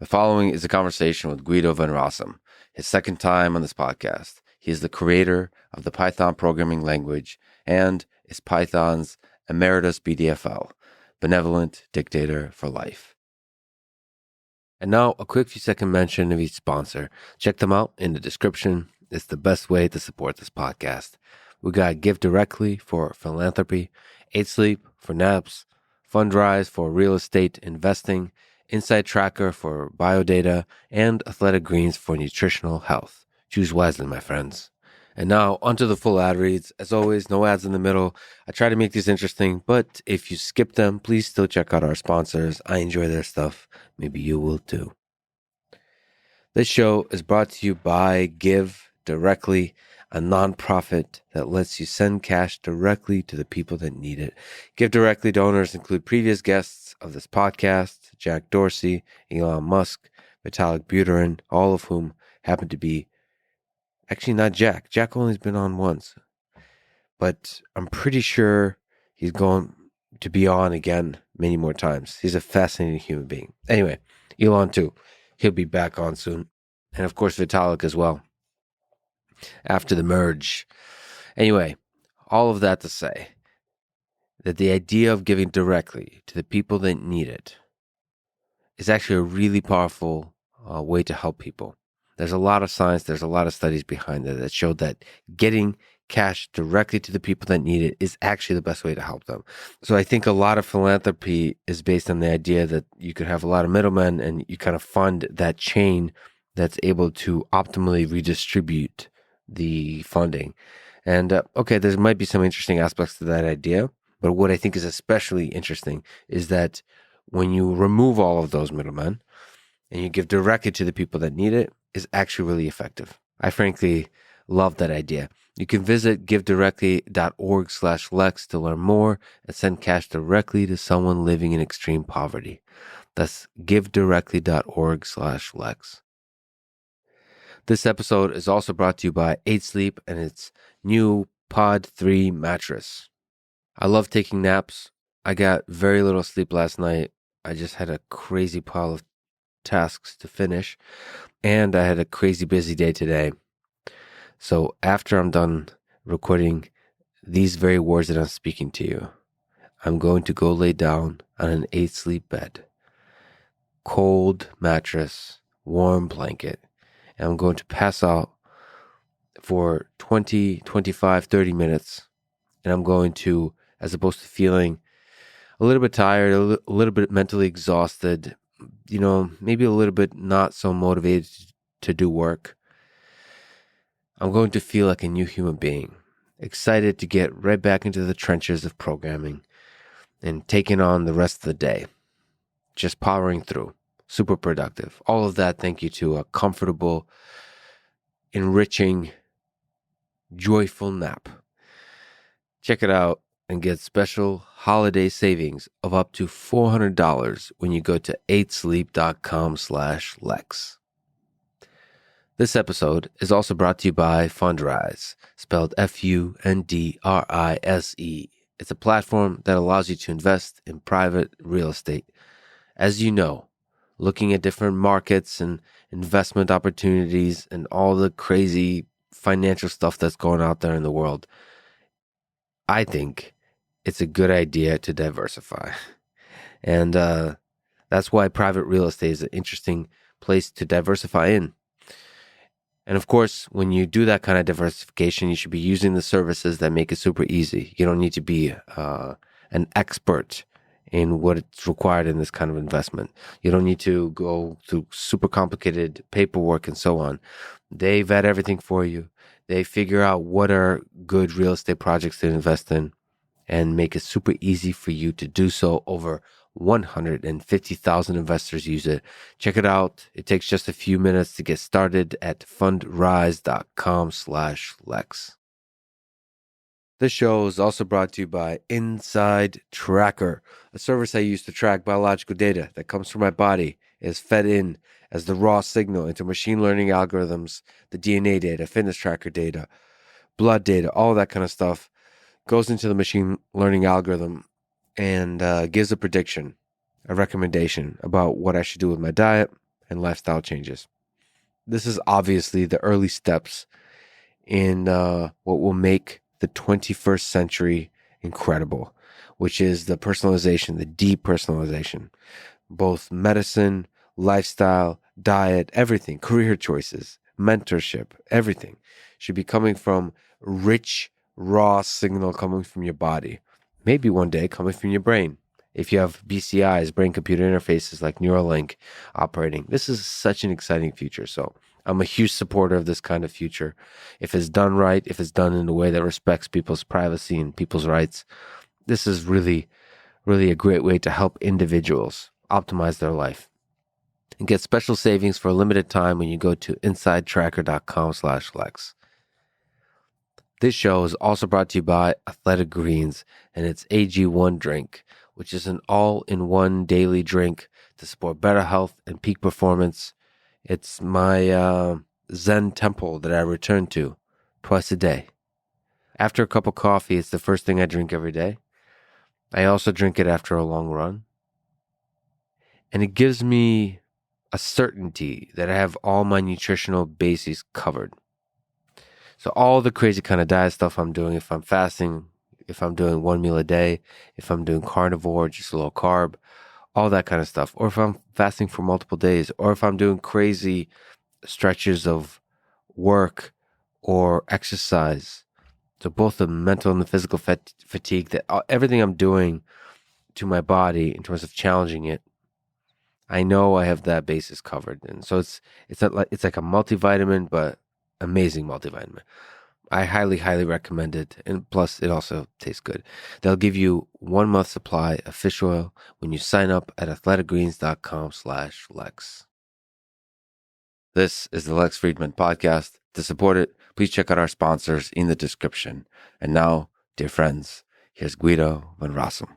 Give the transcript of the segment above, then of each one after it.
The following is a conversation with Guido van Rossum, his second time on this podcast. He is the creator of the Python programming language and is Python's emeritus BDFL, Benevolent, Dictator for life. And now, a quick few second mention of each sponsor. Check them out in the description. It's the best way to support this podcast. We got Give Directly for philanthropy, 8 Sleep for naps, Fundrise for real estate investing, Insight Tracker for biodata, and Athletic Greens for nutritional health. Choose wisely, my friends. And now, onto the full ad reads. As always, no ads in the middle. I try to make these interesting, but if you skip them, please still check out our sponsors. I enjoy their stuff. Maybe you will too. This show is brought to you by Give Directly, a nonprofit that lets you send cash directly to the people that need it. Give Directly donors include previous guests of this podcast, Jack Dorsey, Elon Musk, Vitalik Buterin, all of whom happen to be, actually not Jack. Jack only's been on once, but I'm pretty sure he's going to be on again many more times. He's a fascinating human being. Anyway, Elon too. He'll be back on soon. And of course, Vitalik as well, after the merge. Anyway, all of that to say that the idea of giving directly to the people that need it is actually a really powerful way to help people. There's a lot of science, there's a lot of studies behind it that show that getting cash directly to the people that need it is actually the best way to help them. So I think a lot of philanthropy is based on the idea that you could have a lot of middlemen and you kind of fund that chain that's able to optimally redistribute the funding. And okay, there might be some interesting aspects to that idea, but what I think is especially interesting is that when you remove all of those middlemen and you give directly to the people that need it, is actually really effective. I frankly love that idea. You can visit givedirectly.org/Lex to learn more and send cash directly to someone living in extreme poverty. That's givedirectly.org/Lex. This episode is also brought to you by 8 Sleep and its new Pod 3 mattress. I love taking naps. I got very little sleep last night. I just had a crazy pile of tasks to finish, and I had a crazy busy day today. So after I'm done recording these very words that I'm speaking to you, I'm going to go lay down on an 8 Sleep bed, cold mattress, warm blanket, and I'm going to pass out for 20, 25, 30 minutes. And I'm going to, as opposed to feeling a little bit tired, a little bit mentally exhausted, maybe a little bit not so motivated to do work, I'm going to feel like a new human being, excited to get right back into the trenches of programming and taking on the rest of the day, just powering through, super productive. All of that thank you to a comfortable, enriching, joyful nap. Check it out and get special holiday savings of up to $400 when you go to 8sleep.com/Lex. This episode is also brought to you by Fundrise, spelled Fundrise. It's a platform that allows you to invest in private real estate. As you know, looking at different markets and investment opportunities and all the crazy financial stuff that's going out there in the world, I think it's a good idea to diversify. And that's why private real estate is an interesting place to diversify in. And of course, when you do that kind of diversification, you should be using the services that make it super easy. You don't need to be an expert in what's required in this kind of investment. You don't need to go through super complicated paperwork and so on. They vet everything for you. They figure out what are good real estate projects to invest in and make it super easy for you to do so. Over 150,000 investors use it. Check it out. It takes just a few minutes to get started at fundrise.com/Lex. This show is also brought to you by Inside Tracker, a service I use to track biological data that comes from my body. It is fed in as the raw signal into machine learning algorithms, the DNA data, fitness tracker data, blood data, all that kind of stuff goes into the machine learning algorithm and gives a prediction, a recommendation about what I should do with my diet, and lifestyle changes. This is obviously the early steps in what will make the 21st century incredible, which is the personalization, the deep personalization, both medicine, lifestyle, diet, everything, career choices, mentorship, everything should be coming from rich, raw signal coming from your body. Maybe one day coming from your brain. If you have BCIs, brain computer interfaces like Neuralink operating, this is such an exciting future. So I'm a huge supporter of this kind of future. If it's done right, if it's done in a way that respects people's privacy and people's rights, this is really, really a great way to help individuals optimize their life. And get special savings for a limited time when you go to insidetracker.com/Lex. This show is also brought to you by Athletic Greens and its AG1 drink, which is an all-in-one daily drink to support better health and peak performance. It's my Zen temple that I return to twice a day. After a cup of coffee, it's the first thing I drink every day. I also drink it after a long run. And it gives me a certainty that I have all my nutritional bases covered. So all the crazy kind of diet stuff I'm doing, if I'm fasting, if I'm doing one meal a day, if I'm doing carnivore, just low carb, all that kind of stuff, or if I'm fasting for multiple days, or if I'm doing crazy stretches of work or exercise. So both the mental and the physical fatigue, that everything I'm doing to my body in terms of challenging it, I know I have that basis covered. And so it's like a multivitamin, but amazing multivitamin. I highly, highly recommend it. And plus, it also tastes good. They'll give you 1 month supply of fish oil when you sign up at athleticgreens.com/Lex. This is the Lex Friedman Podcast. To support it, please check out our sponsors in the description. And now, dear friends, here's Guido van Rossum.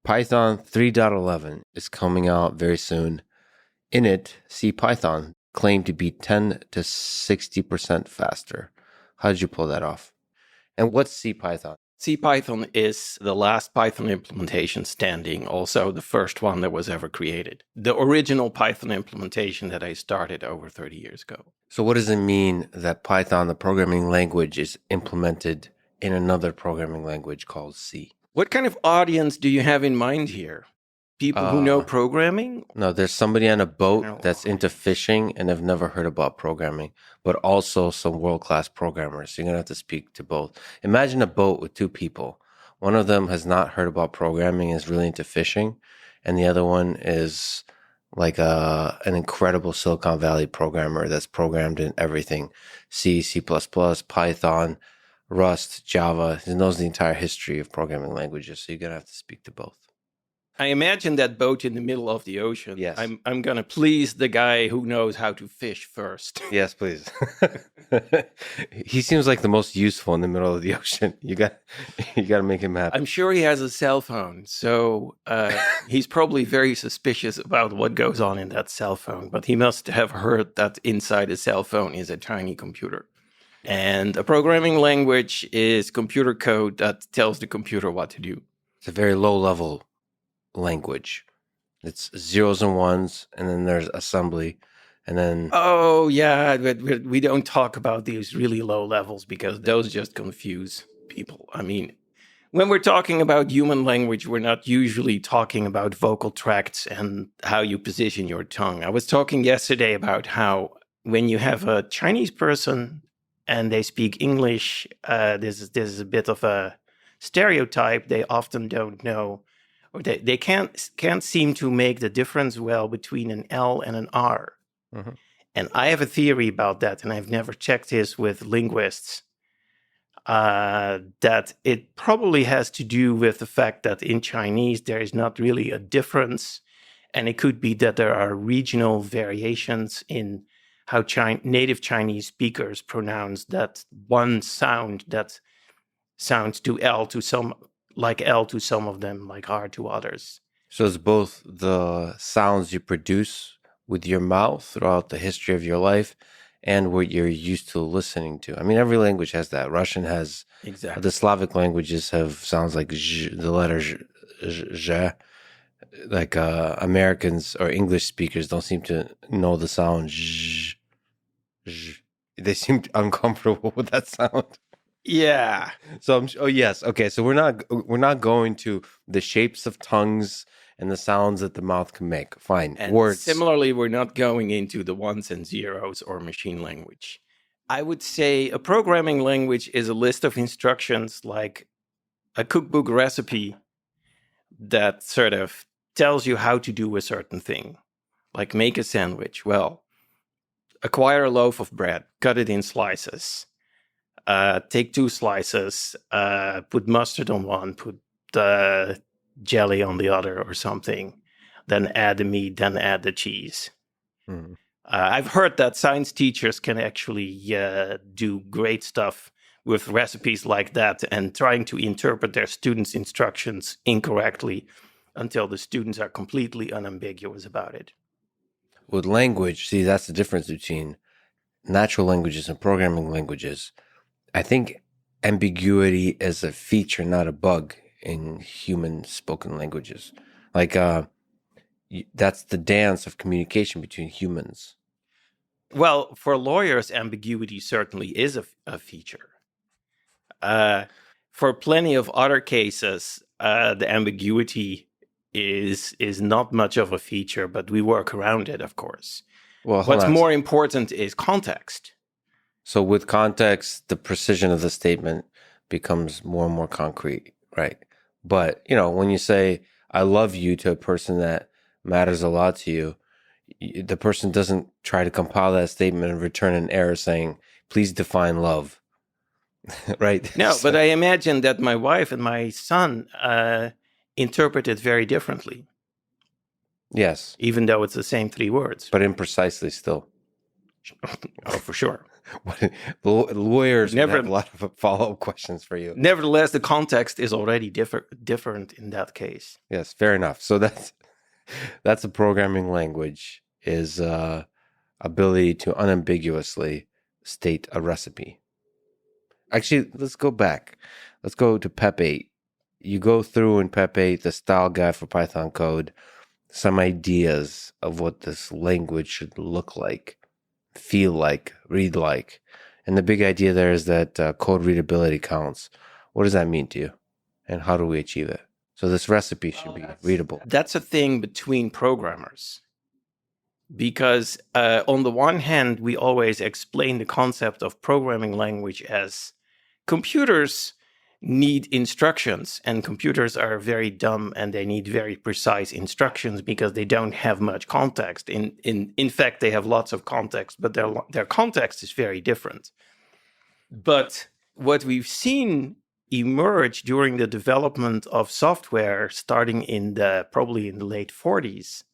Python 3.11 is coming out very soon. In it, CPython claimed to be 10 to 60% faster. How did you pull that off? And what's CPython? CPython is the last Python implementation standing, also the first one that was ever created. The original Python implementation that I started over 30 years ago. So what does it mean that Python, the programming language, is implemented in another programming language called C? What kind of audience do you have in mind here? People who know programming? No, there's somebody on a boat that's into fishing and have never heard about programming, but also some world-class programmers. So you're going to have to speak to both. Imagine a boat with two people. One of them has not heard about programming, is really into fishing, and the other one is like an incredible Silicon Valley programmer that's programmed in everything. C, C++, Python, Rust, Java. He knows the entire history of programming languages, so you're going to have to speak to both. I imagine that boat in the middle of the ocean. Yes. I'm going to please the guy who knows how to fish first. Yes, please. He seems like the most useful in the middle of the ocean. You got to make him happy. I'm sure he has a cell phone, so he's probably very suspicious about what goes on in that cell phone. But he must have heard that inside a cell phone is a tiny computer. And a programming language is computer code that tells the computer what to do. It's a very low-level language. It's zeros and ones, and then there's assembly, and then... Oh, yeah, but we don't talk about these really low levels because those just confuse people. I mean, when we're talking about human language, we're not usually talking about vocal tracts and how you position your tongue. I was talking yesterday about how when you have a Chinese person and they speak English, this is a bit of a stereotype. They often don't know, or they can't seem to make the difference well between an L and an R. Mm-hmm. And I have a theory about that, and I've never checked this with linguists, that it probably has to do with the fact that in Chinese there is not really a difference, and it could be that there are regional variations in how native Chinese speakers pronounce that one sound that sounds to L to some, like L to some of them, like R to others. So it's both the sounds you produce with your mouth throughout the history of your life and what you're used to listening to. I mean, every language has that. Russian has, Exactly. the Slavic languages have sounds like the letter zh. Like Americans or English speakers don't seem to know the sound zh, zh. They seem uncomfortable with that sound. Yeah. So yes, okay. So we're not going to the shapes of tongues and the sounds that the mouth can make. Fine, And words. similarly, we're not going into the ones and zeros or machine language. I would say a programming language is a list of instructions like a cookbook recipe that sort of tells you how to do a certain thing, like make a sandwich. Well, acquire a loaf of bread, cut it in slices, take 2 slices, put mustard on one, put jelly on the other or something, then add the meat, then add the cheese. Mm. I've heard that science teachers can actually do great stuff with recipes like that and trying to interpret their students' instructions incorrectly until the students are completely unambiguous about it. With language, see, that's the difference between natural languages and programming languages. I think ambiguity is a feature, not a bug in human spoken languages. Like that's the dance of communication between humans. Well, for lawyers, ambiguity certainly is a feature. For plenty of other cases, the ambiguity is not much of a feature, but we work around it, of course. Well, What's more important is context. So with context, the precision of the statement becomes more and more concrete, right? But, when you say, I love you to a person that matters a lot to you, the person doesn't try to compile that statement and return an error saying, please define love, right? No, but I imagine that my wife and my son interpret it very differently. Yes. Even though it's the same 3 words. But imprecisely still. Oh, for sure. Lawyers have a lot of follow-up questions for you. Nevertheless, the context is already different in that case. Yes, fair enough. So that's a programming language, is ability to unambiguously state a recipe. Actually, let's go back. Let's go to PEP 8. You go through in PEP 8, the style guide for Python code, some ideas of what this language should look like, feel like, read like. And the big idea there is that code readability counts. What does that mean to you? And how do we achieve it? So this recipe should be readable. That's a thing between programmers. Because on the one hand, we always explain the concept of programming language as computers need instructions, and computers are very dumb and they need very precise instructions because they don't have much context. In fact, they have lots of context, but their context is very different. But what we've seen emerge during the development of software, starting probably in the late 40s,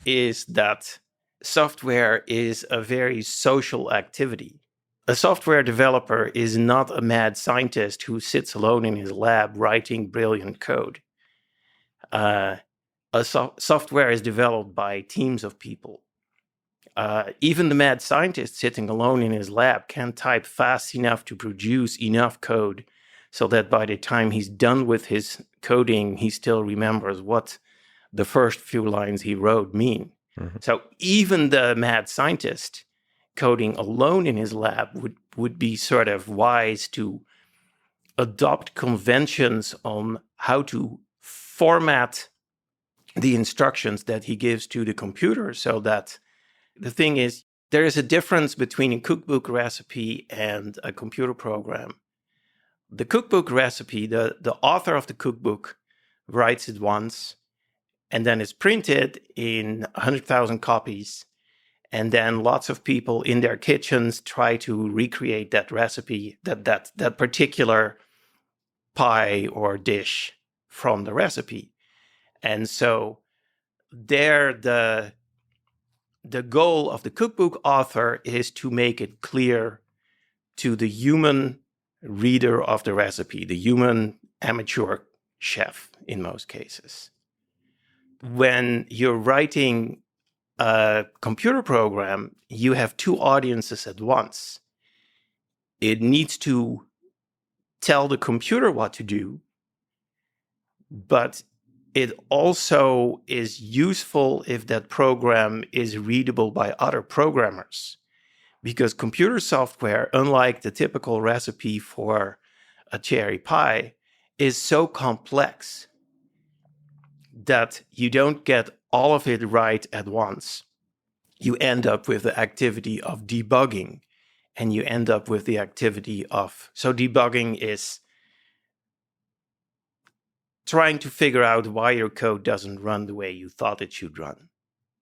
is that software is a very social activity. A software developer is not a mad scientist who sits alone in his lab writing brilliant code. Software is developed by teams of people. Even the mad scientist sitting alone in his lab can type fast enough to produce enough code so that by the time he's done with his coding, he still remembers what the first few lines he wrote mean. Mm-hmm. So even the mad scientist coding alone in his lab would be sort of wise to adopt conventions on how to format the instructions that he gives to the computer. So that the thing is, there is a difference between a cookbook recipe and a computer program. The cookbook recipe, the author of the cookbook writes it once, and then it's printed in 100,000 copies. And then lots of people in their kitchens try to recreate that recipe, that particular pie or dish from the recipe. And so there, the goal of the cookbook author is to make it clear to the human reader of the recipe, the human amateur chef in most cases. When you're writing a computer program, you have two audiences at once. It needs to tell the computer what to do, but it also is useful if that program is readable by other programmers. Because computer software, unlike the typical recipe for a cherry pie, is so complex that you don't get all of it right at once. You end up with the activity of debugging, and you end up with the activity of... So debugging is trying to figure out why your code doesn't run the way you thought it should run.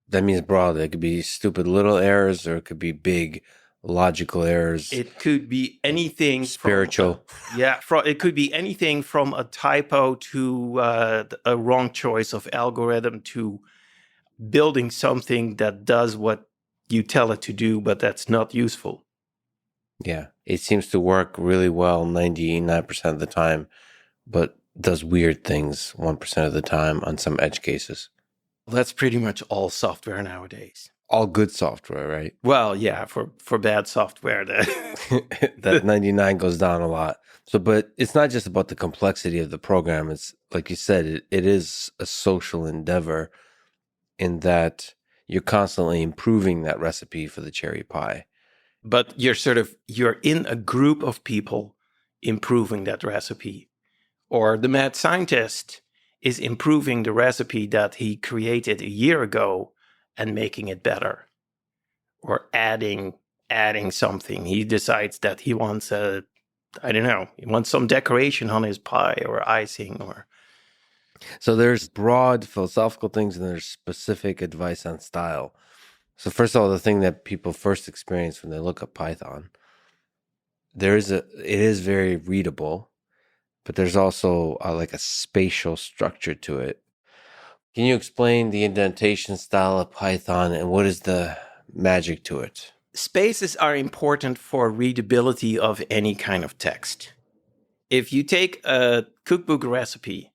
That means broadly, it could be stupid little errors, or it could be big logical errors. It could be anything spiritual. It could be anything from a typo to a wrong choice of algorithm to building something that does what you tell it to do, but that's not useful. Yeah, it seems to work really well 99% of the time, but does weird things 1% of the time on some edge cases. That's pretty much all software nowadays. All good software, right? Well, yeah, for bad software, that 99 goes down a lot. So, but it's not just about the complexity of the program. It's like you said, it is a social endeavor in that you're constantly improving that recipe for the cherry pie. But you're in a group of people improving that recipe. Or the mad scientist is improving the recipe that he created a year ago and making it better. Or adding something. He decides that he wants he wants some decoration on his pie or icing or... So there's broad philosophical things and there's specific advice on style. So first of all, the thing that people first experience when they look at Python, it is very readable, but there's also like a spatial structure to it. Can you explain the indentation style of Python and what is the magic to it? Spaces are important for readability of any kind of text. If you take a cookbook recipe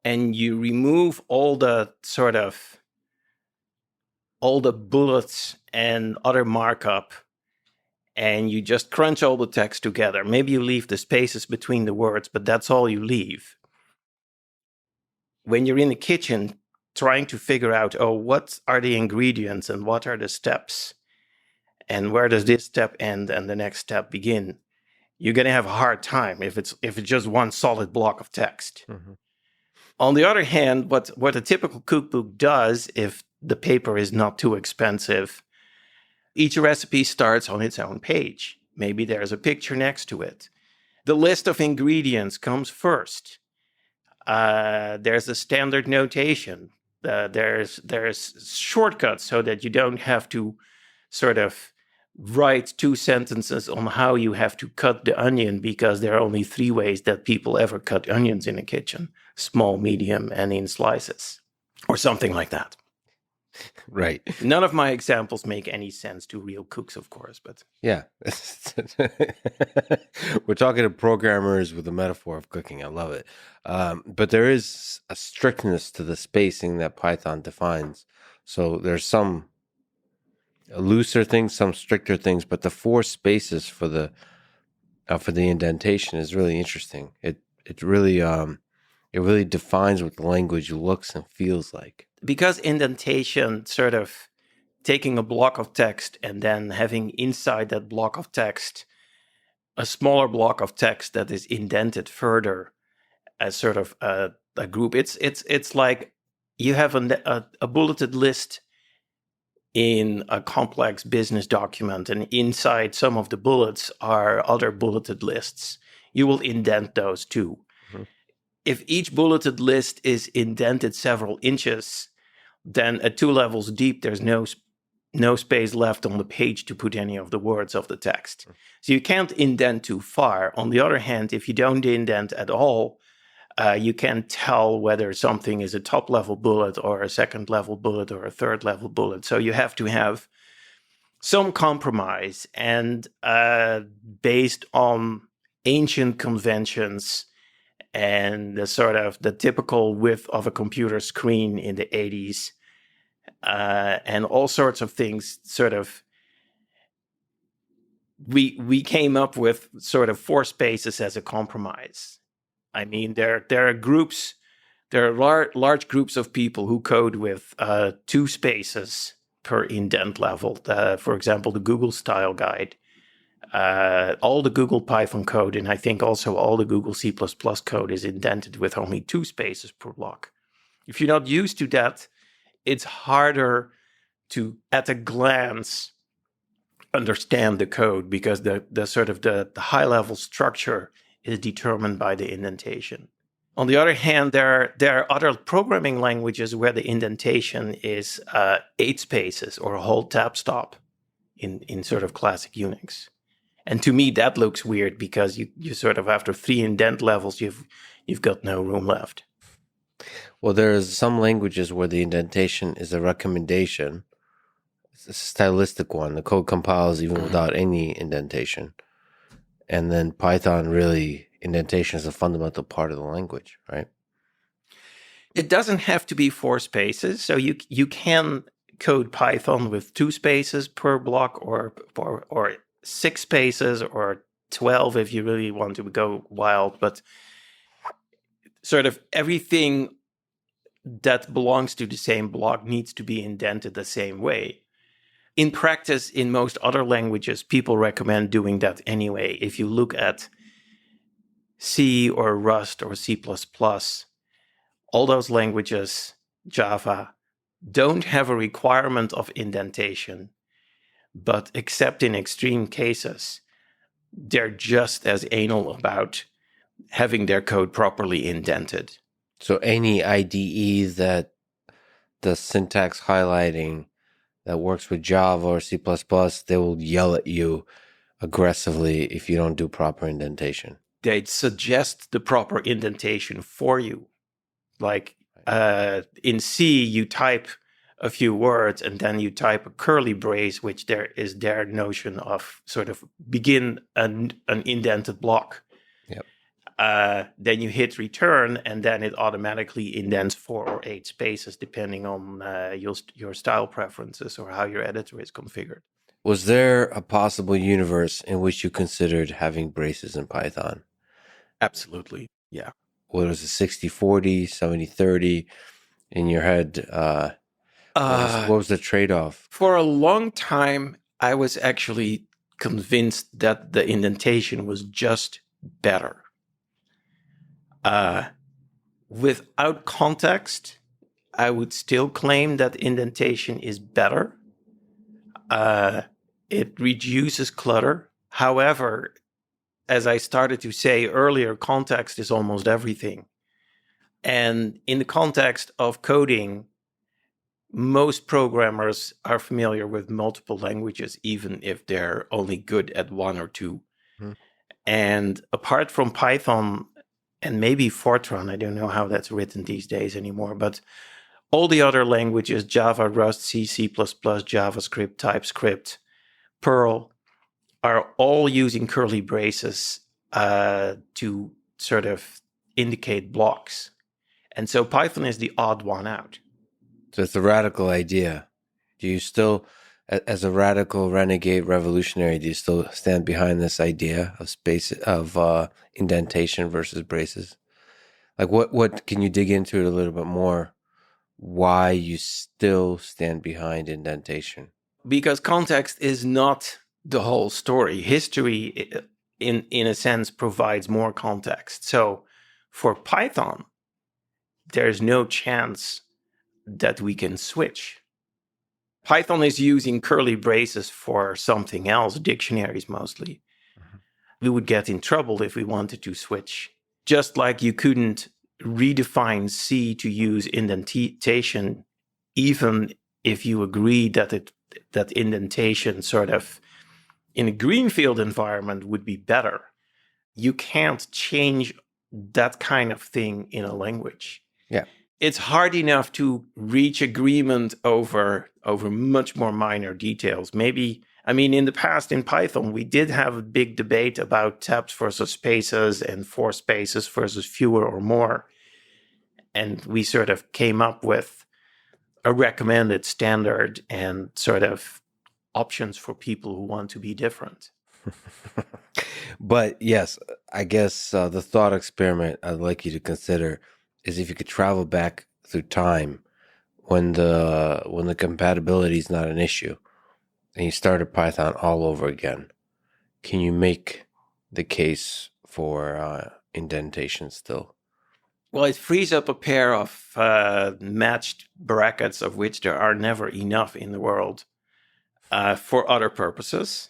and you remove all the bullets and other markup, and you just crunch all the text together, maybe you leave the spaces between the words, but that's all you leave. When you're in the kitchen trying to figure out, what are the ingredients and what are the steps? And where does this step end and the next step begin? You're going to have a hard time if it's just one solid block of text. Mm-hmm. On the other hand, what a typical cookbook does, if the paper is not too expensive, each recipe starts on its own page. Maybe there's a picture next to it. The list of ingredients comes first. There's a standard notation. There's shortcuts so that you don't have to sort of write 2 sentences on how you have to cut the onion, because there are only 3 ways that people ever cut onions in a kitchen: small, medium, and in slices, or something like that. Right. None of my examples make any sense to real cooks, of course, but... Yeah. We're talking to programmers with a metaphor of cooking. I love it. But there is a strictness to the spacing that Python defines. So there's some looser things, some stricter things, but the 4 spaces for the indentation is really interesting. It really defines what the language looks and feels like. Because indentation, sort of taking a block of text and then having inside that block of text a smaller block of text that is indented further as sort of a group. It's like you have a bulleted list in a complex business document, and inside some of the bullets are other bulleted lists. You will indent those too. Mm-hmm. If each bulleted list is indented several inches, then at 2 levels deep, there's no space left on the page to put any of the words of the text. Mm-hmm. So you can't indent too far. On the other hand, if you don't indent at all, you can't tell whether something is a top-level bullet or a second-level bullet or a third-level bullet. So you have to have some compromise. And based on ancient conventions and the typical width of a computer screen in the 80s, and all sorts of things. Sort of, we came up with sort of 4 spaces as a compromise. I mean, there are groups, there are large groups of people who code with 2 spaces per indent level. For example, the Google Style Guide, all the Google Python code, and I think also all the Google C++ code is indented with only 2 spaces per block. If you're not used to that, it's harder to, at a glance, understand the code, because the sort of the high level structure is determined by the indentation. On the other hand, there are other programming languages where the indentation is 8 spaces or a whole tab stop in sort of classic Unix. And to me, that looks weird, because you sort of, after 3 indent levels, you've got no room left. Well, there's some languages where the indentation is a recommendation. It's a stylistic one. The code compiles even without any indentation. And then Python, really, indentation is a fundamental part of the language, right? It doesn't have to be 4 spaces. So you can code Python with 2 spaces per block, or 6 spaces, or 12 if you really want to go wild. But sort of everything that belongs to the same block needs to be indented the same way. In practice, in most other languages, people recommend doing that anyway. If you look at C or Rust or C++, all those languages, Java, don't have a requirement of indentation, but except in extreme cases, they're just as anal about having their code properly indented. So any IDE that does syntax highlighting that works with Java or C++, they will yell at you aggressively if you don't do proper indentation. They'd suggest the proper indentation for you. Like in C, you type a few words and then you type a curly brace, which there is their notion of sort of begin an indented block. Yep. Then you hit return, and then it automatically indents 4 or 8 spaces, depending on your style preferences or how your editor is configured. Was there a possible universe in which you considered having braces in Python? Absolutely, yeah. What was it, 60-40, 70-30 in your head? What was the trade-off? For a long time, I was actually convinced that the indentation was just better. Without context, I would still claim that indentation is better. It reduces clutter. However, as I started to say earlier, context is almost everything. And in the context of coding, most programmers are familiar with multiple languages, even if they're only good at 1 or 2. Mm-hmm. And apart from Python and maybe Fortran, I don't know how that's written these days anymore, but all the other languages, Java, Rust, C, C++, JavaScript, TypeScript, Perl, are all using curly braces to sort of indicate blocks. And so Python is the odd one out. So it's a radical idea. Do you still, as a radical renegade revolutionary, do you still stand behind this idea of indentation versus braces? Like what can you dig into it a little bit more? Why you still stand behind indentation? Because context is not the whole story. History, in a sense, provides more context. So for Python, there's no chance that we can switch. Python is using curly braces for something else, dictionaries mostly. Mm-hmm. We would get in trouble if we wanted to switch. Just like you couldn't redefine C to use indentation, even if you agree that indentation sort of in a greenfield environment would be better. You can't change that kind of thing in a language. Yeah. It's hard enough to reach agreement over much more minor details. Maybe, I mean, in the past in Python, we did have a big debate about tabs versus spaces and 4 spaces versus fewer or more. And we sort of came up with a recommended standard and sort of options for people who want to be different. But yes, I guess the thought experiment I'd like you to consider is if you could travel back through time when the compatibility is not an issue and you started Python all over again, can you make the case for indentation still? Well, it frees up a pair of matched brackets, of which there are never enough in the world, for other purposes.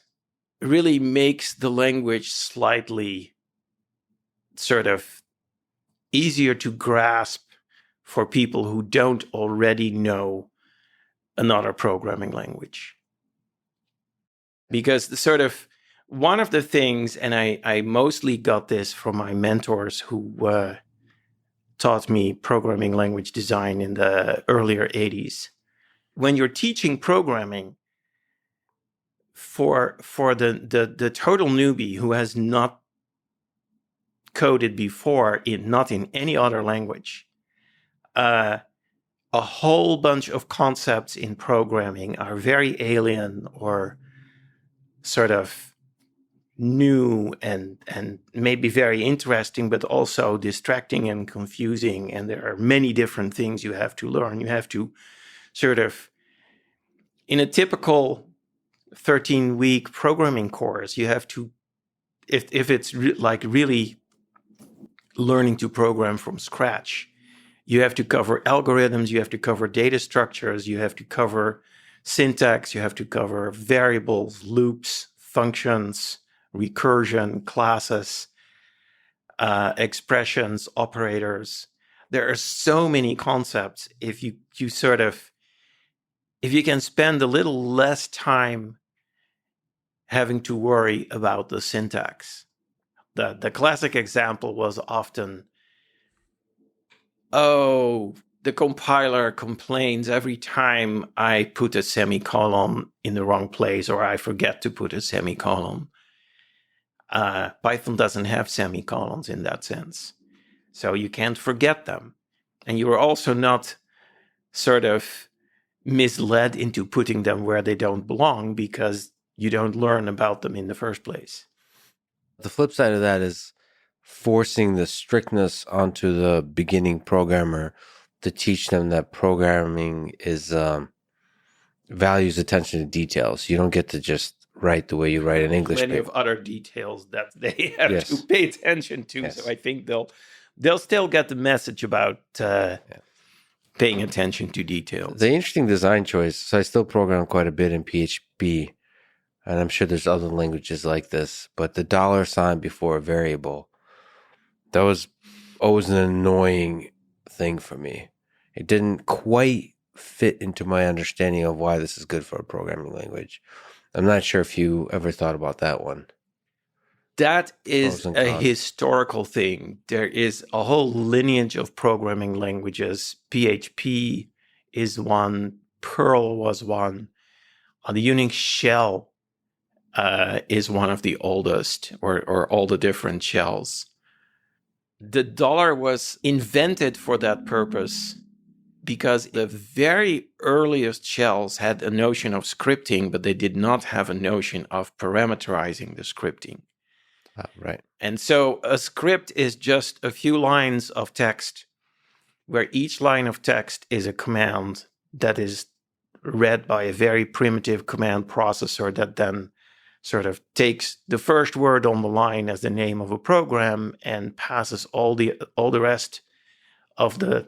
It really makes the language slightly sort of easier to grasp for people who don't already know another programming language. Because the sort of one of the things, and I mostly got this from my mentors who taught me programming language design in the earlier 80s. When you're teaching programming for the total newbie who has not coded before, not in any other language, a whole bunch of concepts in programming are very alien or sort of new and maybe very interesting, but also distracting and confusing. And there are many different things you have to learn. You have to sort of, in a typical 13-week programming course, you have to, if it's like really learning to program from scratch, you have to cover algorithms, you have to cover data structures, you have to cover syntax, you have to cover variables, loops, functions, recursion, classes, expressions, operators. There are so many concepts. If you can spend a little less time having to worry about the syntax. The classic example was often, the compiler complains every time I put a semicolon in the wrong place or I forget to put a semicolon. Python doesn't have semicolons in that sense. So you can't forget them. And you are also not sort of misled into putting them where they don't belong because you don't learn about them in the first place. The flip side of that is forcing the strictness onto the beginning programmer to teach them that programming is values attention to details. You don't get to just write the way you write an English Plenty paper. of other details that they have Yes. to pay attention to. Yes. So I think they'll still get the message about paying attention to details. The interesting design choice, so I still program quite a bit in PHP, and I'm sure there's other languages like this, but the $sign before a variable, that was always an annoying thing for me. It didn't quite fit into my understanding of why this is good for a programming language. I'm not sure if you ever thought about that one. That is a historical thing. There is a whole lineage of programming languages. PHP is one. Perl was one. The Unix shell is one of the oldest, or all the different shells. The dollar was invented for that purpose because the very earliest shells had a notion of scripting, but they did not have a notion of parameterizing the scripting. Right. And so a script is just a few lines of text where each line of text is a command that is read by a very primitive command processor that then sort of takes the first word on the line as the name of a program and passes all the rest of the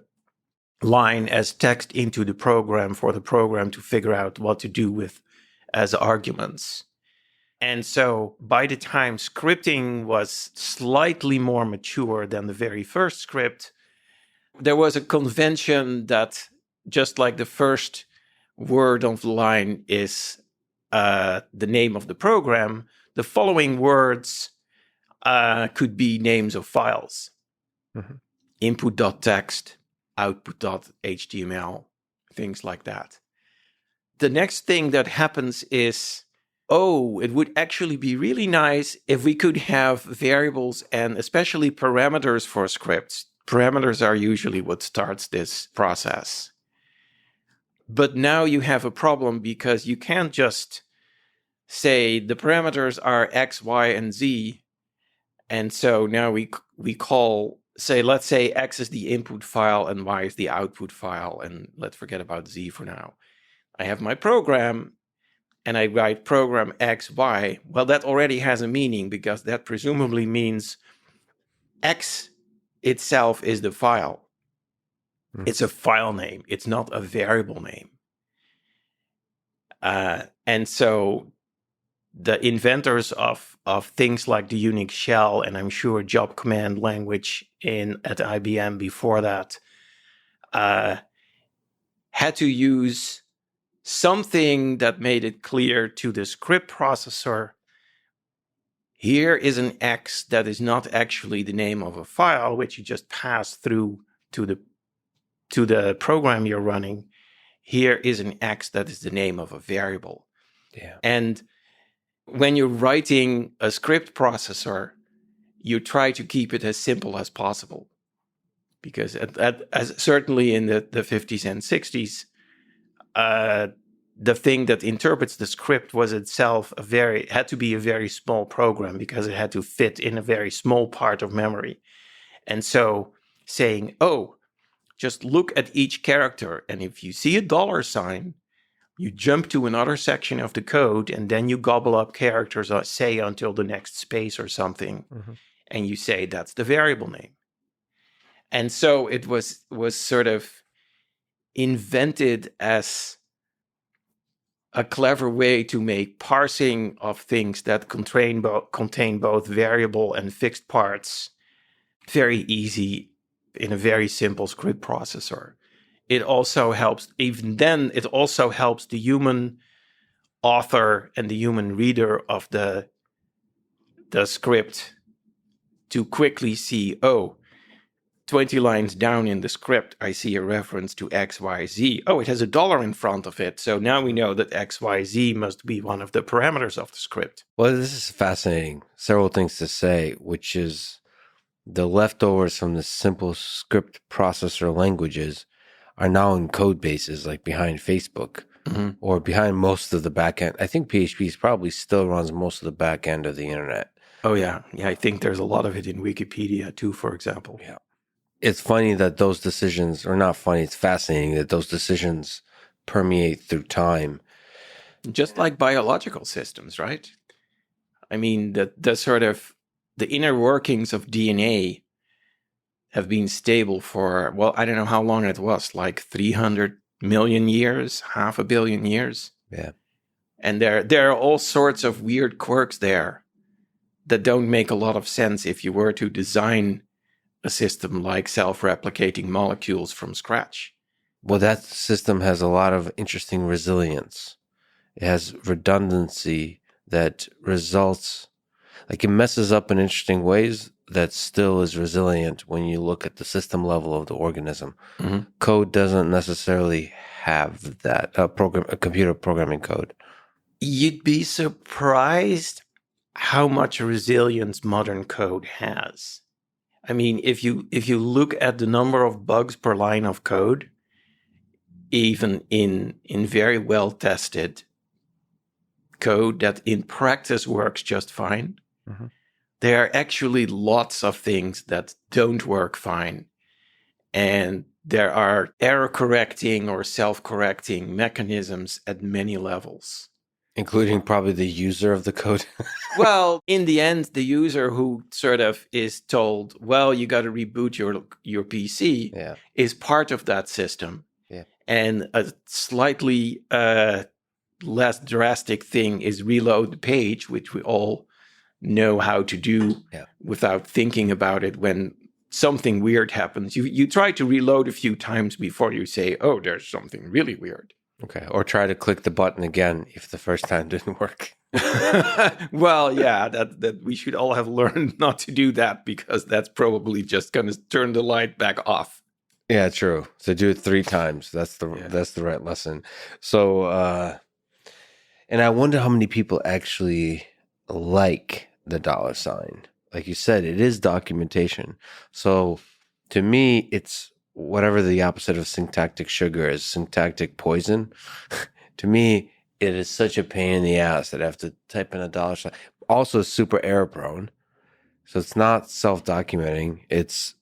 line as text into the program for the program to figure out what to do with as arguments. And so by the time scripting was slightly more mature than the very first script, there was a convention that just like the first word of the line is the name of the program, the following words could be names of files. Mm-hmm. Input.txt, output.html, things like that. The next thing that happens is, it would actually be really nice if we could have variables and especially parameters for scripts. Parameters are usually what starts this process. But now you have a problem because you can't just say the parameters are X, Y, and Z. And so now we call, let's say X is the input file and Y is the output file. And let's forget about Z for now. I have my program and I write program X, Y. Well, that already has a meaning because that presumably means X itself is the file. It's a file name. It's not a variable name. And so the inventors of things like the Unix shell, and I'm sure job command language at IBM before that, had to use something that made it clear to the script processor, here is an X that is not actually the name of a file, which you just pass through to the program you're running. Here is an X that is the name of a variable. Yeah. And when you're writing a script processor, you try to keep it as simple as possible. Because as certainly in the 50s and 60s, the thing that interprets the script was itself had to be a very small program because it had to fit in a very small part of memory. And so saying, oh, just look at each character, and if you see a $sign, you jump to another section of the code, and then you gobble up characters, say, until the next space or something, and you say that's the variable name. And so it was sort of invented as a clever way to make parsing of things that contain both variable and fixed parts very easy in a very simple script processor. It also helps, even then, it also helps the human author and the human reader of the script to quickly see, 20 lines down in the script, I see a reference to X, Y, Z. Oh, it has a $1 in front of it. So now we know that X, Y, Z must be one of the parameters of the script. Well, this is fascinating. Several things to say, which is the leftovers from the simple script processor languages are now in code bases, like behind Facebook or behind most of the backend. I think PHP probably still runs most of the back end of the internet. Oh, yeah. Yeah, I think there's a lot of it in Wikipedia, too, for example. Yeah. It's funny that those decisions, or not funny, it's fascinating that those decisions permeate through time. Just like biological systems, right? I mean, the sort of the inner workings of DNA have been stable for, well, I don't know how long it was, like 300 million years, 500 million years. Yeah. And there are all sorts of weird quirks there that don't make a lot of sense if you were to design a system like self-replicating molecules from scratch. Well, that system has a lot of interesting resilience. It has redundancy that results, like it messes up in interesting ways that still is resilient when you look at the system level of the organism. Code doesn't necessarily have that, a computer programming code. You'd be surprised how much resilience modern code has. I mean, if you look at the number of bugs per line of code, even in very well tested code that in practice works just fine, there are actually lots of things that don't work fine. And there are error correcting or self-correcting mechanisms at many levels. Including probably the user of the code. Well, in the end, the user who sort of is told, well, you got to reboot your PC is part of that system. Yeah. And a slightly less drastic thing is reload the page, which we all know how to do without thinking about it when something weird happens. You try to reload a few times before you say, oh, there's something really weird. Okay, or try to click the button again if the first time didn't work. Well, yeah, that we should all have learned not to do that because that's probably just going to turn the light back off. Yeah, true. So do it 3 times. That's the right lesson. So, and I wonder how many people actually like the $sign. Like you said, it is documentation. So to me, it's whatever the opposite of syntactic sugar is, syntactic poison. To me, it is such a pain in the ass that I have to type in a dollar sign. Also super error prone. So it's not self-documenting. It's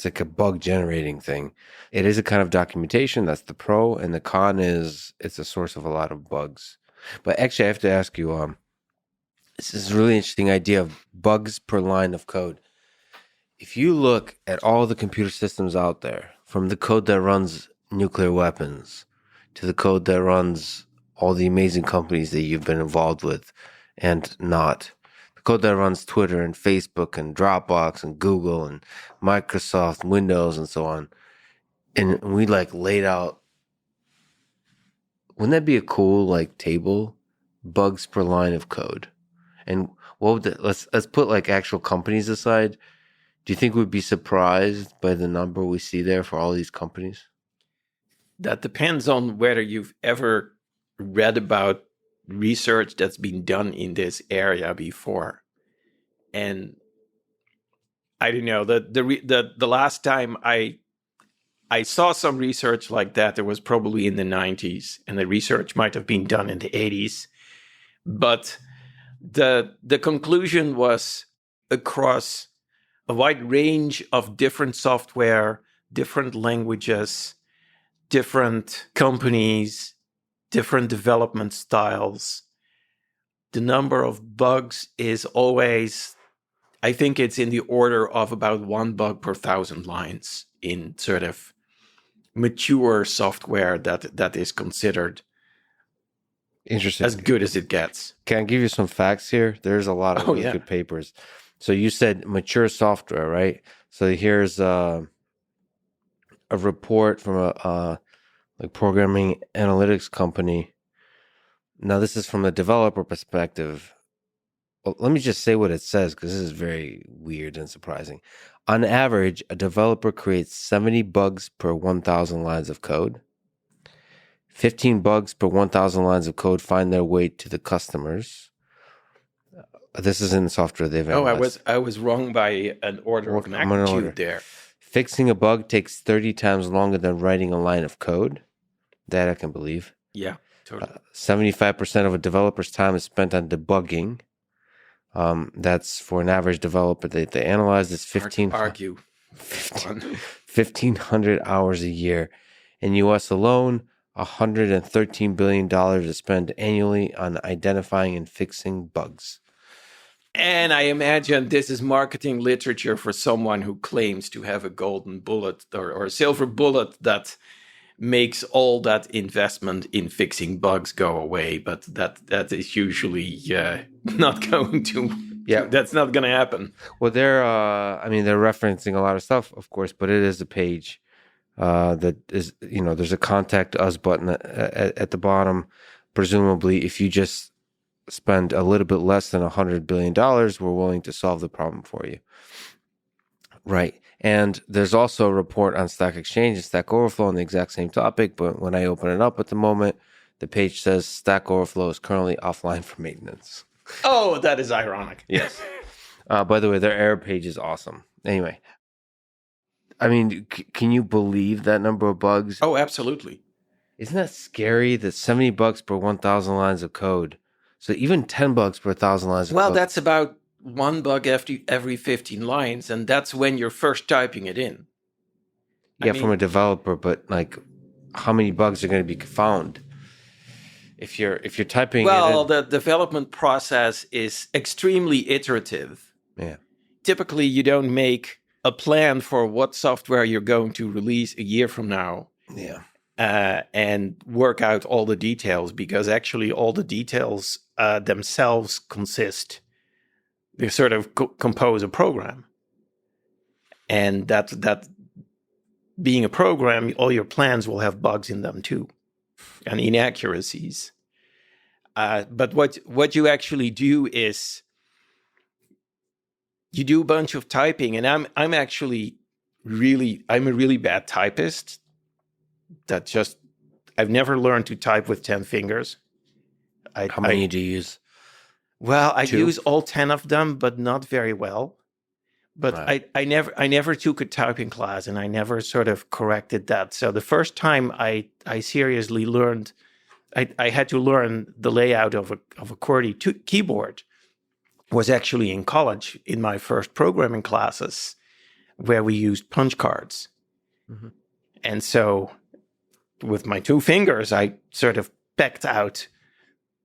like a bug generating thing. It is a kind of documentation. That's the pro. And the con is it's a source of a lot of bugs. But actually, I have to ask you, this is a really interesting idea of bugs per line of code. If you look at all the computer systems out there, from the code that runs nuclear weapons to the code that runs all the amazing companies that you've been involved with and not, the code that runs Twitter and Facebook and Dropbox and Google and Microsoft and Windows and so on, and we like laid out, wouldn't that be a cool like table? Bugs per line of code. And what would let's put like actual companies aside. Do you think we'd be surprised by the number we see there for all these companies? That depends on whether you've ever read about research that's been done in this area before. And I don't know, the last time I saw some research like that, it was probably in the 90s, and the research might have been done in the 80s. But the conclusion was across a wide range of different software, different languages, different companies, different development styles. The number of bugs is always, I think it's in the order of about 1 bug per 1,000 lines in sort of mature software that is considered interesting, as good as it gets. Can I give you some facts here? There's a lot of really good papers. So you said mature software, right? So here's a report from a like programming analytics company. Now this is from a developer perspective. Well, let me just say what it says because this is very weird and surprising. On average, a developer creates 70 bugs per 1,000 lines of code. 15 bugs per 1,000 lines of code find their way to the customers. This is in the software they've analyzed. I was wrong by an order of magnitude there. Fixing a bug takes 30 times longer than writing a line of code. That I can believe. Yeah, totally. 75% of a developer's time is spent on debugging. That's for an average developer that they analyzed is 1,500 hours a year. In US alone, $113 billion is spent annually on identifying and fixing bugs. And I imagine this is marketing literature for someone who claims to have a golden bullet or a silver bullet that makes all that investment in fixing bugs go away. But that is usually not going to. Yeah, that's not going to happen. Well, they're referencing a lot of stuff, of course, but it is a page that is, there's a contact us button at the bottom. Presumably, if you just spend a little bit less than $100 billion, we're willing to solve the problem for you. Right. And there's also a report on Stack Exchange and Stack Overflow on the exact same topic. But when I open it up at the moment, the page says Stack Overflow is currently offline for maintenance. Oh, that is ironic. Yes. By the way, their error page is awesome. Anyway, I mean, can you believe that number of bugs? Oh, absolutely. Isn't that scary that 70 bugs per 1,000 lines of code? So even 10 bugs per 1,000 lines of code. Well, that's about 1 bug every 15 lines, and that's when you're first typing it in. From a developer, but like, how many bugs are going to be found if you're typing? Well, the development process is extremely iterative. Yeah. Typically, you don't make a plan for what software you're going to release a year from now. Yeah. And work out all the details, because actually all the details themselves they sort of compose a program. And that being a program, all your plans will have bugs in them too, and inaccuracies. But what you actually do is you do a bunch of typing, and I'm a really bad typist. I've never learned to type with 10 fingers. How many do you use? Well, I use all 10 of them, but not very well. But Right. I never took a typing class, and I never sort of corrected that. So the first time I seriously learned, I had to learn the layout of a QWERTY keyboard was actually in college in my first programming classes, where we used punch cards. Mm-hmm. And so with my two fingers, I sort of pecked out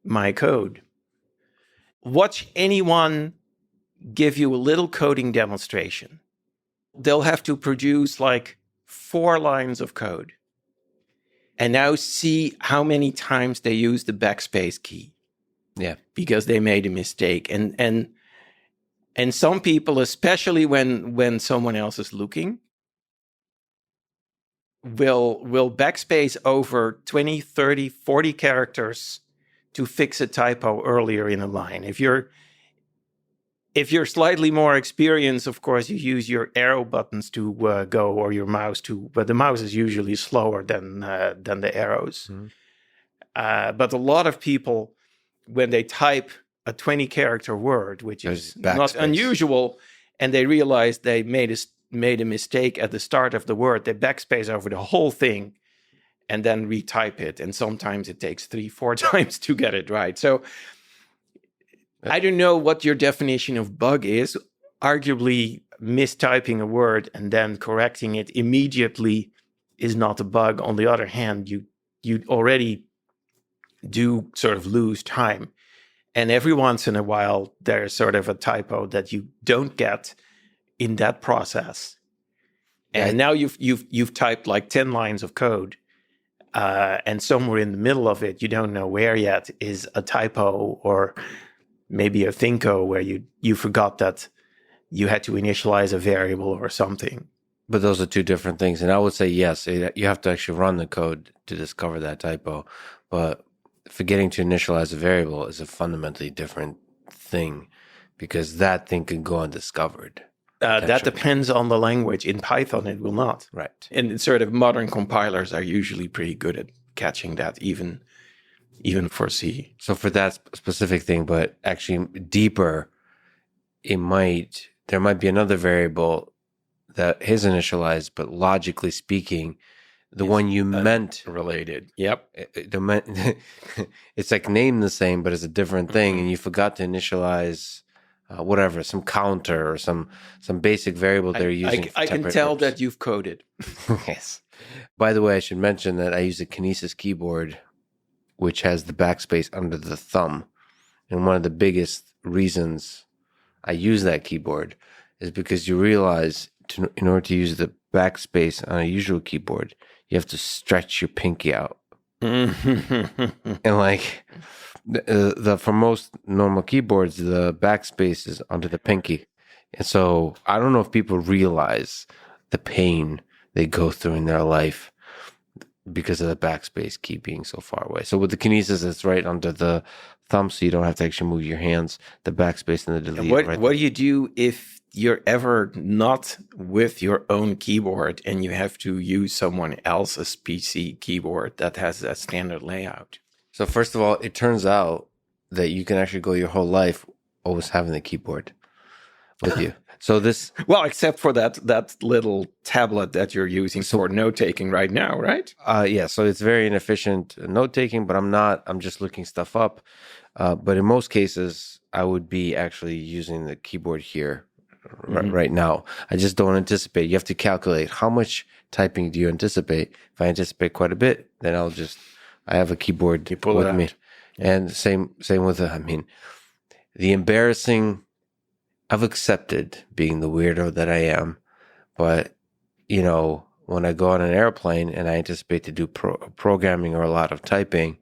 my code. Watch anyone give you a little coding demonstration. They'll have to produce like 4 lines of code. And now see how many times they use the backspace key. Yeah. Because they made a mistake. And some people, especially when someone else is looking, will backspace over 20, 30, 40 characters to fix a typo earlier in a line. If you're slightly more experienced, of course, you use your arrow buttons to go, or your mouse to, but the mouse is usually slower than the arrows. Mm-hmm. But a lot of people, when they type a 20-character word, which is not unusual, and they realize they made a mistake at the start of the word, they backspace over the whole thing and then retype it. And sometimes it takes 3-4 times to get it right. So I don't know what your definition of bug is. Arguably, mistyping a word and then correcting it immediately is not a bug. On the other hand, you already do sort of lose time. And every once in a while, there's sort of a typo that you don't get in that process. And now you've typed like 10 lines of code, and somewhere in the middle of it, you don't know where yet, is a typo or maybe a thinko where you forgot that you had to initialize a variable or something. But those are two different things. And I would say, yes, you have to actually run the code to discover that typo. But forgetting to initialize a variable is a fundamentally different thing, because that thing can go undiscovered. That depends on the language. In Python, it will not. Right. And sort of modern compilers are usually pretty good at catching that, even for C. So for that specific thing, but actually deeper, there might be another variable that is initialized, but logically speaking, the one you meant related. Yep. It's like named the same, but it's a different thing, and you forgot to initialize whatever, some counter or some basic variable they're using. I can tell that you've coded. Yes. By the way, I should mention that I use a Kinesis keyboard, which has the backspace under the thumb. And one of the biggest reasons I use that keyboard is because you realize in order to use the backspace on a usual keyboard, you have to stretch your pinky out. And like for most normal keyboards, the backspace is under the pinky. And so I don't know if people realize the pain they go through in their life because of the backspace key being so far away. So with the Kinesis, it's right under the thumb, so you don't have to actually move your hands. The backspace and the delete. What do you do if you're ever not with your own keyboard and you have to use someone else's PC keyboard that has that standard layout? So first of all, it turns out that you can actually go your whole life always having the keyboard with you. So this, well, except for that little tablet that you're using for note taking right now, right? Yeah. So it's very inefficient note taking, but I'm just looking stuff up. But in most cases, I would be actually using the keyboard here right now. I just don't anticipate. You have to calculate how much typing do you anticipate. If I anticipate quite a bit, then I have a keyboard with me. And same with the embarrassing. I've accepted being the weirdo that I am, but when I go on an airplane and I anticipate to do programming or a lot of typing,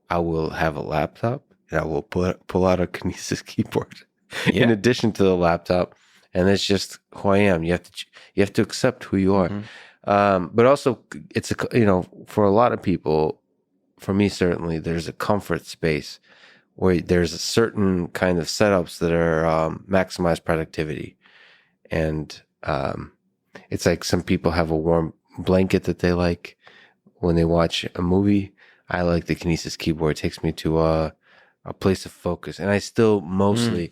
I will have a laptop and I will pull out a Kinesis keyboard in addition to the laptop, and it's just who I am. You have to accept who you are, but also it's for a lot of people, for me certainly, there's a comfort space where there's a certain kind of setups that are maximize productivity. And it's like some people have a warm blanket that they like when they watch a movie. I like the Kinesis keyboard. It takes me to a place of focus. And I still mostly,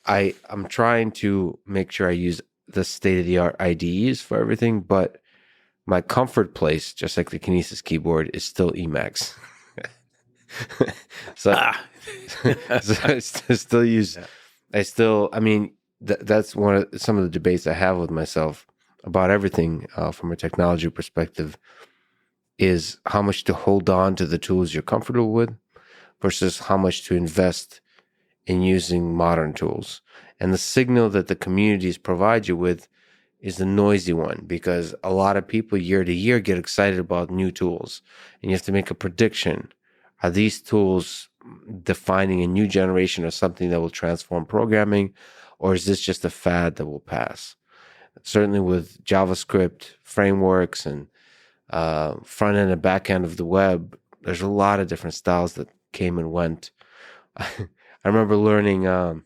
I'm trying to make sure I use the state-of-the-art IDEs for everything, but my comfort place, just like the Kinesis keyboard, is still Emacs. so, so I still use. I mean, that's some of the debates I have with myself about everything from a technology perspective. Is how much to hold on to the tools you're comfortable with versus how much to invest in using modern tools. And the signal that the communities provide you with is the noisy one, because a lot of people year to year get excited about new tools, and you have to make a prediction. Are these tools defining a new generation of something that will transform programming, or is this just a fad that will pass? Certainly with JavaScript frameworks and front end and back end of the web, there's a lot of different styles that came and went. I remember learning, what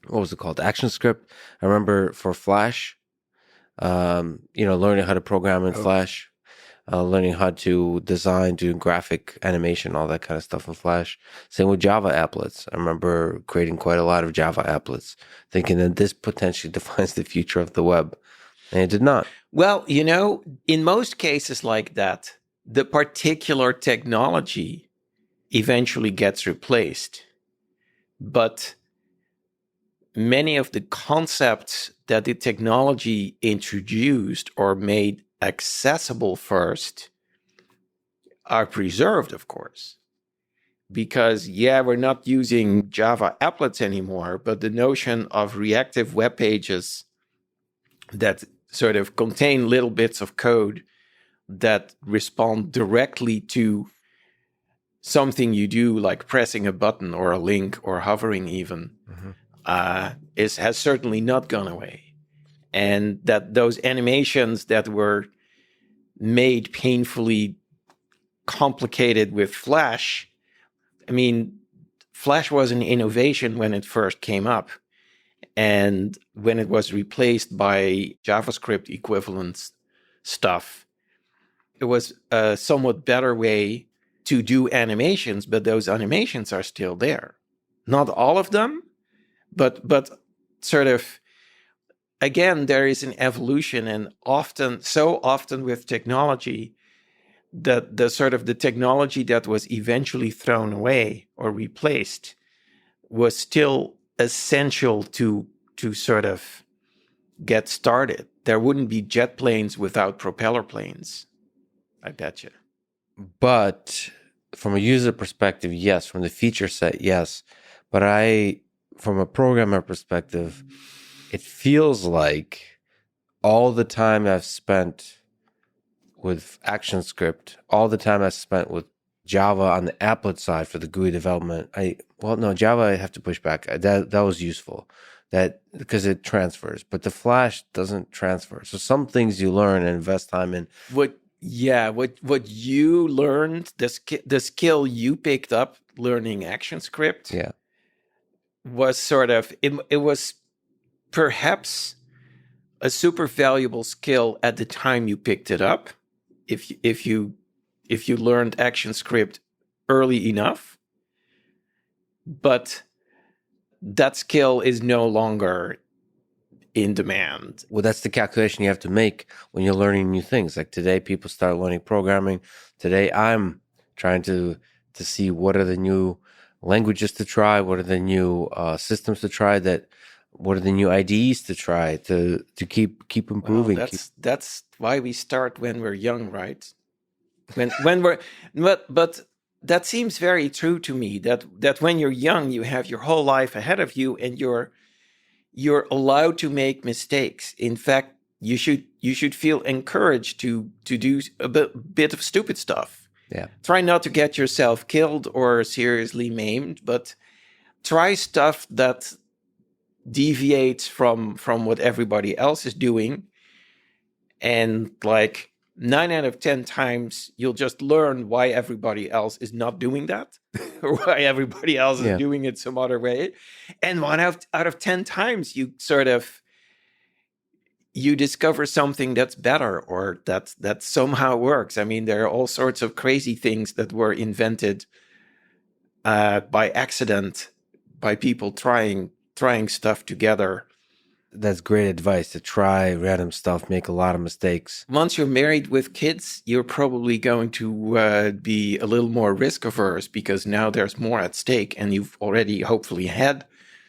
was it called? ActionScript. I remember for Flash, learning how to program in Flash, learning how to design, do graphic animation, all that kind of stuff in Flash. Same with Java applets. I remember creating quite a lot of Java applets, thinking that this potentially defines the future of the web. And it did not. Well, in most cases like that, the particular technology eventually gets replaced. But many of the concepts that the technology introduced or made accessible first are preserved, of course. Because, we're not using Java applets anymore, but the notion of reactive web pages that sort of contain little bits of code that respond directly to something you do, like pressing a button or a link or hovering even, has certainly not gone away. And that those animations that were made painfully complicated with Flash, I mean, Flash was an innovation when it first came up. And when it was replaced by JavaScript equivalent stuff, it was a somewhat better way to do animations, but those animations are still there. Not all of them, but sort of, again, there is an evolution, and so often with technology, that the technology that was eventually thrown away or replaced was still essential to sort of get started. There wouldn't be jet planes without propeller planes, I bet you. But from a user perspective, yes. From the feature set, yes. But from a programmer perspective, it feels like all the time I've spent with ActionScript, all the time I've spent with Java on the applet side for the GUI development. Java I have to push back. That was useful, because it transfers, but the Flash doesn't transfer. So some things you learn and invest time in. What you learned, the skill you picked up learning ActionScript, was sort of it was perhaps a super valuable skill at the time you picked it up. If you learned ActionScript early enough, but that skill is no longer in demand. Well, that's the calculation you have to make when you're learning new things. Like today, people start learning programming. Today, I'm trying to see what are the new languages to try, what are the new systems to try, what are the new IDEs to try to keep improving. Well, that's why we start when we're young, right? When we're but that seems very true to me, that when you're young, you have your whole life ahead of you, and you're allowed to make mistakes. In fact, you should feel encouraged to do a bit of stupid stuff. Yeah. Try not to get yourself killed or seriously maimed, but try stuff that deviates from what everybody else is doing. And like 9 out of 10 times, you'll just learn why everybody else is not doing that, or why everybody else is doing it some other way. And 1 out of 10 times, you discover something that's better, or that somehow works. I mean, there are all sorts of crazy things that were invented by accident, by people trying stuff together. that's great advice, to try random stuff, make a lot of mistakes. Once you're married with kids, you're probably going to be a little more risk averse because now there's more at stake, and you've already hopefully had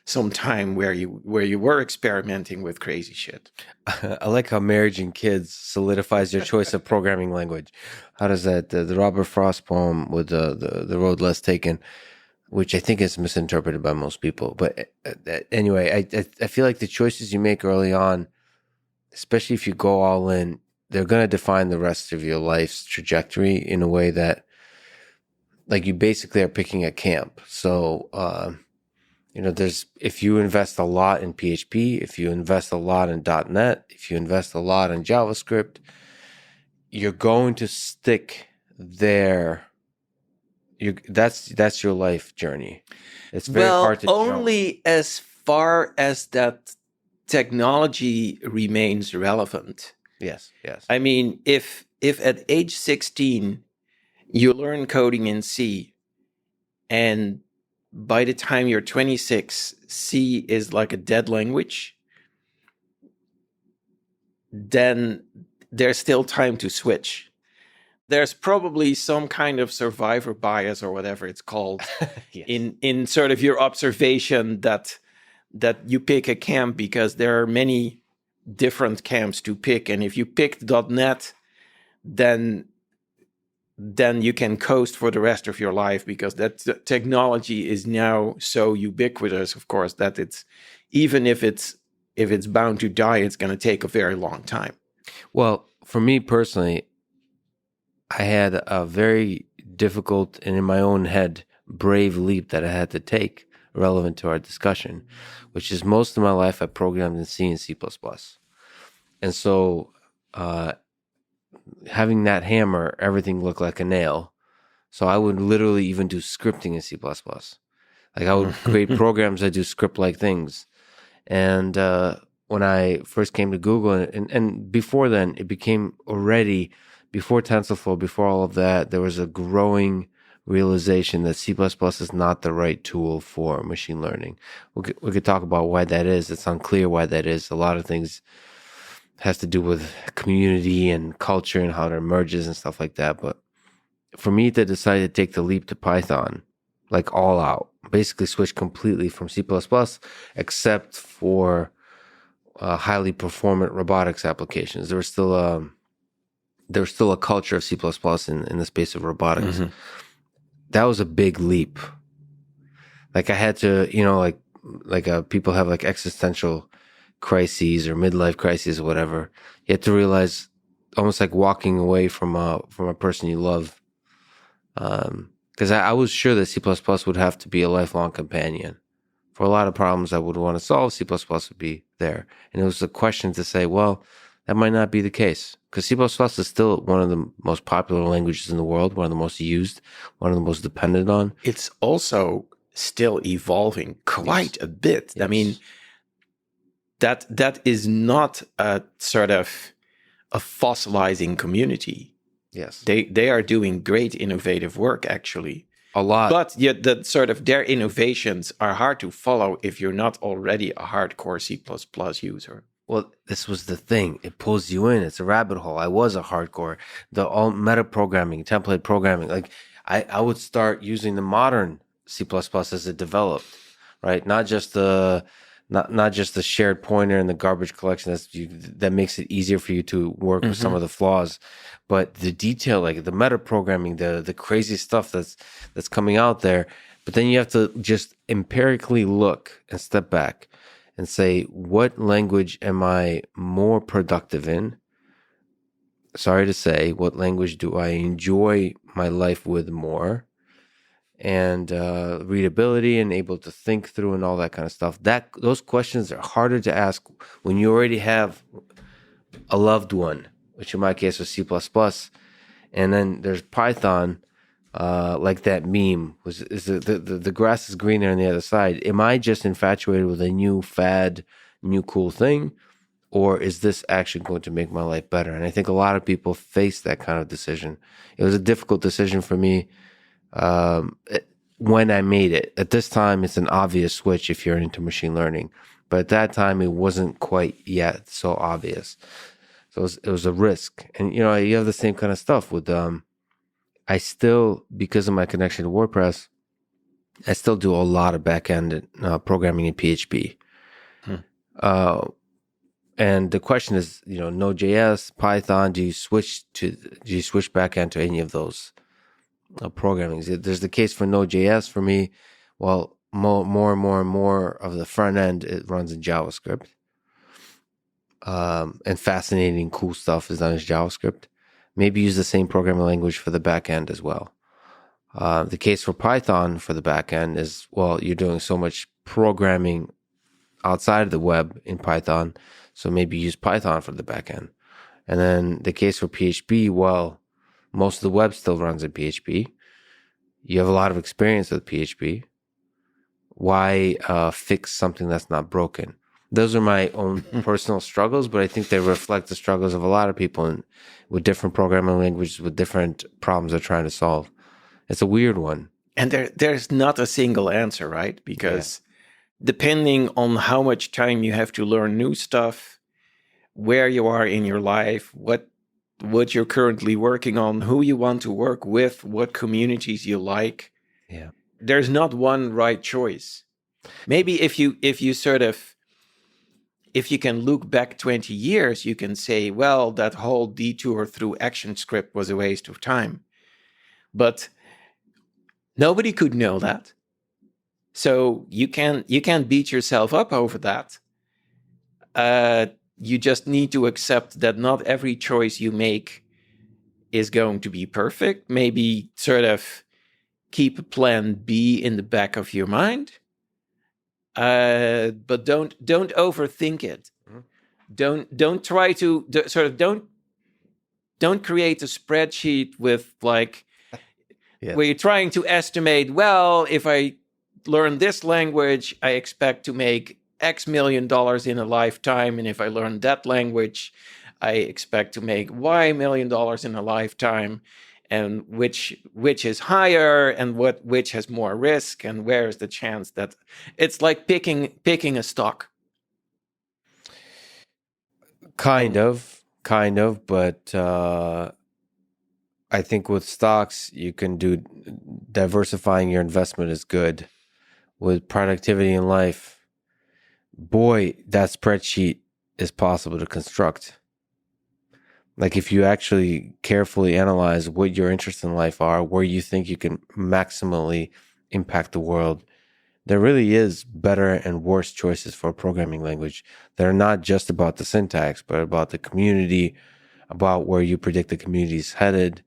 some time where you were experimenting with crazy shit. I like how marriage and kids solidifies your choice of programming language. How does that, the Robert Frost poem with the road less taken, which I think is misinterpreted by most people. But anyway, I feel like the choices you make early on, especially if you go all in, they're going to define the rest of your life's trajectory in a way that, like, you basically are picking a camp. So, if you invest a lot in PHP, if you invest a lot in .NET, if you invest a lot in JavaScript, you're going to stick there. That's your life journey. It's very hard to only jump. As far as that technology remains relevant. Yes. I mean, if at age 16 you learn coding in C, and by the time you're 26, C is like a dead language, then there's still time to switch. There's probably some kind of survivor bias or whatever it's called yes. in sort of your observation that you pick a camp because there are many different camps to pick. And if you picked .NET, then you can coast for the rest of your life because that technology is now so ubiquitous, of course, that it's, even if it's bound to die, it's going to take a very long time. Well, for me personally, I had a very difficult and in my own head brave leap that I had to take relevant to our discussion, which is most of my life I programmed in C and C++. And so having that hammer, everything looked like a nail. So I would literally even do scripting in C++. Like I would create programs that do script-like things. And when I first came to Google, and before then, it became already... Before TensorFlow, before all of that, there was a growing realization that C++ is not the right tool for machine learning. We could talk about why that is. It's unclear why that is. A lot of things has to do with community and culture and how it emerges and stuff like that. But for me to decide to take the leap to Python, like all out, basically switch completely from C++, except for highly performant robotics applications. There was still a culture of C++ in the space of robotics. Mm-hmm. That was a big leap. Like I had to, people have like existential crises or midlife crises or whatever. You have to realize, almost like walking away from a person you love. Because I was sure that C++ would have to be a lifelong companion. For a lot of problems I would want to solve, C++ would be there. And it was a question to say, well, that might not be the case, because C++ is still one of the most popular languages in the world, one of the most used, one of the most depended on. It's also still evolving quite a bit. Yes. I mean, that is not a sort of a fossilizing community. Yes. They are doing great innovative work, actually. A lot. But yet the sort of their innovations are hard to follow if you're not already a hardcore C++ user. Well, this was the thing. It pulls you in. It's a rabbit hole. I was a hardcore. The all meta programming, template programming. Like I would start using the modern C++ as it developed, right? Not just the shared pointer and the garbage collection that makes it easier for you to work with some of the flaws, but the detail, like the meta programming, the crazy stuff that's coming out there. But then you have to just empirically look and step back and say, what language am I more productive in? Sorry to say, what language do I enjoy my life with more? And readability and able to think through and all that kind of stuff. Those questions are harder to ask when you already have a loved one, which in my case was C++. And then there's Python, like that meme, is the grass is greener on the other side. Am I just infatuated with a new fad, new cool thing? Or is this actually going to make my life better? And I think a lot of people face that kind of decision. It was a difficult decision for me. when I made it. At this time, it's an obvious switch if you're into machine learning. But at that time, it wasn't quite yet so obvious. So it was a risk. And, you have the same kind of stuff with, I still, because of my connection to WordPress, I still do a lot of backend programming in PHP. And the question is, Node.js, Python, do you switch backend to any of those programming? There's the case for Node.js for me. Well, more and more of the front end, it runs in JavaScript. And fascinating, cool stuff is done in JavaScript. Maybe use the same programming language for the back end as well. The case for Python for the back end is, well, you're doing so much programming outside of the web in Python, so maybe use Python for the back end. And then the case for PHP, well, most of the web still runs in PHP. You have a lot of experience with PHP. Why fix something that's not broken? Those are my own personal struggles, but I think they reflect the struggles of a lot of people with different programming languages, with different problems they're trying to solve. It's a weird one. And there's not a single answer, right? Because depending on how much time you have to learn new stuff, where you are in your life, what you're currently working on, who you want to work with, what communities you like. Yeah. There's not one right choice. Maybe if you can look back 20 years, you can say, well, that whole detour through ActionScript was a waste of time. But nobody could know that. So you can't beat yourself up over that. You just need to accept that not every choice you make is going to be perfect. Maybe sort of keep a plan B in the back of your mind. But don't overthink it. Don't try to don't create a spreadsheet with like where you're trying to estimate, well, if I learn this language, I expect to make X million dollars in a lifetime, and if I learn that language, I expect to make Y million dollars in a lifetime. And which is higher, and which has more risk, and where is the chance that it's like picking a stock? Kind of, but I think with stocks you can do diversifying your investment is good. With productivity in life, boy, that spreadsheet is possible to construct. Like if you actually carefully analyze what your interests in life are, where you think you can maximally impact the world, there really is better and worse choices for a programming language that are not just about the syntax, but about the community, about where you predict the community is headed,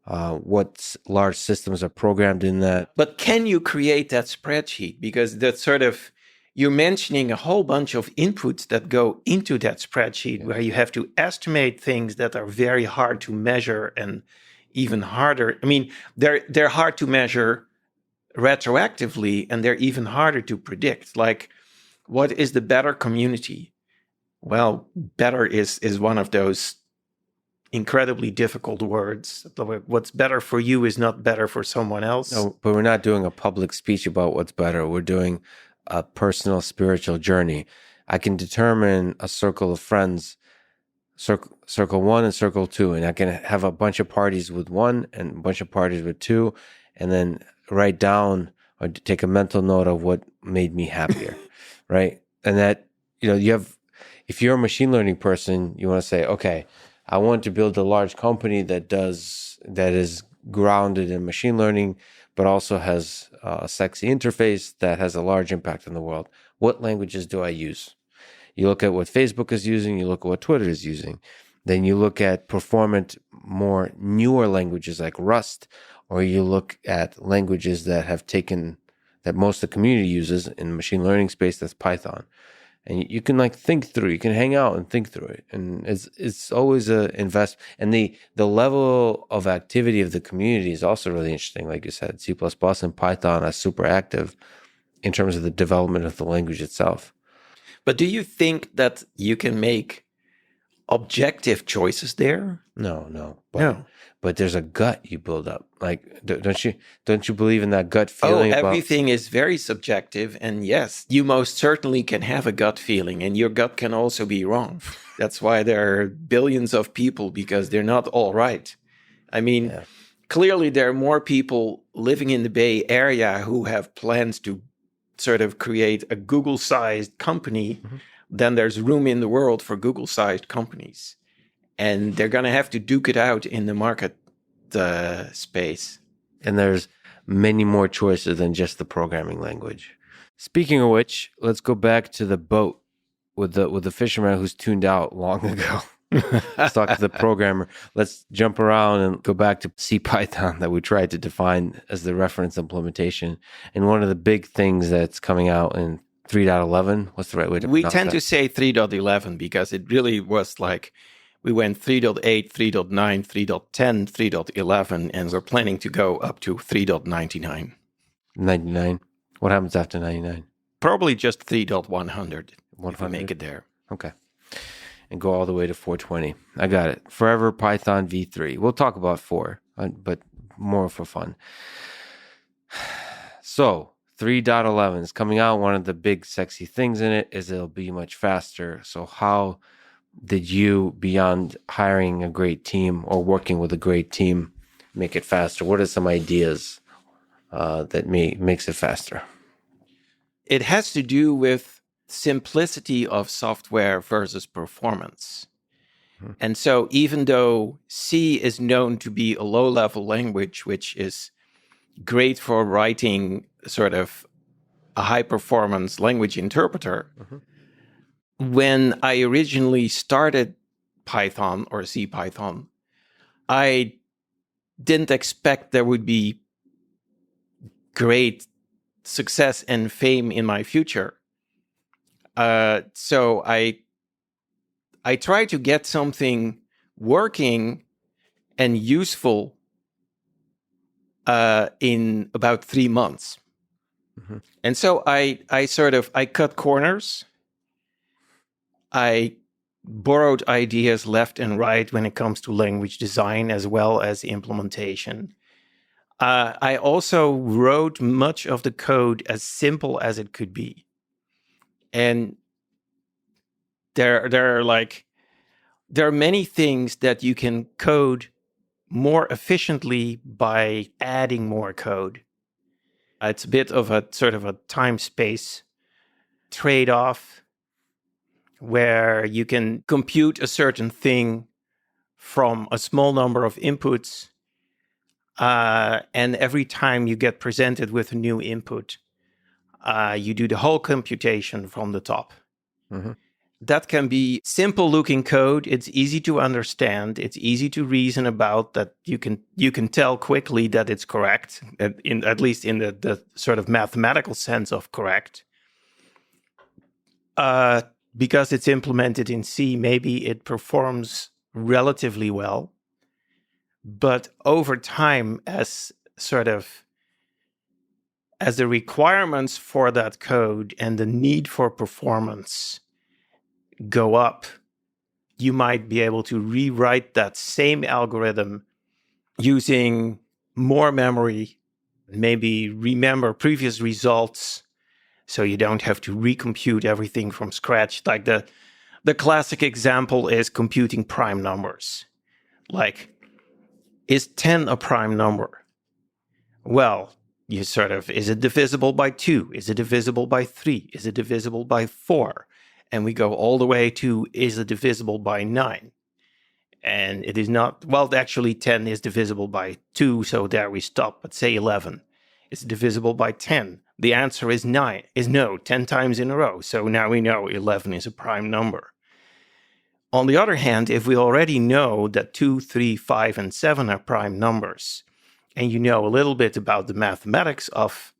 what large systems are programmed in that. But can you create that spreadsheet? Because that's sort of, you're mentioning a whole bunch of inputs that go into that spreadsheet where you have to estimate things that are very hard to measure and even harder. I mean, they're hard to measure retroactively, and they're even harder to predict. Like, what is the better community? Well, better is one of those incredibly difficult words. What's better for you is not better for someone else. No, but we're not doing a public speech about what's better. We're doing a personal spiritual journey. I can determine a circle of friends, circle 1 and circle 2, and I can have a bunch of parties with 1 and a bunch of parties with 2, and then write down or take a mental note of what made me happier, right? And that, you have, if you're a machine learning person, you want to say, okay, I want to build a large company that is grounded in machine learning, but also has a sexy interface that has a large impact in the world. What languages do I use? You look at what Facebook is using, you look at what Twitter is using. Then you look at performant, more newer languages like Rust, or you look at languages that most of the community uses in the machine learning space, that's Python. And you can think through, you can hang out and think through it. And it's always a invest. And the level of activity of the community is also really interesting. Like you said, C++ and Python are super active in terms of the development of the language itself. But do you think that you can make objective choices there? No. but there's a gut you build up. Like, don't you believe in that gut feeling? Everything is very subjective. And yes, you most certainly can have a gut feeling, and your gut can also be wrong. That's why there are billions of people, because they're not all right. I mean, clearly there are more people living in the Bay Area who have plans to sort of create a Google-sized company than there's room in the world for Google-sized companies. And they're going to have to duke it out in the market space. And there's many more choices than just the programming language. Speaking of which, let's go back to the boat with the fisherman who's tuned out long ago. Let's talk to the programmer. Let's jump around and go back to CPython that we tried to define as the reference implementation. And one of the big things that's coming out in 3.11, what's the right way to pronounce that? We tend to say 3.11 because it really was like we went 3.8, 3.9, 3.10, 3.11, and we're planning to go up to 3.99. 99? What happens after 99? Probably just 3.100 if we make it there. Okay. And go all the way to 420. I got it. Forever Python v3. We'll talk about 4, but more for fun. So 3.11 is coming out. One of the big sexy things in it is it'll be much faster. So how did you, beyond hiring a great team or working with a great team, make it faster? What are some ideas that makes it faster? It has to do with simplicity of software versus performance. And so even though C is known to be a low-level language, which is great for writing sort of a high-performance language interpreter, when I originally started Python or CPython, I didn't expect there would be great success and fame in my future. So I try to get something working and useful in about 3 months. And so I cut corners. I borrowed ideas left and right when it comes to language design as well as implementation. I also wrote much of the code as simple as it could be. And there are many things that you can code more efficiently by adding more code. It's a bit of a sort of a time-space trade-off where you can compute a certain thing from a small number of inputs, and every time you get presented with a new input, you do the whole computation from the top. That can be simple looking code. It's easy to understand. It's easy to reason about, that you can tell quickly that it's correct, at least in the sort of mathematical sense of correct. Because it's implemented in C, maybe it performs relatively well. But over time, as the requirements for that code and the need for performance go up, you might be able to rewrite that same algorithm using more memory, maybe remember previous results, so you don't have to recompute everything from scratch. Like the classic example is computing prime numbers. Like, is 10 a prime number? Well, you is it divisible by 2? Is it divisible by 3? Is it divisible by 4? And we go all the way to, is it divisible by 9? And it is not. Well, actually 10 is divisible by 2, so there we stop. But say 11. Is it divisible by 10? The answer is no, 10 times in a row. So now we know 11 is a prime number. On the other hand, if we already know that 2, 3, 5, and 7 are prime numbers, and you know a little bit about the mathematics of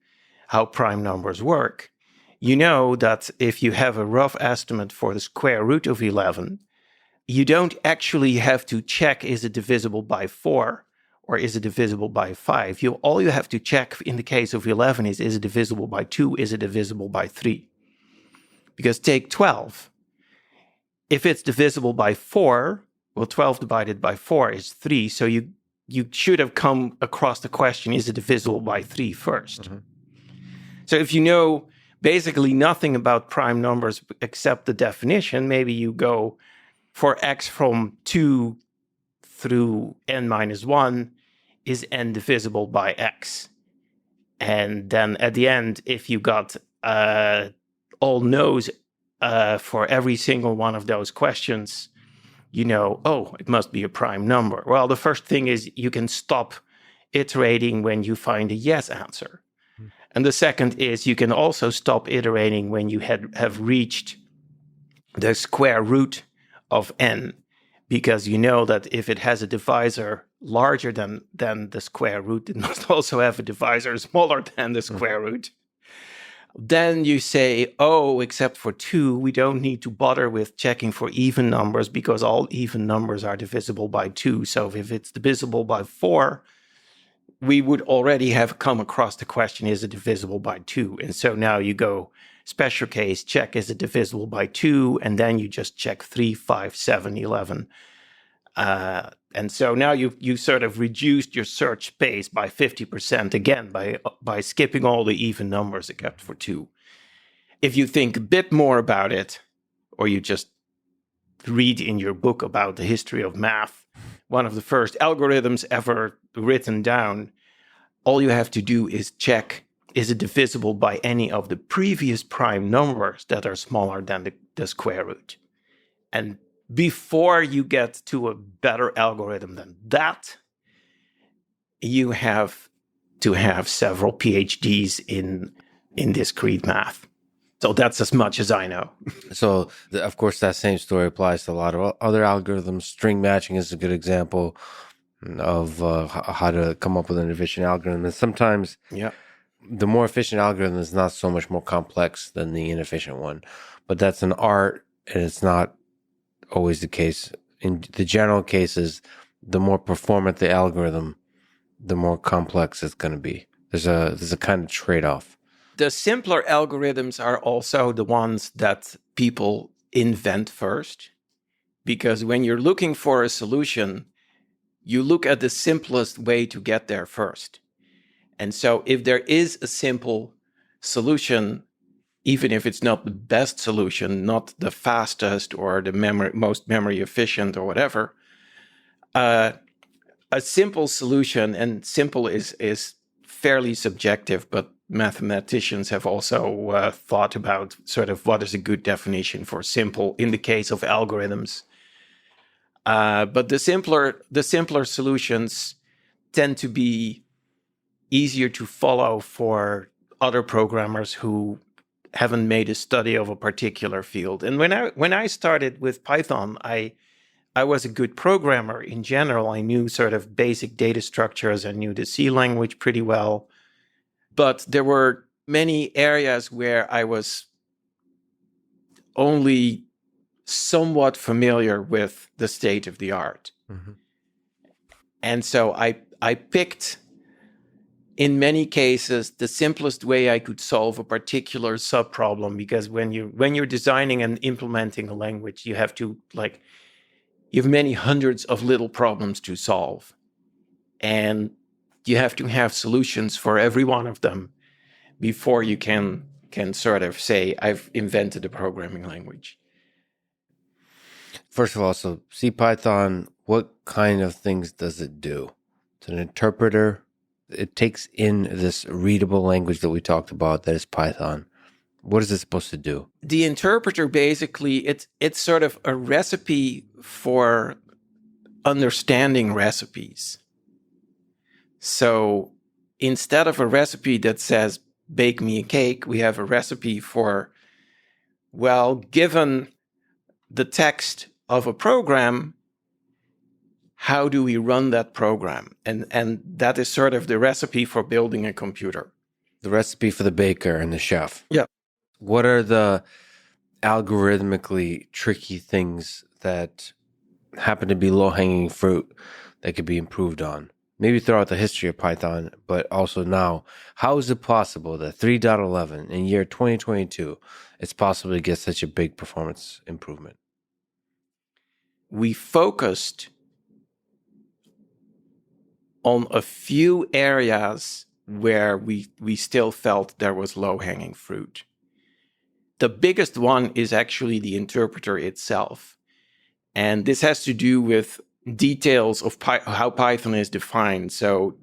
how prime numbers work, you know that if you have a rough estimate for the square root of 11, you don't actually have to check, is it divisible by 4 or is it divisible by 5? All you have to check in the case of 11 is it divisible by 2, is it divisible by 3? Because take 12. If it's divisible by 4, well, 12 divided by 4 is 3, so you you should have come across the question, is it divisible by 3 first? Mm-hmm. So if you know basically nothing about prime numbers except the definition, maybe you go for x from 2 through n minus 1, is n divisible by x? And then at the end, if you got all no's for every single one of those questions, you know, oh, it must be a prime number. Well, the first thing is you can stop iterating when you find a yes answer. And the second is you can also stop iterating when you have reached the square root of n, because you know that if it has a divisor larger than the square root, it must also have a divisor smaller than the square root. Then you say, oh, except for 2, we don't need to bother with checking for even numbers because all even numbers are divisible by 2. So if it's divisible by 4, we would already have come across the question, is it divisible by 2? And so now you go special case, check, is it divisible by 2? And then you just check 3, 5, 7, 11. And so now you sort of reduced your search space by 50% again by skipping all the even numbers except for 2. If you think a bit more about it, or you just read in your book about the history of math, one of the first algorithms ever written down, all you have to do is check, is it divisible by any of the previous prime numbers that are smaller than the square root? And before you get to a better algorithm than that, you have to have several PhDs in discrete math. So that's as much as I know. So, of course, that same story applies to a lot of other algorithms. String matching is a good example of how to come up with an efficient algorithm. And sometimes the more efficient algorithm is not so much more complex than the inefficient one. But that's an art, and it's not always the case. In the general cases, the more performant the algorithm, the more complex it's going to be. There's a kind of trade-off. The simpler algorithms are also the ones that people invent first, because when you're looking for a solution, you look at the simplest way to get there first. And so if there is a simple solution, even if it's not the best solution, not the fastest or the most memory efficient or whatever, a simple solution, and simple is fairly subjective, but mathematicians have also thought about sort of what is a good definition for simple in the case of algorithms. But the simpler solutions tend to be easier to follow for other programmers who haven't made a study of a particular field. And when I started with Python, I was a good programmer in general. I knew sort of basic data structures. I knew the C language pretty well. But there were many areas where I was only somewhat familiar with the state of the art. Mm-hmm. And so I picked, in many cases, the simplest way I could solve a particular subproblem, because when you're designing and implementing a language, you have many hundreds of little problems to solve. And you have to have solutions for every one of them before you can sort of say, I've invented a programming language. First of all, so CPython, what kind of things does it do? It's an interpreter. It takes in this readable language that we talked about, that is Python. What is it supposed to do? The interpreter, basically, it's sort of a recipe for understanding recipes. So instead of a recipe that says, bake me a cake, we have a recipe for, well, given the text of a program, how do we run that program? And that is sort of the recipe for building a computer. The recipe for the baker and the chef. Yeah. What are the algorithmically tricky things that happen to be low-hanging fruit that could be improved on? Maybe throughout the history of Python, but also now. How is it possible that 3.11 in year 2022, it's possible to get such a big performance improvement? We focused on a few areas where we still felt there was low-hanging fruit. The biggest one is actually the interpreter itself. And this has to do with details of how Python is defined. So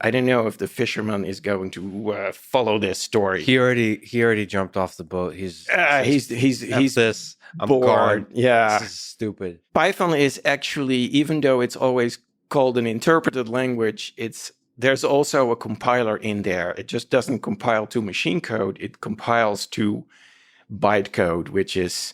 I don't know if the fisherman is going to follow this story. He already jumped off the boat. He's this. I'm bored. gone. Yeah, this is stupid. Python is actually, even though it's always called an interpreted language, there's also a compiler in there. It just doesn't compile to machine code. It compiles to bytecode, which is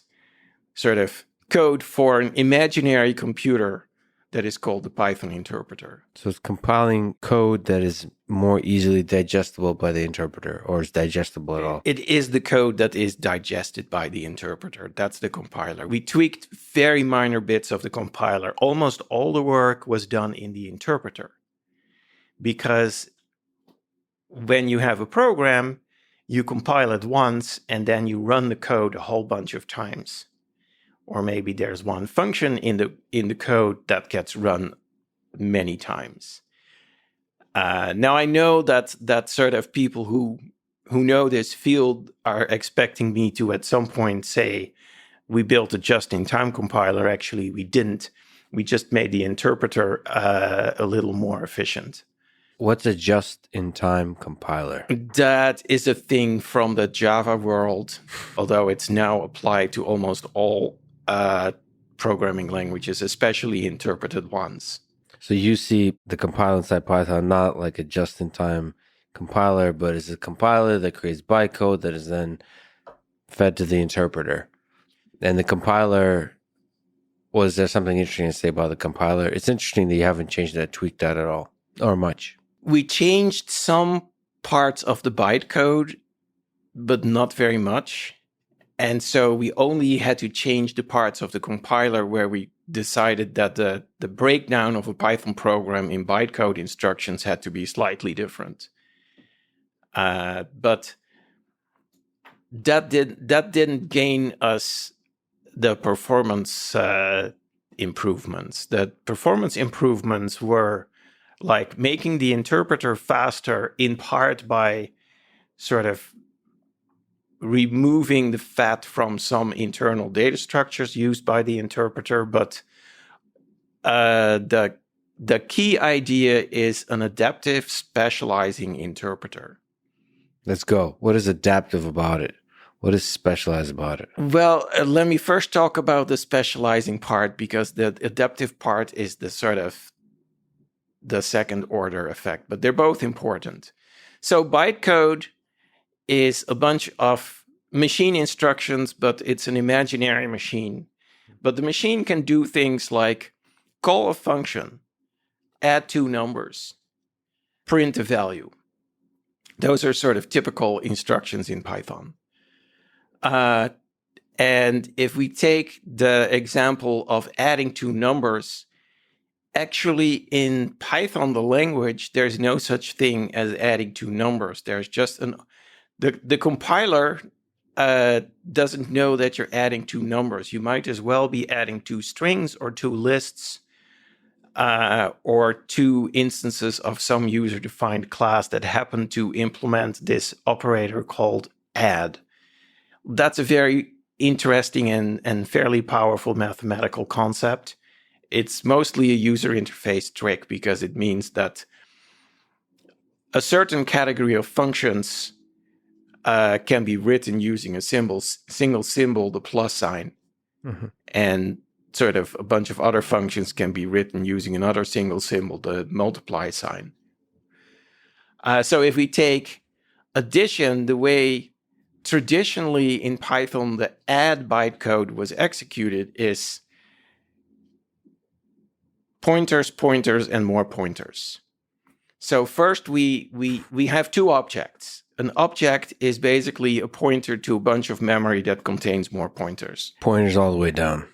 sort of code for an imaginary computer that is called the Python interpreter. So it's compiling code that is more easily digestible by the interpreter, or is digestible at all? It is the code that is digested by the interpreter. That's the compiler. We tweaked very minor bits of the compiler. Almost all the work was done in the interpreter. Because when you have a program, you compile it once and then you run the code a whole bunch of times. Or maybe there's one function in the code that gets run many times. Now I know that sort of people who know this field are expecting me to at some point say, we built a just-in-time compiler. Actually, we didn't. We just made the interpreter a little more efficient. What's a just-in-time compiler? That is a thing from the Java world, although it's now applied to almost all programming languages, especially interpreted ones. So you see the compiler inside Python not like a just-in-time compiler, but it's a compiler that creates bytecode that is then fed to the interpreter. And the compiler, was there something interesting to say about the compiler? It's interesting that you haven't changed that, tweaked that at all, or much. We changed some parts of the bytecode, but not very much. And so we only had to change the parts of the compiler where we decided that the breakdown of a Python program in bytecode instructions had to be slightly different. But that didn't gain us the performance improvements. The performance improvements were like making the interpreter faster, in part by sort of removing the fat from some internal data structures used by the interpreter. But the key idea is an adaptive specializing interpreter. Let's go. What is adaptive about it? What is specialized about it? Well, let me first talk about the specializing part, because the adaptive part is the sort of the second order effect, but they're both important. So bytecode is a bunch of machine instructions, but it's an imaginary machine. But the machine can do things like call a function, add two numbers, print a value. Those are sort of typical instructions in Python. And if we take the example of adding two numbers, actually in Python, the language, there's no such thing as adding two numbers. There's just the compiler doesn't know that you're adding two numbers. You might as well be adding two strings or two lists or two instances of some user-defined class that happen to implement this operator called add. That's a very interesting and fairly powerful mathematical concept. It's mostly a user interface trick because it means that a certain category of functions can be written using a single symbol, the plus sign, and sort of a bunch of other functions can be written using another single symbol, the multiply sign. So if we take addition, the way traditionally in Python the add bytecode was executed is pointers, pointers, and more pointers. So first we have two objects. An object is basically a pointer to a bunch of memory that contains more pointers. Pointers all the way down.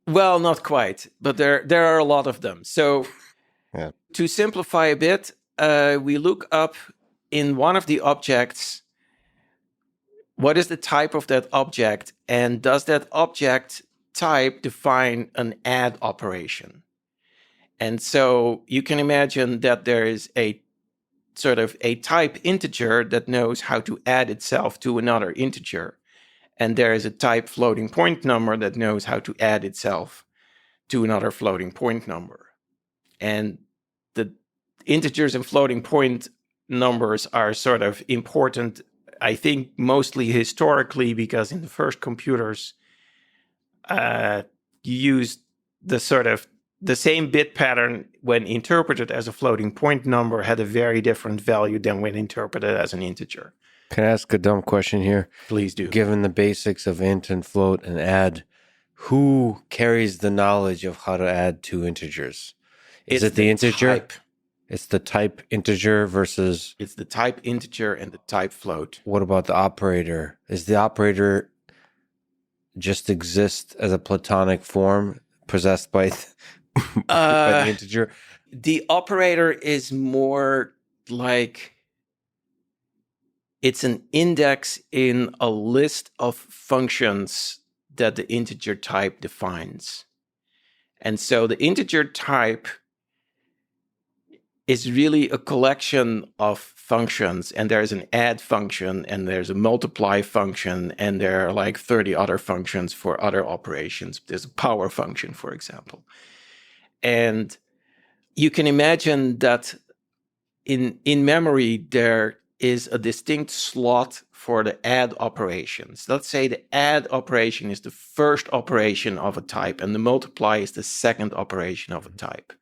Well, not quite, but there are a lot of them. So to simplify a bit, we look up in one of the objects, what is the type of that object, and does that object type define an add operation? And so you can imagine that there is a sort of a type integer that knows how to add itself to another integer. And there is a type floating point number that knows how to add itself to another floating point number. And the integers and floating point numbers are sort of important, I think, mostly historically, because in the first computers, you used the same bit pattern when interpreted as a floating point number had a very different value than when interpreted as an integer. Can I ask a dumb question here? Please do. Given the basics of int and float and add, who carries the knowledge of how to add two integers? Is it the integer? Type. It's the type integer versus... It's the type integer and the type float. What about the operator? Is the operator just exist as a platonic form possessed by by the integer? The operator is more like it's an index in a list of functions that the integer type defines. And so the integer type is really a collection of functions, and there's an add function, and there's a multiply function, and there are like 30 other functions for other operations. There's a power function, for example. And you can imagine that in memory, there is a distinct slot for the add operations. Let's say the add operation is the first operation of a type, and the multiply is the second operation of a type.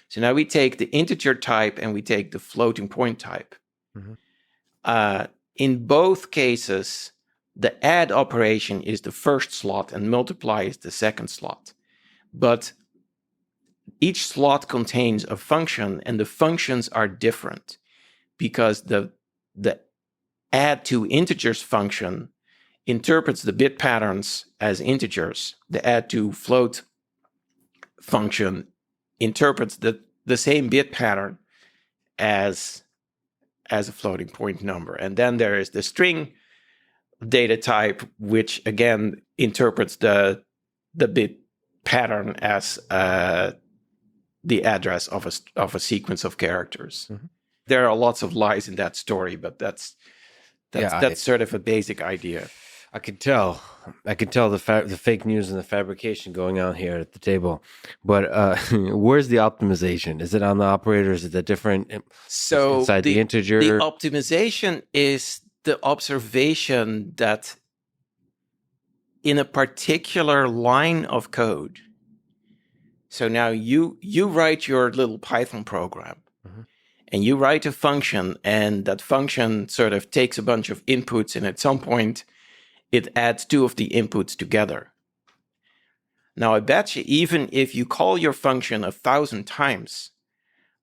So now we take the integer type and we take the floating point type. Mm-hmm. In both cases, the add operation is the first slot and multiply is the second slot. But each slot contains a function, and the functions are different because the add two integers function interprets the bit patterns as integers. The add to float function interprets the same bit pattern as a floating point number. And then there is the string data type, which again interprets the bit pattern as the address of a sequence of characters. Mm-hmm. There are lots of lies in that story, but that's sort of a basic idea. I could tell the fake news and the fabrication going on here at the table. But where's the optimization? Is it on the operator? Is it a different inside the integer? The optimization is the observation that in a particular line of code. So now you write your little Python program. Mm-hmm. And you write a function, and that function sort of takes a bunch of inputs, and at some point it adds two of the inputs together. Now, I bet you even if you call your function 1,000 times,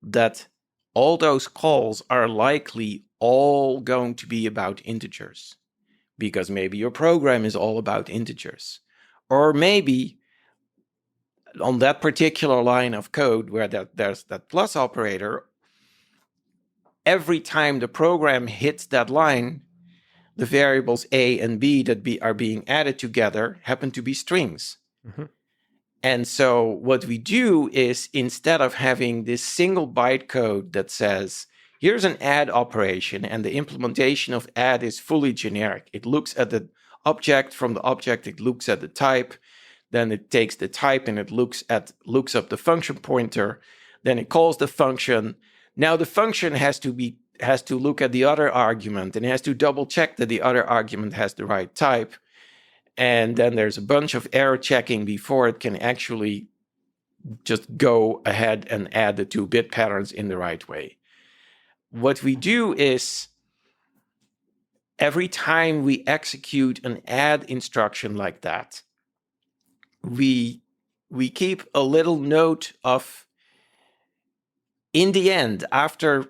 that all those calls are likely all going to be about integers, because maybe your program is all about integers. Or maybe on that particular line of code where there's that plus operator, every time the program hits that line, the variables A and B that are being added together happen to be strings. Mm-hmm. And so what we do is, instead of having this single byte code that says, here's an add operation, and the implementation of add is fully generic. It looks at the object. From the object, it looks at the type. Then it takes the type and it looks up the function pointer. Then it calls the function. Now the function has to look at the other argument and has to double check that the other argument has the right type. And then there's a bunch of error checking before it can actually just go ahead and add the two bit patterns in the right way. What we do is, every time we execute an add instruction like that, we keep a little note of, in the end, after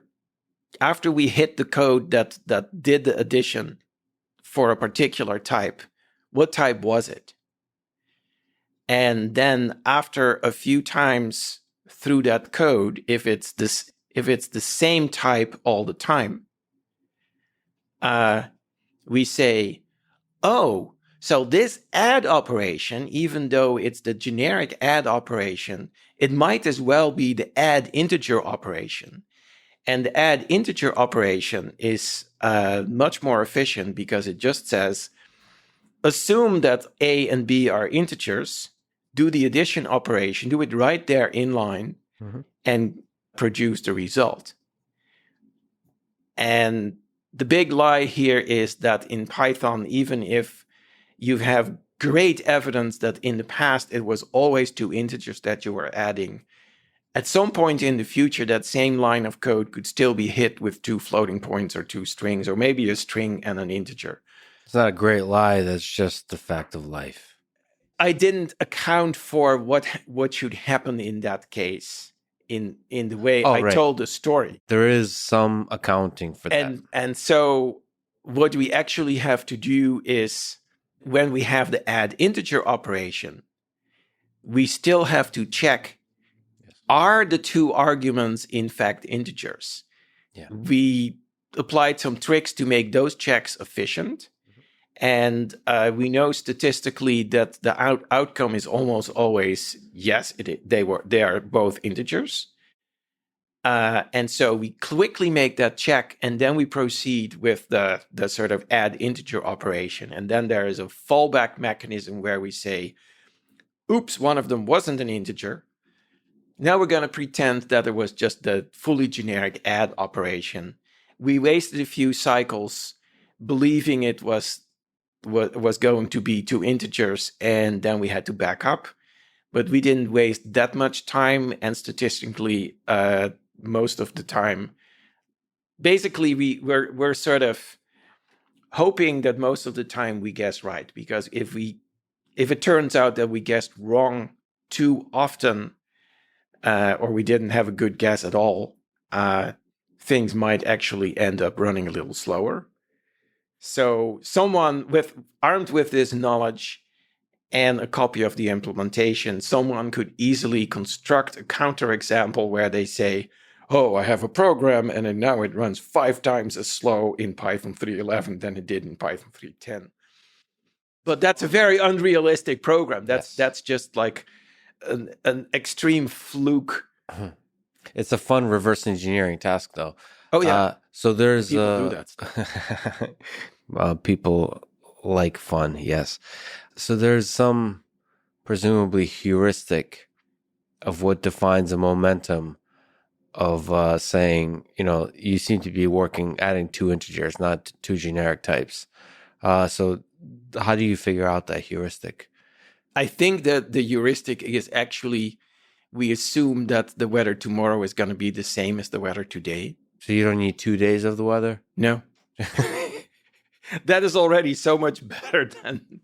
we hit the code that did the addition for a particular type, what type was it? And then after a few times through that code, if it's the same type all the time, we say, oh, So this add operation, even though it's the generic add operation, it might as well be the add integer operation. And the add integer operation is much more efficient because it just says, assume that A and B are integers, do the addition operation, do it right there in line, and produce the result. And the big lie here is that in Python, even if you have great evidence that in the past it was always two integers that you were adding, at some point in the future, that same line of code could still be hit with two floating points or two strings, or maybe a string and an integer. It's not a great lie. That's just the fact of life. I didn't account for what should happen in that case in the way I told the story. There is some accounting for that. And so what we actually have to do is, when we have the add integer operation, we still have to check, are the two arguments in fact integers? Yeah. We applied some tricks to make those checks efficient. And we know statistically that the outcome is almost always yes, they are both integers. And so we quickly make that check, and then we proceed with the sort of add integer operation. And then there is a fallback mechanism where we say, oops, one of them wasn't an integer. Now we're going to pretend that it was just the fully generic add operation. We wasted a few cycles believing it was going to be two integers, and then we had to back up. But we didn't waste that much time, and statistically, most of the time, basically, we're sort of hoping that most of the time we guess right, because if it turns out that we guessed wrong too often, or we didn't have a good guess at all, things might actually end up running a little slower. So someone armed with this knowledge and a copy of the implementation, someone could easily construct a counterexample where they say, oh, I have a program and now it runs 5 times as slow in Python 3.11 than it did in Python 3.10. But that's a very unrealistic program. That's just like an extreme fluke. It's a fun reverse engineering task, though. Oh, yeah. So there's people do that stuff. People like fun, yes. So there's some presumably heuristic of what defines a momentum of saying, you seem to be adding two integers, not two generic types. So how do you figure out that heuristic? I think that the heuristic is actually, we assume that the weather tomorrow is going to be the same as the weather today. So you don't need 2 days of the weather? No. That is already so much better than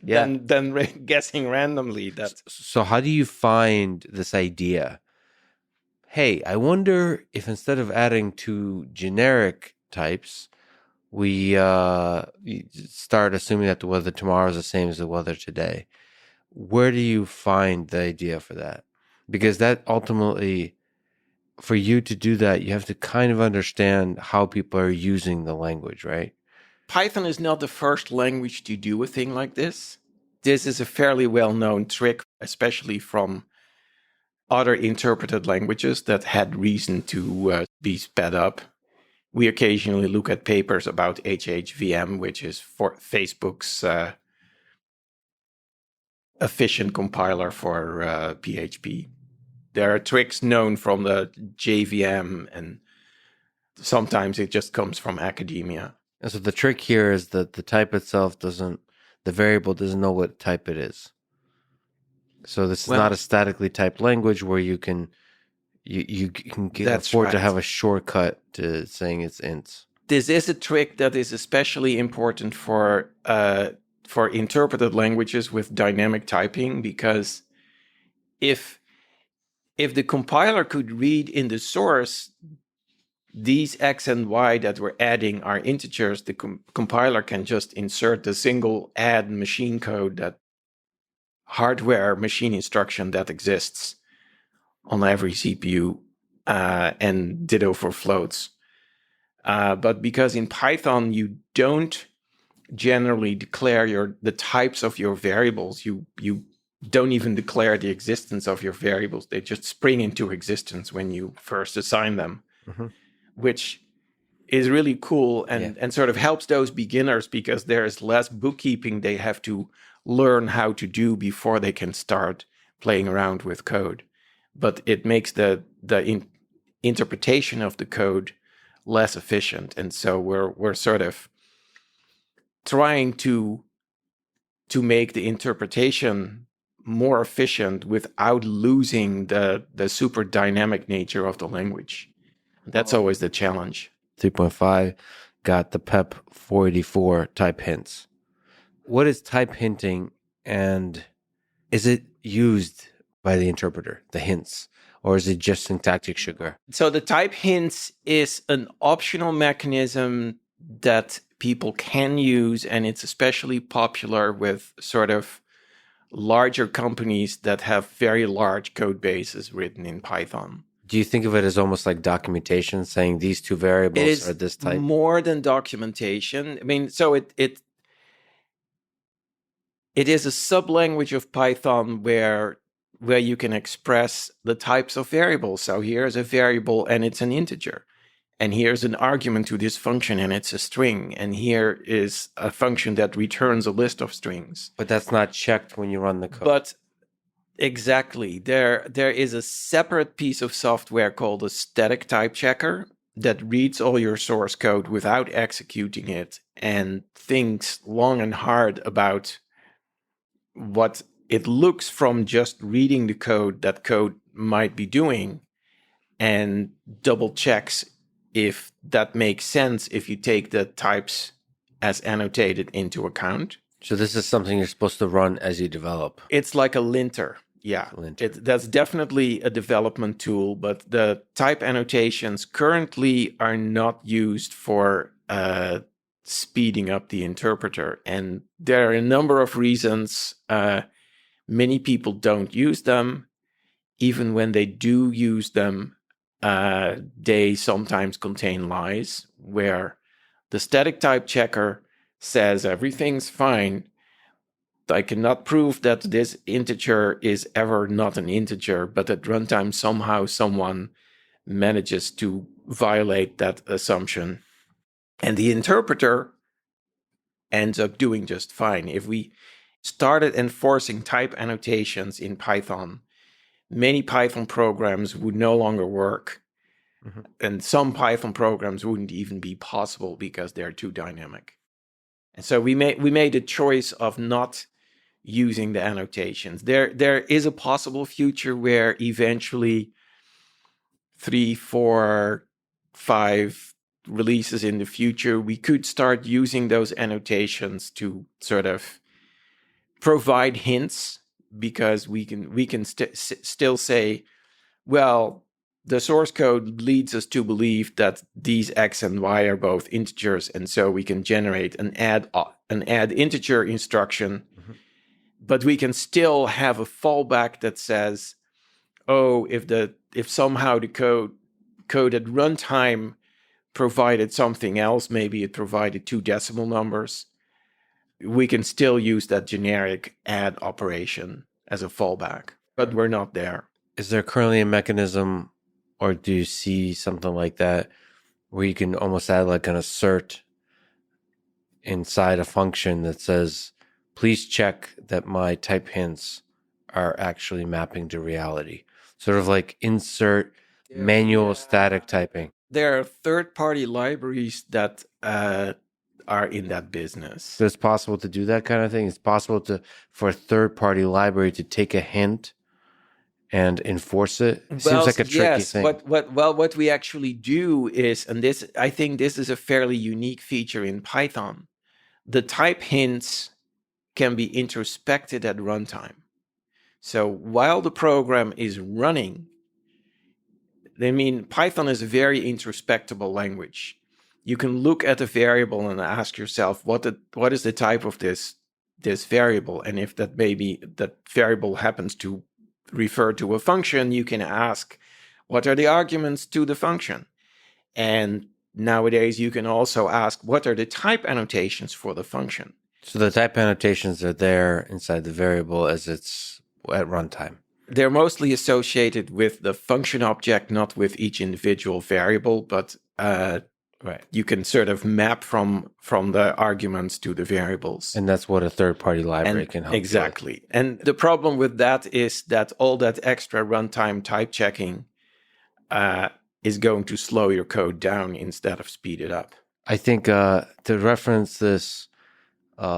guessing randomly. So how do you find this idea? Hey, I wonder if instead of adding two generic types, we start assuming that the weather tomorrow is the same as the weather today. Where do you find the idea for that? Because that ultimately, for you to do that, you have to kind of understand how people are using the language, right? Python is not the first language to do a thing like this. This is a fairly well-known trick, especially from other interpreted languages that had reason to be sped up. We occasionally look at papers about HHVM, which is for Facebook's efficient compiler for PHP. There are tricks known from the JVM, and sometimes it just comes from academia. And so the trick here is that the type itself the variable doesn't know what type it is. So this is not a statically typed language where you can afford to have a shortcut to saying it's ints. This is a trick that is especially important for interpreted languages with dynamic typing, because if the compiler could read in the source these x and y that we're adding are integers, the compiler can just insert the single add machine code, that hardware machine instruction that exists on every CPU, and ditto for floats. But because in Python you don't generally declare the types of your variables. You don't even declare the existence of your variables. They just spring into existence when you first assign them, which is really cool and sort of helps those beginners because there is less bookkeeping they have to learn how to do before they can start playing around with code. But it makes the interpretation of the code less efficient. And so we're sort of trying to make the interpretation more efficient without losing the super dynamic nature of the language. That's always the challenge. 3.5 got the PEP 484 type hints. What is type hinting, and is it used by the interpreter, the hints, or is it just syntactic sugar? So the type hints is an optional mechanism that people can use, and it's especially popular with sort of larger companies that have very large code bases written in Python. Do you think of it as almost like documentation, saying these two variables are this type? More than documentation. I mean, so it is a sublanguage of Python where you can express the types of variables. So here's a variable and it's an integer. And here's an argument to this function and it's a string. And here is a function that returns a list of strings. But that's not checked when you run the code. But exactly. There is a separate piece of software called a static type checker that reads all your source code without executing it and thinks long and hard about what it looks from just reading the code that code might be doing and double checks if that makes sense if you take the types as annotated into account. So this is something you're supposed to run as you develop. It's like a linter. Yeah, that's definitely a development tool, but the type annotations currently are not used for speeding up the interpreter. And there are a number of reasons. Many people don't use them. Even when they do use them, they sometimes contain lies where the static type checker says everything's fine. I cannot prove that this integer is ever not an integer, but at runtime somehow someone manages to violate that assumption. And the interpreter ends up doing just fine. If we started enforcing type annotations in Python, many Python programs would no longer work. Mm-hmm. And some Python programs wouldn't even be possible because they're too dynamic. And so we made a choice of not using the annotations. There is a possible future where eventually 3, 4, 5 releases in the future, we could start using those annotations to sort of provide hints, because we can still say, well, the source code leads us to believe that these x and y are both integers, and so we can generate an add integer instruction. Mm-hmm. But we can still have a fallback that says, oh, if somehow the code at runtime provided something else, maybe it provided 2 decimal numbers, we can still use that generic add operation as a fallback, but we're not there. Is there currently a mechanism, or do you see something like that, where you can almost add like an assert inside a function that says, please check that my type hints are actually mapping to reality? Sort of like insert manual static typing. There are third-party libraries that are in that business. So it's possible to do that kind of thing? It's possible for a third-party library to take a hint and enforce it? It seems like a tricky thing. What we actually do is, and I think this is a fairly unique feature in Python, the type hints can be introspected at runtime. So while the program is running, I mean, Python is a very introspectable language. You can look at a variable and ask yourself, what is the type of this variable? And if that variable happens to refer to a function, you can ask, what are the arguments to the function? And nowadays you can also ask, what are the type annotations for the function? So the type annotations are there inside the variable as it's at runtime. They're mostly associated with the function object, not with each individual variable, but Right. you can sort of map from the arguments to the variables. And that's what a third-party library can help. Exactly. And the problem with that is that all that extra runtime type checking is going to slow your code down instead of speed it up. I think to reference this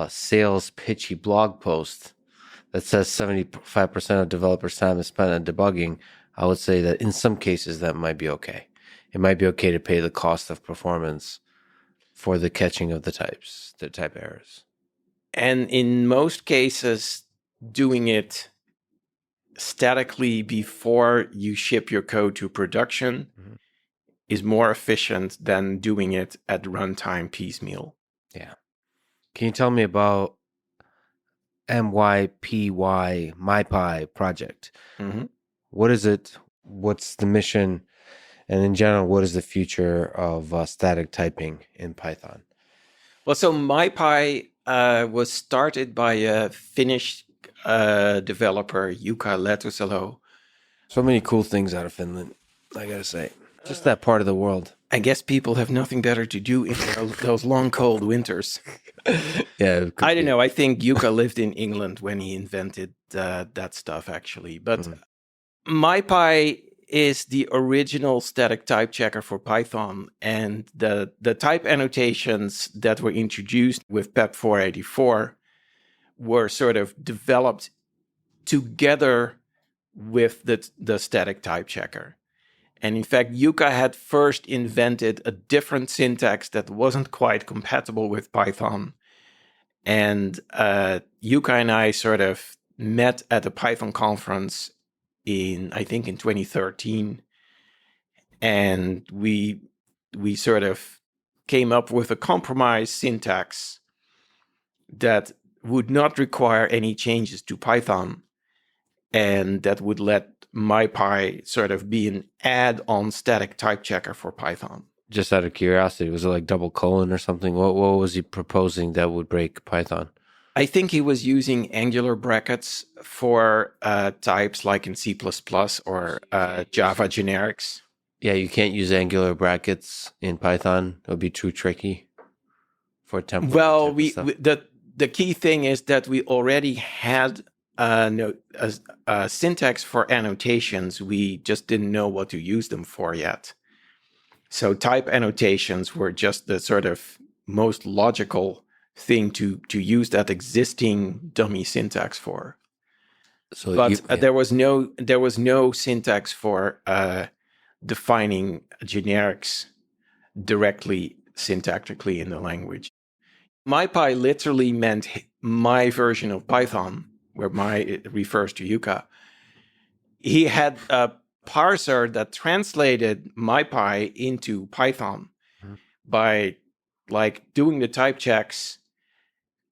sales pitchy blog post that says 75% of developers' time is spent on debugging, I would say that in some cases that might be okay. It might be okay to pay the cost of performance for the catching of the type errors. And in most cases, doing it statically before you ship your code to production is more efficient than doing it at runtime piecemeal. Yeah. Can you tell me about mypy project? What is it? What's the mission? And in general, what is the future of static typing in Python? Well, so mypy was started by a Finnish developer, Jukka Lehtosalon. So many cool things out of Finland, I gotta say. Just that part of the world. I guess people have nothing better to do in those long, cold winters. Yeah, I don't know. I think Jukka lived in England when he invented that stuff, actually. But mypy is the original static type checker for Python. And the type annotations that were introduced with PEP 484 were sort of developed together with the static type checker. And in fact, Jukka had first invented a different syntax that wasn't quite compatible with Python. And Jukka and I sort of met at a Python conference in 2013. And we sort of came up with a compromise syntax that would not require any changes to Python, and that would let mypy sort of be an add-on static type checker for Python. Just out of curiosity, was it like double colon or something? What was he proposing that would break Python? I think he was using Angular brackets for types like in C++ or Java generics. Yeah, you can't use Angular brackets in Python. It would be too tricky for template. Well, the key thing is that we already had a syntax for annotations. We just didn't know what to use them for yet. So type annotations were just the sort of most logical thing to use that existing dummy syntax for. So there was no syntax for defining generics directly syntactically in the language. MyPy literally meant my version of Python, where my refers to Jukka. He had a parser that translated MyPy into Python by like doing the type checks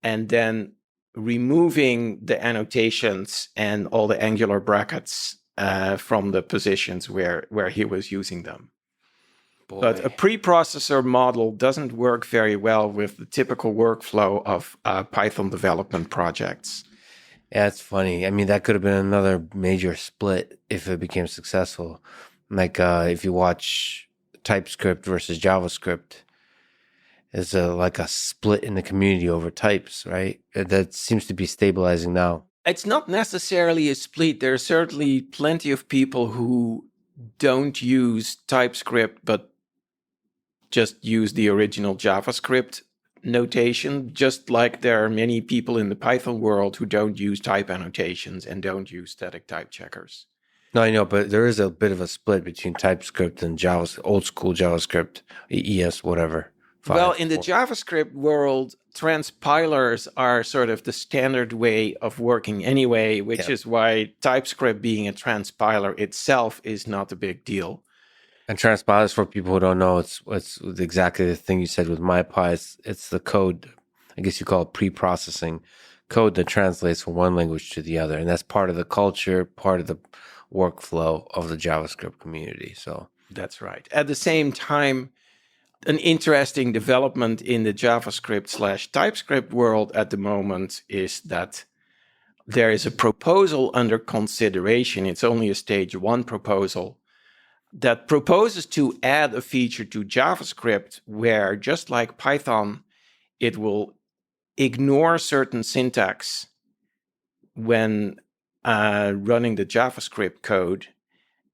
and then removing the annotations and all the Angular brackets from the positions where he was using them. Boy. But a preprocessor model doesn't work very well with the typical workflow of Python development projects. Yeah, it's funny. I mean, that could have been another major split if it became successful. Like if you watch TypeScript versus JavaScript, is like a split in the community over types, right? That seems to be stabilizing now. It's not necessarily a split. There are certainly plenty of people who don't use TypeScript, but just use the original JavaScript notation, just like there are many people in the Python world who don't use type annotations and don't use static type checkers. No, I know, but there is a bit of a split between TypeScript and old school JavaScript, ES, whatever. Well, in the JavaScript world, transpilers are sort of the standard way of working anyway, which is why TypeScript being a transpiler itself is not a big deal. And transpilers, for people who don't know, it's exactly the thing you said with mypy. It's the code, I guess you call it pre-processing, code that translates from one language to the other. And that's part of the culture, part of the workflow of the JavaScript community. So that's right. At the same time, an interesting development in the JavaScript/TypeScript world at the moment is that there is a proposal under consideration. It's only a stage 1 proposal that proposes to add a feature to JavaScript where, just like Python, it will ignore certain syntax when running the JavaScript code.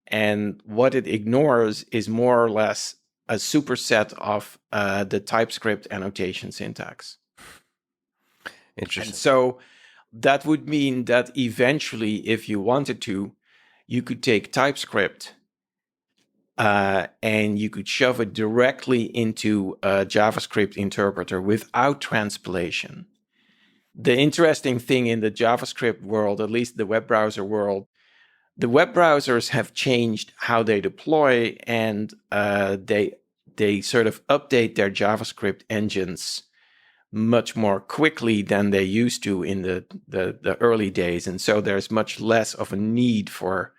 And what it ignores is more or less a superset of the TypeScript annotation syntax. Interesting. And so that would mean that eventually, if you wanted to, you could take TypeScript and you could shove it directly into a JavaScript interpreter without transpilation. The interesting thing in the JavaScript world, at least the web browser world, the web browsers have changed how they deploy, and they sort of update their JavaScript engines much more quickly than they used to in the early days. And so there's much less of a need for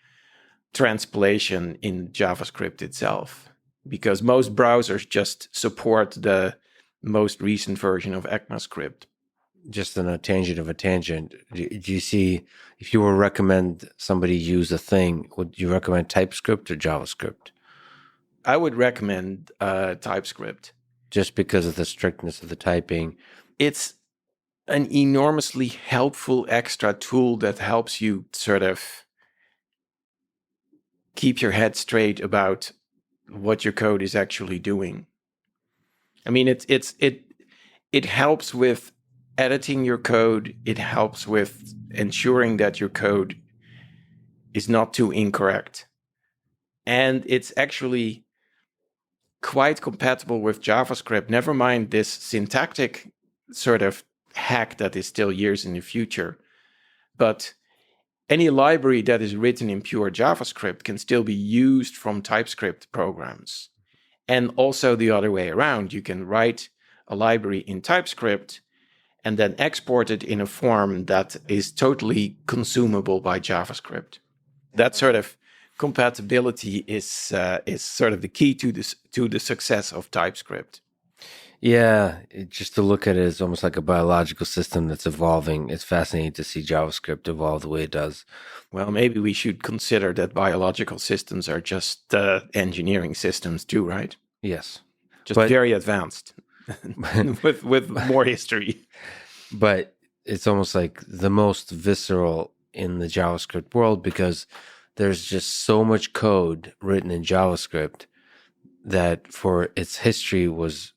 transpilation in JavaScript itself, because most browsers just support the most recent version of ECMAScript. Just on a tangent of a tangent, do you see, if you were to recommend somebody use a thing, would you recommend TypeScript or JavaScript? I would recommend TypeScript. Just because of the strictness of the typing. It's an enormously helpful extra tool that helps you sort of keep your head straight about what your code is actually doing. I mean, it helps with editing your code. It helps with ensuring that your code is not too incorrect. And it's actually quite compatible with JavaScript. Never mind this syntactic sort of hack that is still years in the future. But any library that is written in pure JavaScript can still be used from TypeScript programs. And also the other way around. You can write a library in TypeScript and then export it in a form that is totally consumable by JavaScript. That sort of compatibility is sort of the key to the success of TypeScript. Yeah, just to look at it as almost like a biological system that's evolving. It's fascinating to see JavaScript evolve the way it does. Well, maybe we should consider that biological systems are just engineering systems too, right? Yes. Just very advanced with more history. But it's almost like the most visceral in the JavaScript world, because there's just so much code written in JavaScript that for its history was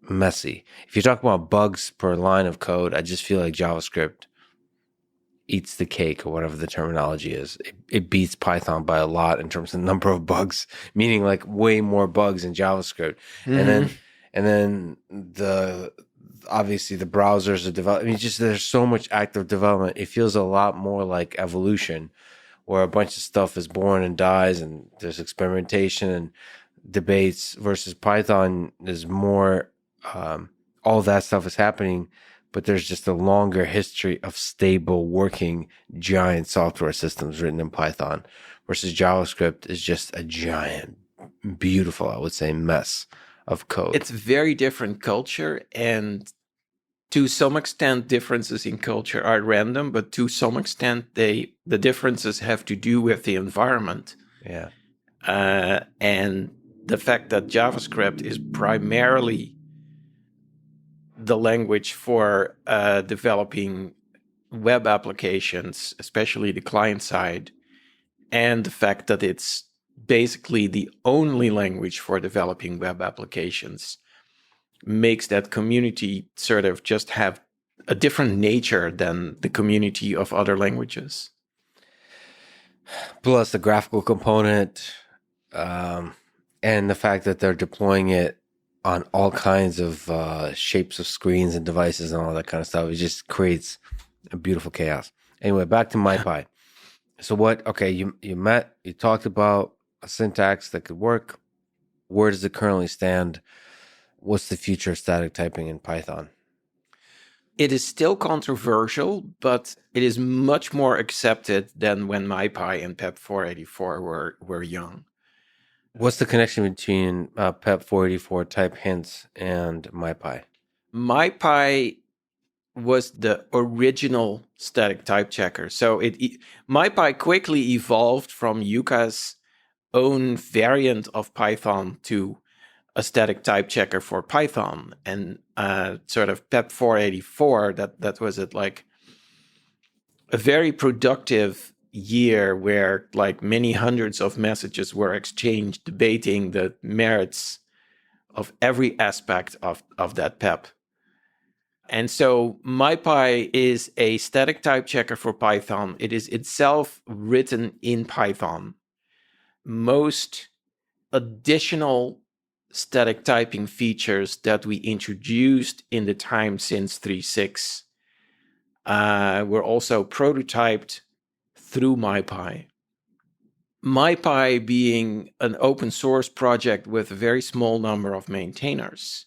messy. If you talk about bugs per line of code, I just feel like JavaScript eats the cake, or whatever the terminology is. It beats Python by a lot in terms of the number of bugs, meaning like way more bugs in JavaScript. Mm-hmm. And then obviously the browsers are developing. I mean, just there's so much active development. It feels a lot more like evolution, where a bunch of stuff is born and dies, and there's experimentation and debates, versus Python is more, all that stuff is happening, but there's just a longer history of stable working giant software systems written in Python, versus JavaScript is just a giant, beautiful, I would say, mess of code. It's a very different culture, and to some extent, differences in culture are random, but to some extent, the differences have to do with the environment. Yeah. And the fact that JavaScript is primarily the language for developing web applications, especially the client side, and the fact that it's basically the only language for developing web applications makes that community sort of just have a different nature than the community of other languages. Plus the graphical component, and the fact that they're deploying it on all kinds of shapes of screens and devices and all that kind of stuff. It just creates a beautiful chaos. Anyway, back to mypy. So you talked about a syntax that could work. Where does it currently stand? What's the future of static typing in Python? It is still controversial, but it is much more accepted than when mypy and PEP 484 were young. What's the connection between PEP 484 type hints and mypy? MyPy was the original static type checker. So MyPy quickly evolved from Yuka's own variant of Python to a static type checker for Python, and sort of PEP 484. That was it, like a very productive year where like many hundreds of messages were exchanged debating the merits of every aspect of that PEP. And so mypy is a static type checker for Python. It is itself written in Python. Most additional static typing features that we introduced in the time since 3.6 were also prototyped through mypy. MyPy being an open source project with a very small number of maintainers,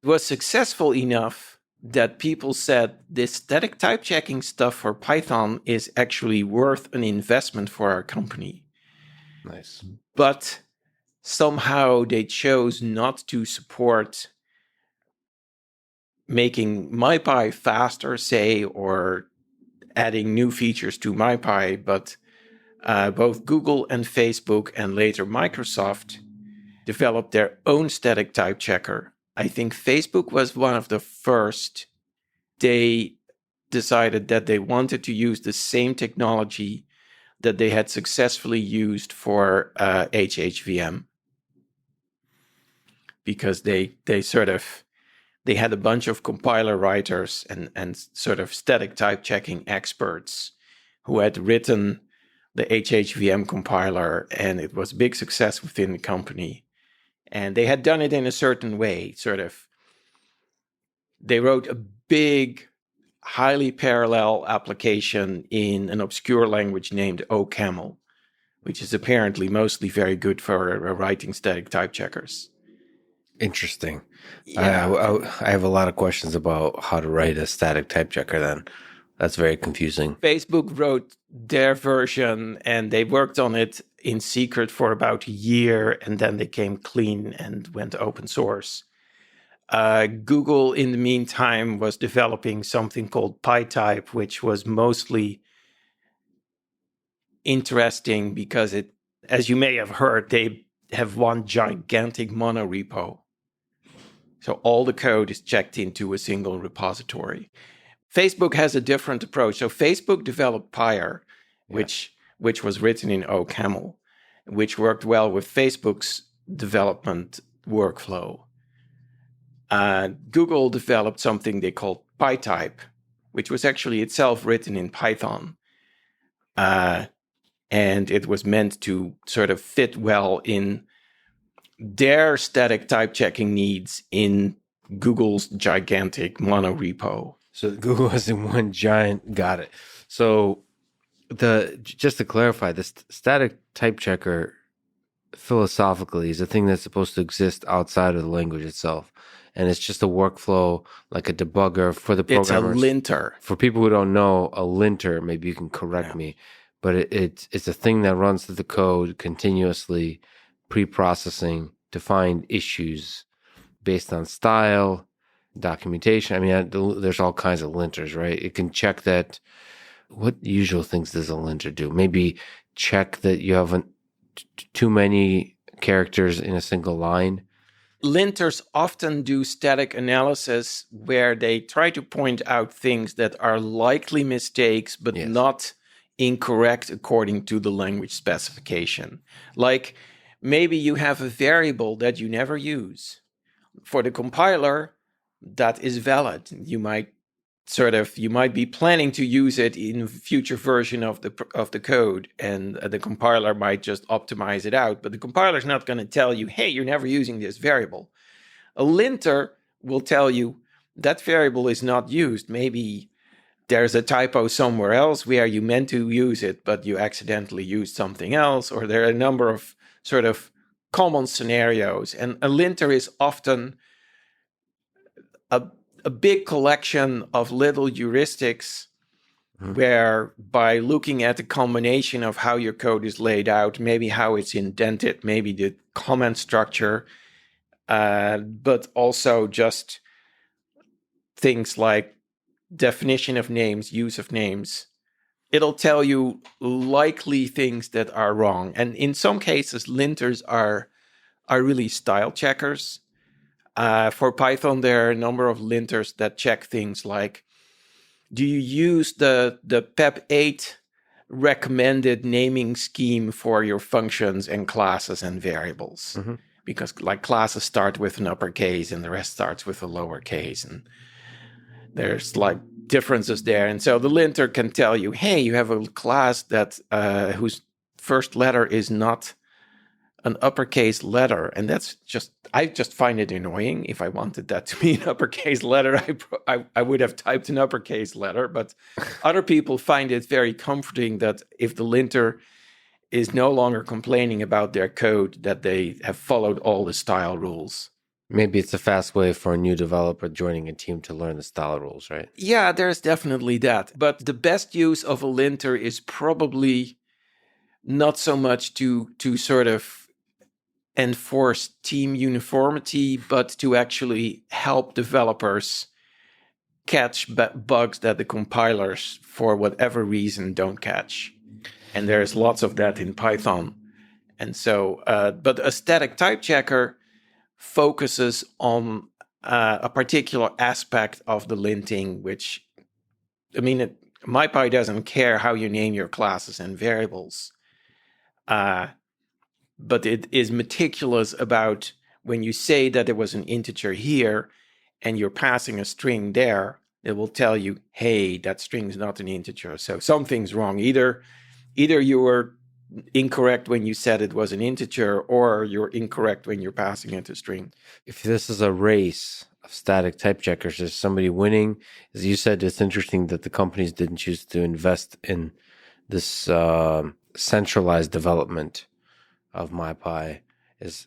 was successful enough that people said this static type checking stuff for Python is actually worth an investment for our company. Nice. But somehow they chose not to support making MyPy faster, say, or adding new features to MyPy, but both Google and Facebook and later Microsoft developed their own static type checker. I think Facebook was one of the first. They decided that they wanted to use the same technology that they had successfully used for HHVM, because they had a bunch of compiler writers and sort of static type checking experts who had written the HHVM compiler, and it was a big success within the company. And they had done it in a certain way, sort of. They wrote a big, highly parallel application in an obscure language named OCaml, which is apparently mostly very good for writing static type checkers. Interesting. Yeah. I have a lot of questions about how to write a static type checker then. That's very confusing. Facebook wrote their version and they worked on it in secret for about a year, and then they came clean and went open source. Google, in the meantime, was developing something called PyType, which was mostly interesting because it, as you may have heard, they have one gigantic monorepo. So all the code is checked into a single repository. Facebook has a different approach. So Facebook developed Pyre, which was written in OCaml, which worked well with Facebook's development workflow. Google developed something they called PyType, which was actually itself written in Python. And it was meant to sort of fit well in their static type checking needs in Google's gigantic monorepo. So Google has in one giant, got it. So just to clarify, this static type checker philosophically is a thing that's supposed to exist outside of the language itself. And it's just a workflow, like a debugger for the programmers. It's a linter. For people who don't know, a linter, maybe you can correct me, but it's a thing that runs through the code continuously, pre-processing to find issues based on style, documentation. I mean, there's all kinds of linters, right? It can check that. What usual things does a linter do? Maybe check that you haven't too many characters in a single line. Linters often do static analysis where they try to point out things that are likely mistakes, but not incorrect according to the language specification. Like maybe you have a variable that you never use. For the compiler, that is valid. You might be planning to use it in a future version of the code, and the compiler might just optimize it out. But the compiler is not going to tell you, hey, you're never using this variable. A linter will tell you that variable is not used. Maybe there's a typo somewhere else where you meant to use it, but you accidentally used something else, or there are a number of sort of common scenarios. And a linter is often a big collection of little heuristics where by looking at the combination of how your code is laid out, maybe how it's indented, maybe the comment structure, but also just things like definition of names, use of names, it'll tell you likely things that are wrong. And in some cases, linters are really style checkers. For Python, there are a number of linters that check things like, do you use the PEP8 recommended naming scheme for your functions and classes and variables? Mm-hmm. Because like classes start with an uppercase and the rest starts with a lowercase, and there's like differences there. And so the linter can tell you, hey, you have a class that whose first letter is not an uppercase letter. And that's just, I just find it annoying. If I wanted that to be an uppercase letter, I would have typed an uppercase letter. But other people find it very comforting that if the linter is no longer complaining about their code, that they have followed all the style rules. Maybe it's a fast way for a new developer joining a team to learn the style rules, right? Yeah, there's definitely that. But the best use of a linter is probably not so much to sort of enforce team uniformity, but to actually help developers catch bugs that the compilers, for whatever reason, don't catch. And there's lots of that in Python. And so, but a static type checker focuses on a particular aspect of the linting, which, I mean, mypy doesn't care how you name your classes and variables. But it is meticulous about when you say that there was an integer here and you're passing a string there, it will tell you, hey, that string is not an integer. So something's wrong. Either you were incorrect when you said it was an integer, or you're incorrect when you're passing it a string. If this is a race of static type checkers, is somebody winning? As you said, it's interesting that the companies didn't choose to invest in this centralized development of mypy. Is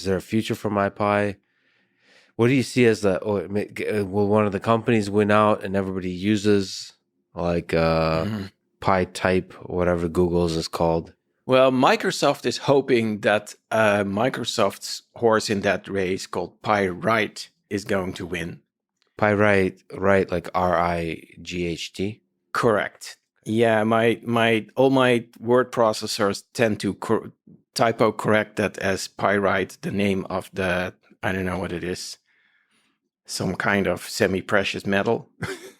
there a future for mypy? What do you see as will one of the companies win out and everybody uses like PyType or whatever Google's is called? Well, Microsoft is hoping that Microsoft's horse in that race called PyWrite is going to win. PyWrite, right? Like RIGHT? Correct. Yeah, all my word processors tend to typo correct that as pyrite, the name of the, I don't know what it is, some kind of semi-precious metal.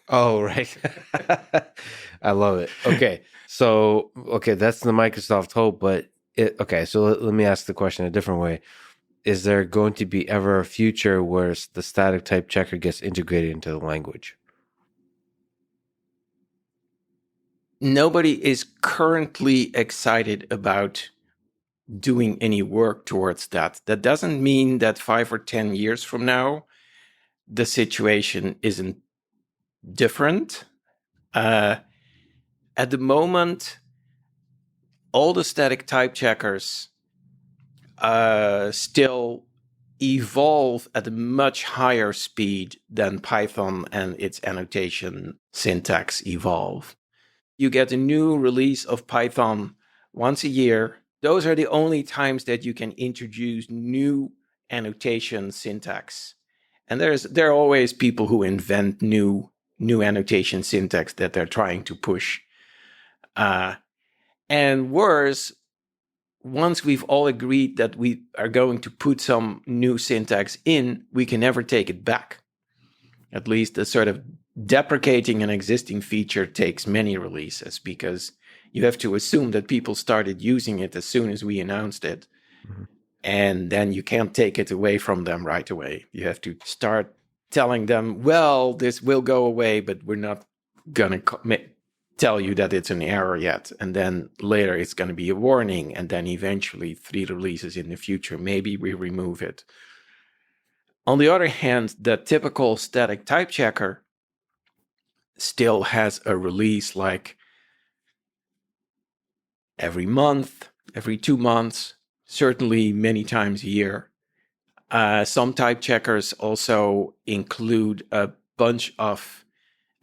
Oh, right. I love it. Okay, so that's the Microsoft hope, but so let me ask the question a different way. Is there going to be ever a future where the static type checker gets integrated into the language? Nobody is currently excited about doing any work towards that. That doesn't mean that 5 or 10 years from now, the situation isn't different. At the moment, all the static type checkers still evolve at a much higher speed than Python and its annotation syntax evolve. You get a new release of Python once a year. Those are the only times that you can introduce new annotation syntax. And there are always people who invent new annotation syntax that they're trying to push. And worse, once we've all agreed that we are going to put some new syntax in, we can never take it back. At least the sort of deprecating an existing feature takes many releases, because you have to assume that people started using it as soon as we announced it. Mm-hmm. And then you can't take it away from them right away. You have to start telling them, well, this will go away, but we're not going to tell you that it's an error yet. And then later it's going to be a warning. And then eventually 3 releases in the future, maybe we remove it. On the other hand, the typical static type checker still has a release like every month, every 2 months, certainly many times a year. Some type checkers also include a bunch of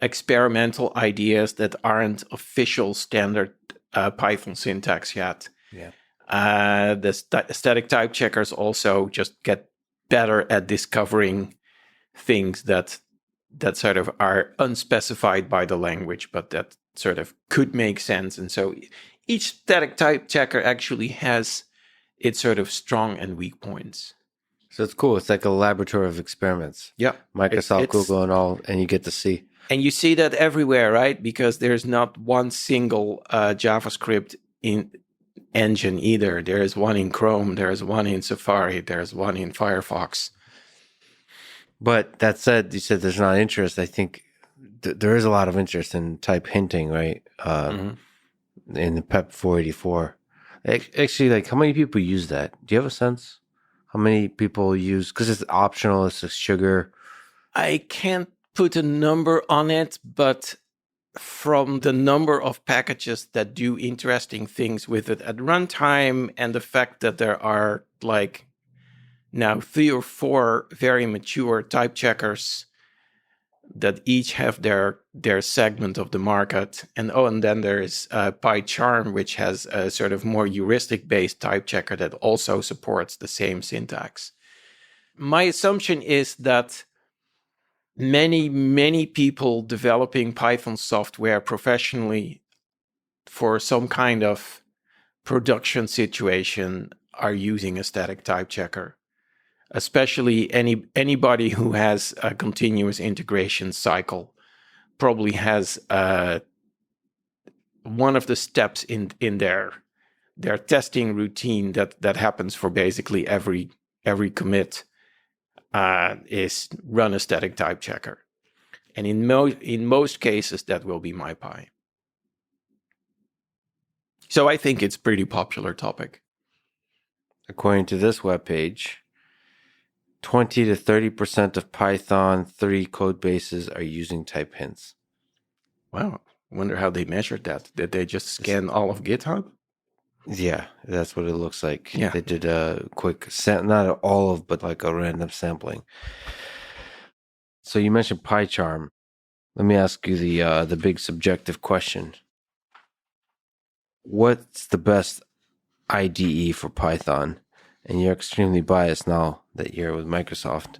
experimental ideas that aren't official standard Python syntax yet. Yeah. The static type checkers also just get better at discovering things that sort of are unspecified by the language, but that sort of could make sense. And so each static type checker actually has its sort of strong and weak points. So it's cool. It's like a laboratory of experiments. Yeah. Microsoft, Google, and all, and you get to see. And you see that everywhere, right? Because there's not one single JavaScript engine either. There is one in Chrome, there is one in Safari, there's one in Firefox. But that said, you said there's not interest. I think there is a lot of interest in type hinting, right? In the PEP 484. Actually, like, how many people use that? Do you have a sense? How many people use, because it's optional, it's a sugar. I can't put a number on it, but from the number of packages that do interesting things with it at runtime and the fact that there are like now 3 or 4 very mature type checkers that each have their segment of the market. And then there is PyCharm, which has a sort of more heuristic-based type checker that also supports the same syntax. My assumption is that many people developing Python software professionally for some kind of production situation are using a static type checker. Especially anybody who has a continuous integration cycle probably has one of the steps in their testing routine that happens for basically every commit is run a static type checker, and in most cases that will be mypy. So I think it's a pretty popular topic. According to this webpage, 20 to 30% of Python 3 code bases are using type hints. Wow. I wonder how they measured that. Did they just scan all of GitHub? Yeah, that's what it looks like. Yeah. They did a quick, not all of, but like a random sampling. So you mentioned PyCharm. Let me ask you the big subjective question. What's the best IDE for Python? And you're extremely biased now that you're with Microsoft.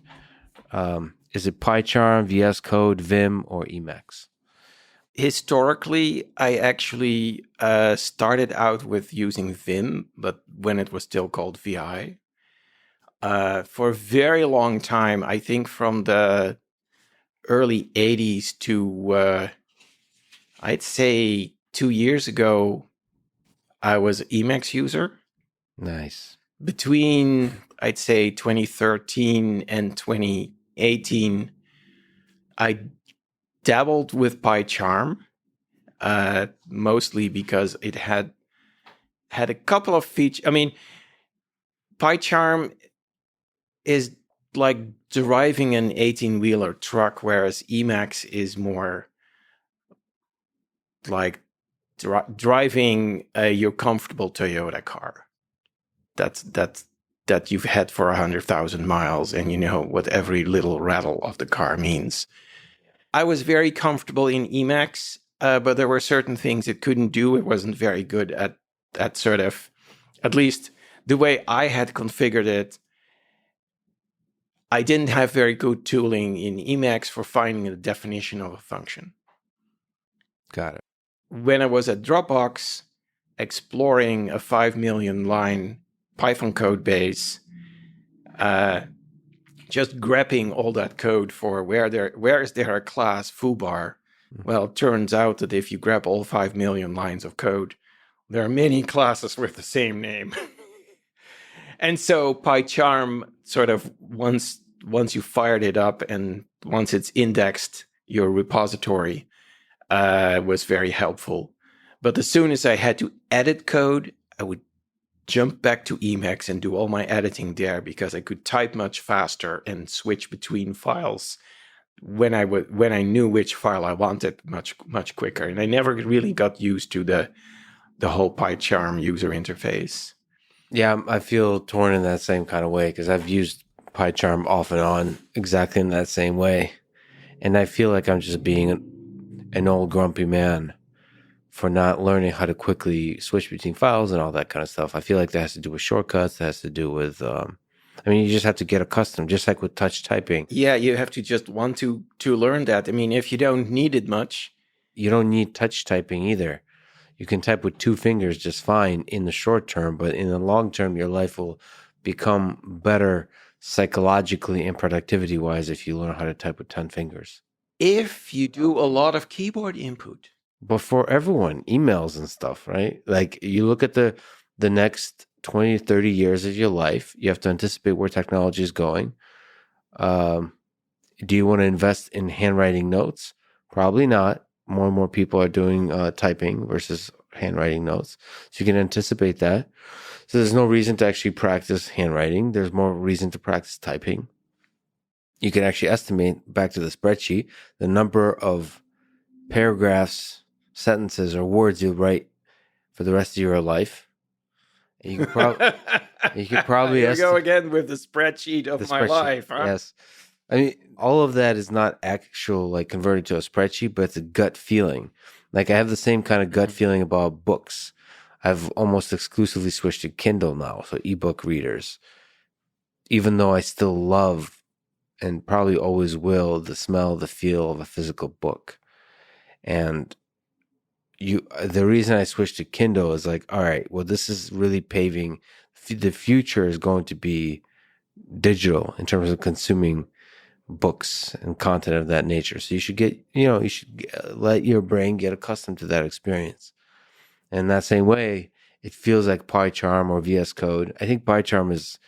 Is it PyCharm, VS Code, Vim, or Emacs? Historically, I actually started out with using Vim, but when it was still called VI. For a very long time, I think from the early 80s to, I'd say 2 years ago, I was an Emacs user. Nice. Between, I'd say, 2013 and 2018, I dabbled with PyCharm, mostly because it had a couple of features. I mean, PyCharm is like driving an 18-wheeler truck, whereas Emacs is more like driving your comfortable Toyota car. That you've had for 100,000 miles, and you know what every little rattle of the car means. I was very comfortable in Emacs, but there were certain things it couldn't do. It wasn't very good at sort of, at least the way I had configured it. I didn't have very good tooling in Emacs for finding the definition of a function. Got it. When I was at Dropbox, exploring a 5 million line Python code base, just grabbing all that code for where is there a class foobar. Well, it turns out that if you grab all 5 million lines of code, there are many classes with the same name. And so PyCharm sort of once you fired it up and once it's indexed your repository, was very helpful. But as soon as I had to edit code, I would jump back to Emacs and do all my editing there because I could type much faster and switch between files when I knew which file I wanted much quicker. And I never really got used to the whole PyCharm user interface. Yeah, I feel torn in that same kind of way because I've used PyCharm off and on exactly in that same way. And I feel like I'm just being an old grumpy man for not learning how to quickly switch between files and all that kind of stuff. I feel like that has to do with shortcuts. That has to do with, you just have to get accustomed, just like with touch typing. Yeah, you have to just want to learn that. I mean, if you don't need it much. You don't need touch typing either. You can type with 2 fingers just fine in the short term, but in the long term, your life will become better psychologically and productivity wise if you learn how to type with 10 fingers. If you do a lot of keyboard input. But for everyone, emails and stuff, right? Like you look at the next 20, 30 years of your life, you have to anticipate where technology is going. Do you want to invest in handwriting notes? Probably not. More and more people are doing typing versus handwriting notes. So you can anticipate that. So there's no reason to actually practice handwriting. There's more reason to practice typing. You can actually estimate, back to the spreadsheet, the number of paragraphs, sentences, or words you'll write for the rest of your life. And you could probably Here we go again with the spreadsheet of my life. Huh? Yes. I mean, all of that is not actual, like converted to a spreadsheet, but it's a gut feeling. Like I have the same kind of gut feeling about books. I've almost exclusively switched to Kindle now, so ebook readers. Even though I still love and probably always will the smell, the feel of a physical book. And the reason I switched to Kindle is like, all right, well, this is really paving. The future is going to be digital in terms of consuming books and content of that nature. So you should let your brain get accustomed to that experience. And that same way, it feels like PyCharm or VS Code. I think PyCharm is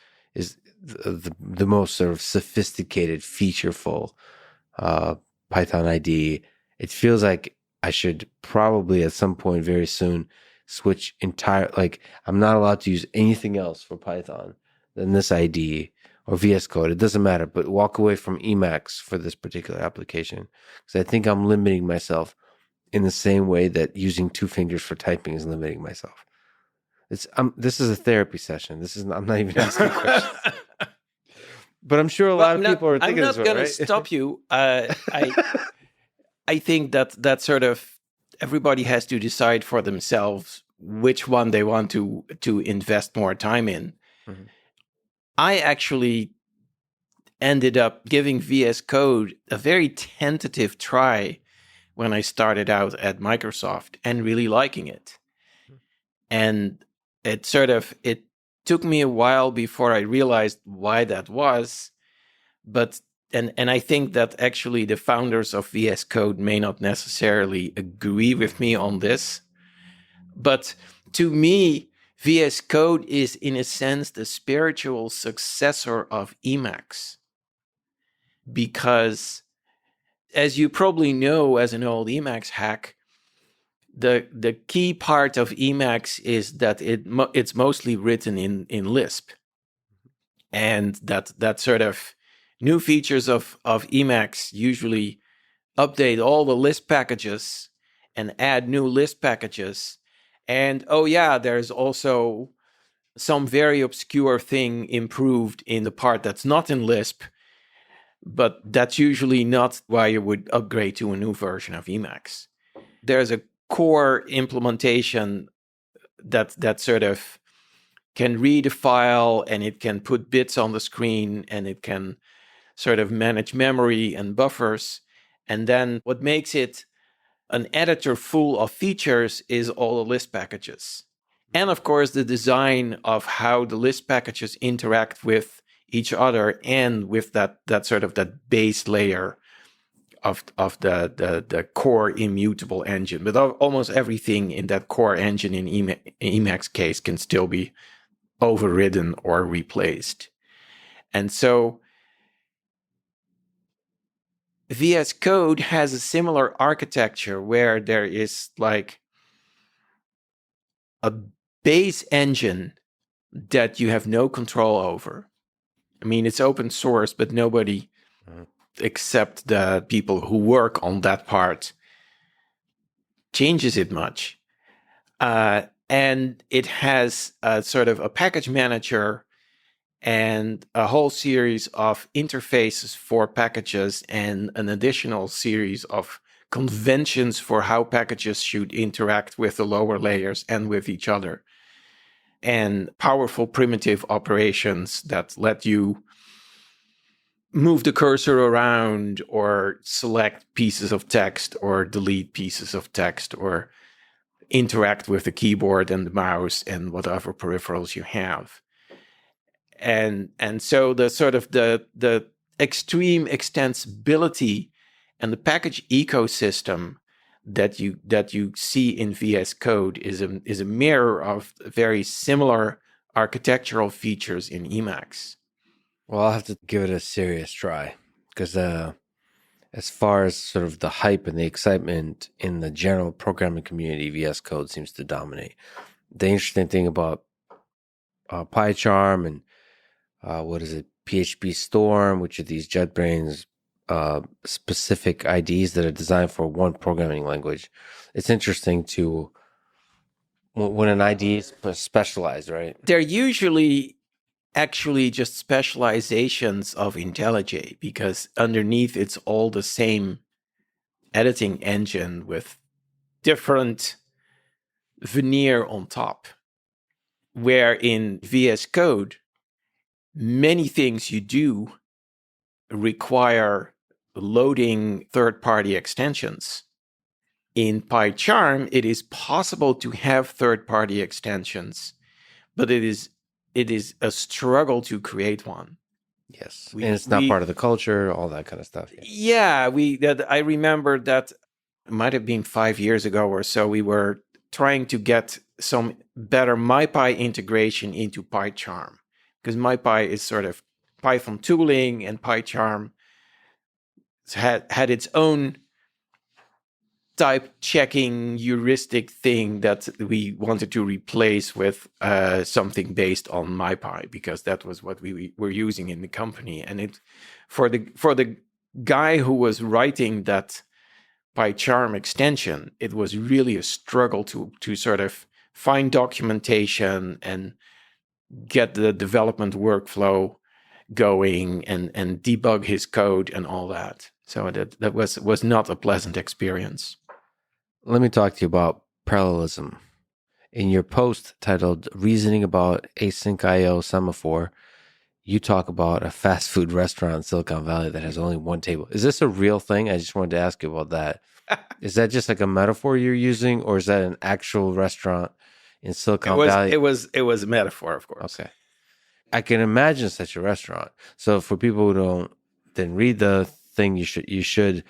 the most sort of sophisticated, featureful Python IDE. It feels like I should probably at some point very soon switch like I'm not allowed to use anything else for Python than this IDE or VS Code. It doesn't matter, but walk away from Emacs for this particular application because I think I'm limiting myself in the same way that using 2 fingers for typing is limiting myself. This is a therapy session. I'm not even asking questions. But I'm sure a lot of people are thinking this way, right? I'm not going to stop you. I think that sort of everybody has to decide for themselves which one they want to invest more time in. Mm-hmm. I actually ended up giving VS Code a very tentative try when I started out at Microsoft and really liking it. And it took me a while before I realized why that was. But and I think that actually the founders of VS Code may not necessarily agree with me on this. But to me, VS Code is in a sense the spiritual successor of Emacs. Because as you probably know as an old Emacs hack, the key part of Emacs is that it's mostly written in Lisp. And that sort of new features of Emacs usually update all the Lisp packages and add new Lisp packages. And there's also some very obscure thing improved in the part that's not in Lisp, but that's usually not why you would upgrade to a new version of Emacs. There's a core implementation that sort of can read a file and it can put bits on the screen and it can sort of manage memory and buffers. And then what makes it an editor full of features is all the Lisp packages. And of course, the design of how the Lisp packages interact with each other and with that sort of that base layer of the core immutable engine. But almost everything in that core engine in Emacs case can still be overridden or replaced. And so VS Code has a similar architecture where there is like a base engine that you have no control over. I mean, it's open source, but nobody except the people who work on that part changes it much. And it has a sort of a package manager and a whole series of interfaces for packages and an additional series of conventions for how packages should interact with the lower layers and with each other, and powerful primitive operations that let you move the cursor around or select pieces of text or delete pieces of text or interact with the keyboard and the mouse and whatever peripherals you have. And so the sort of the extreme extensibility and the package ecosystem that you see in VS Code is a mirror of very similar architectural features in Emacs. Well, I'll have to give it a serious try because as far as sort of the hype and the excitement in the general programming community, VS Code seems to dominate. The interesting thing about PyCharm and PHP Storm, which are these JetBrains specific IDs that are designed for one programming language. It's interesting to when an ID is specialized, right? They're usually actually just specializations of IntelliJ, because underneath it's all the same editing engine with different veneer on top. Where in VS Code, many things you do require loading third-party extensions. In PyCharm, it is possible to have third-party extensions, but it is a struggle to create one. Yes, and it's not part of the culture, all that kind of stuff. Yeah, I remember that it might have been 5 years ago or so. We were trying to get some better mypy integration into PyCharm, because mypy is sort of Python tooling, and PyCharm had its own type checking heuristic thing that we wanted to replace with something based on mypy, because that was what we were using in the company. And it for the guy who was writing that PyCharm extension, it was really a struggle to sort of find documentation and get the development workflow going and debug his code and all that. So that was not a pleasant experience. Let me talk to you about parallelism. In your post titled Reasoning About Async IO Semaphore, you talk about a fast food restaurant in Silicon Valley that has only one table. Is this a real thing? I just wanted to ask you about that. Is that just like a metaphor you're using, or is that an actual restaurant in Silicon Valley? It was a metaphor, of course. Okay. I can imagine such a restaurant. So for people who didn't read the thing, you should,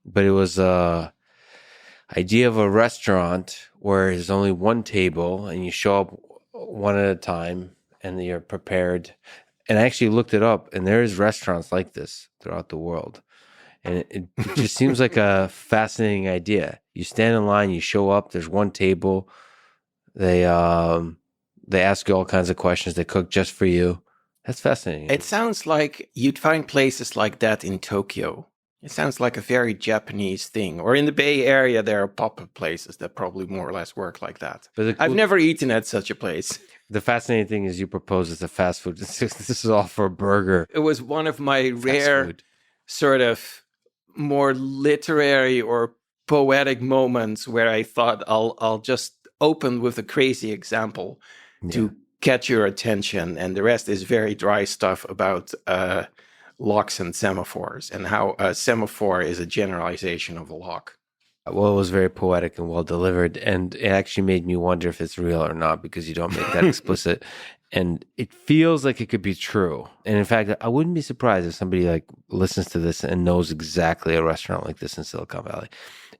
but it was idea of a restaurant where there's only one table and you show up one at a time and you're prepared. And I actually looked it up, and there's restaurants like this throughout the world. And it just seems like a fascinating idea. You stand in line, you show up, there's one table. They ask you all kinds of questions. They cook just for you. That's fascinating. It sounds like you'd find places like that in Tokyo. It sounds like a very Japanese thing. Or in the Bay Area, there are pop-up places that probably more or less work like that. I've never eaten at such a place. The fascinating thing is you propose it's a fast food. This is all for a burger. It was one of my rare sort of more literary or poetic moments where I thought I'll just open with a crazy example to catch your attention. And the rest is very dry stuff about locks and semaphores, and how a semaphore is a generalization of a lock. Well, it was very poetic and well delivered, and it actually made me wonder if it's real or not, because you don't make that explicit. And it feels like it could be true. And in fact, I wouldn't be surprised if somebody like listens to this and knows exactly a restaurant like this in Silicon Valley.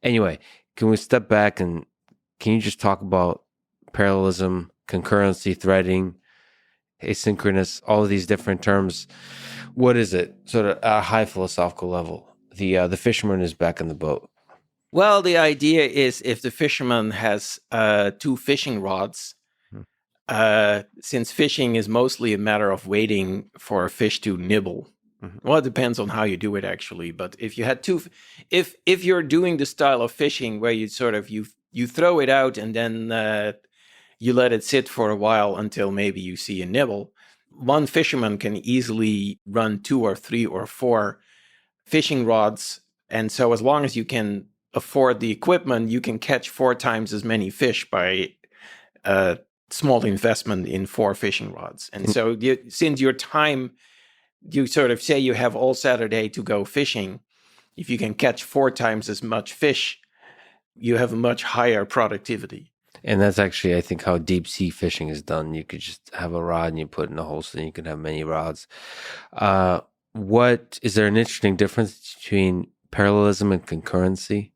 Anyway, can we step back and can you just talk about parallelism, concurrency, threading, asynchronous, all of these different terms? What is it? Sort of at a high philosophical level. The fisherman is back in the boat. Well, the idea is if the fisherman has 2 fishing rods, since fishing is mostly a matter of waiting for a fish to nibble. Mm-hmm. Well, it depends on how you do it, actually. But if you had if you're doing the style of fishing where you sort of you throw it out and then you let it sit for a while until maybe you see a nibble, one fisherman can easily run 2 or 3 or 4 fishing rods. And so as long as you can afford the equipment, you can catch 4 times as many fish by a small investment in 4 fishing rods. And so since your time, you sort of say you have all Saturday to go fishing, if you can catch 4 times as much fish, you have a much higher productivity. And that's actually, I think, how deep sea fishing is done. You could just have a rod and you put it in a holster and you can have many rods. Is there an interesting difference between parallelism and concurrency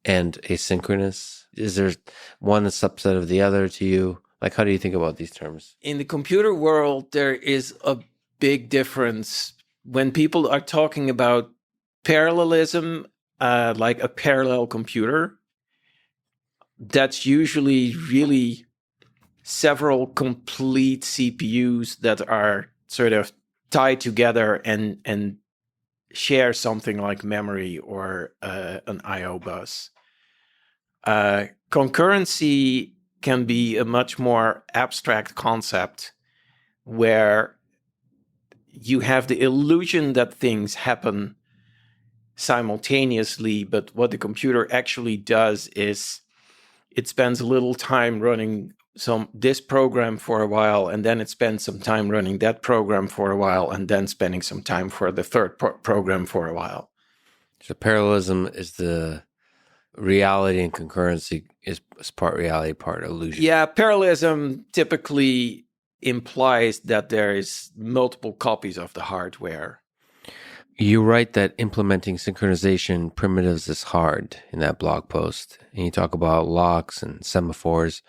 and asynchronous? Is there one a subset of the other to you? Like, how do you think about these terms? In the computer world, there is a big difference. When people are talking about parallelism, like a parallel computer, that's usually really several complete CPUs that are sort of tied together and share something like memory or an I/O bus. Concurrency can be a much more abstract concept where you have the illusion that things happen simultaneously, but what the computer actually does is it spends a little time running this program for a while, and then it spends some time running that program for a while, and then spending some time for the third program for a while. So parallelism is the reality, and concurrency is part reality, part illusion. Yeah, parallelism typically implies that there is multiple copies of the hardware. You write that implementing synchronization primitives is hard in that blog post, and you talk about locks and semaphores.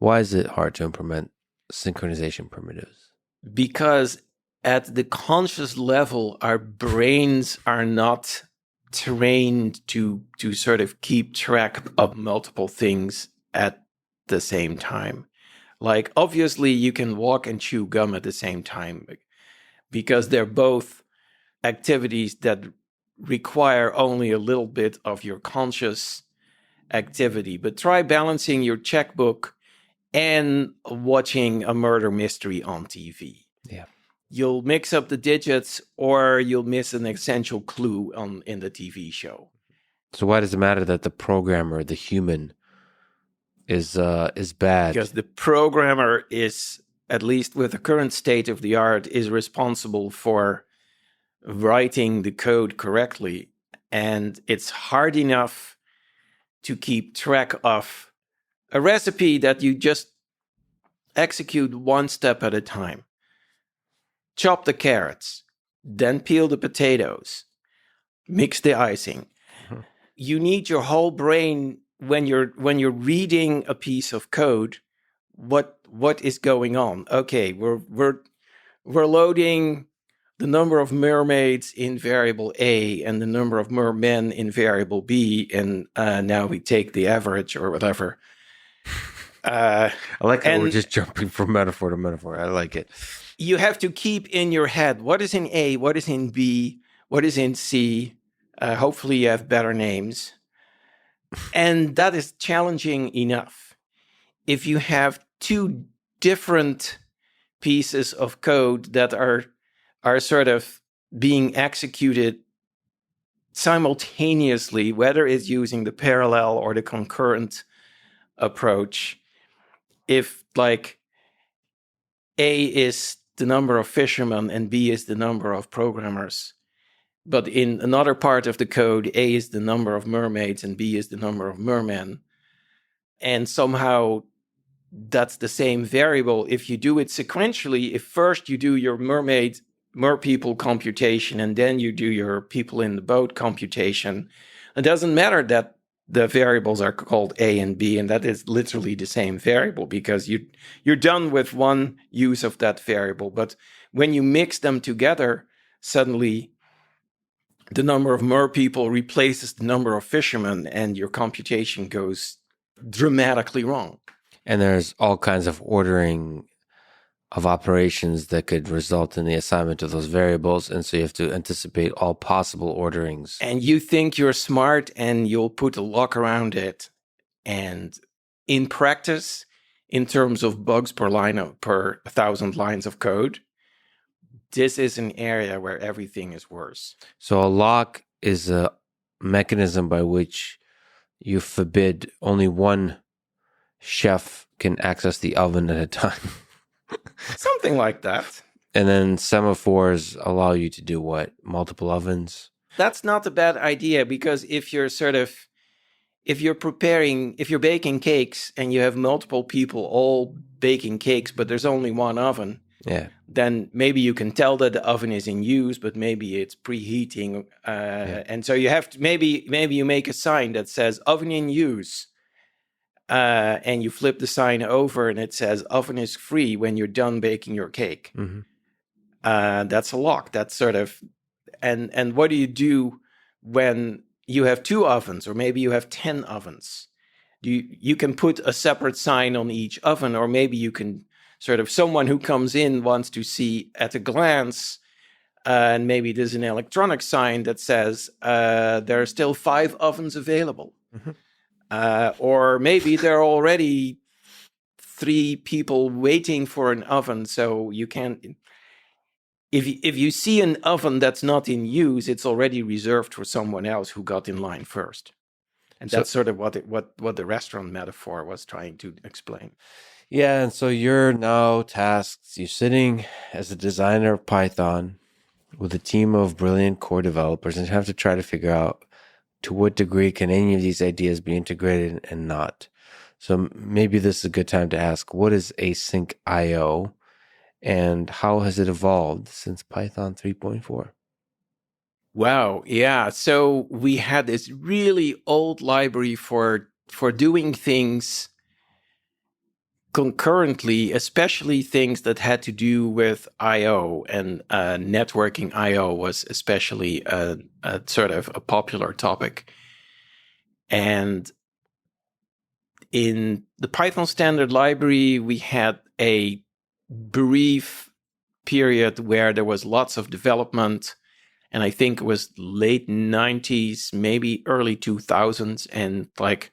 Why is it hard to implement synchronization primitives? Because at the conscious level, our brains are not trained to sort of keep track of multiple things at the same time. Like, obviously, you can walk and chew gum at the same time because they're both activities that require only a little bit of your conscious activity. But try balancing your checkbook and watching a murder mystery on TV. Yeah. You'll mix up the digits or you'll miss an essential clue in the TV show. So why does it matter that the programmer, the human, is bad? Because the programmer is, at least with the current state of the art, is responsible for writing the code correctly. And it's hard enough to keep track of a recipe that you just execute one step at a time. Chop the carrots, then peel the potatoes, mix the icing. Mm-hmm. You need your whole brain when you're reading a piece of code. What is going on? Okay, we're loading the number of mermaids in variable A and the number of mermen in variable B, and now we take the average or whatever. I like how we're just jumping from metaphor to metaphor. I like it. You have to keep in your head what is in A, what is in B, what is in C. Hopefully you have better names. And that is challenging enough. If you have 2 different pieces of code that are sort of being executed simultaneously, whether it's using the parallel or the concurrent approach, if like A is the number of fishermen and B is the number of programmers, but in another part of the code, A is the number of mermaids and B is the number of mermen, and somehow that's the same variable. If you do it sequentially, if first you do your merpeople computation and then you do your people in the boat computation, it doesn't matter that the variables are called A and B, and that is literally the same variable because you're done with one use of that variable. But when you mix them together, suddenly the number of merpeople replaces the number of fishermen, and your computation goes dramatically wrong. And there's all kinds of ordering of operations that could result in the assignment of those variables. And so you have to anticipate all possible orderings. And you think you're smart and you'll put a lock around it. And in practice, in terms of bugs per 1,000 lines of code, this is an area where everything is worse. So a lock is a mechanism by which you forbid only one chef can access the oven at a time. Something like that. And then semaphores allow you to do what? Multiple ovens? That's not a bad idea, because if you're baking cakes and you have multiple people all baking cakes, but there's only one oven, Yeah. then maybe you can tell that the oven is in use, but maybe it's preheating. And so you have to, maybe you make a sign that says oven in use. And you flip the sign over and it says oven is free when you're done baking your cake. Mm-hmm. That's a lock. That's sort of, and what do you do when you have 2 ovens, or maybe you have 10 ovens? You can put a separate sign on each oven, or maybe you can sort of, someone who comes in wants to see at a glance, and maybe there's an electronic sign that says there are still 5 ovens available. Mm-hmm. Or maybe there are already 3 people waiting for an oven, so you can't. If you see an oven that's not in use, it's already reserved for someone else who got in line first. And that's sort of what the restaurant metaphor was trying to explain. Yeah, and so you're now tasked, you're sitting as a designer of Python with a team of brilliant core developers, and you have to try to figure out to what degree can any of these ideas be integrated and not. So maybe this is a good time to ask, what is async IO and how has it evolved since Python 3.4? Wow, yeah. So we had this really old library for doing things concurrently, especially things that had to do with I/O, and networking I/O was especially a sort of a popular topic. And in the Python standard library, we had a brief period where there was lots of development, and I think it was late 90s, maybe early 2000s, and like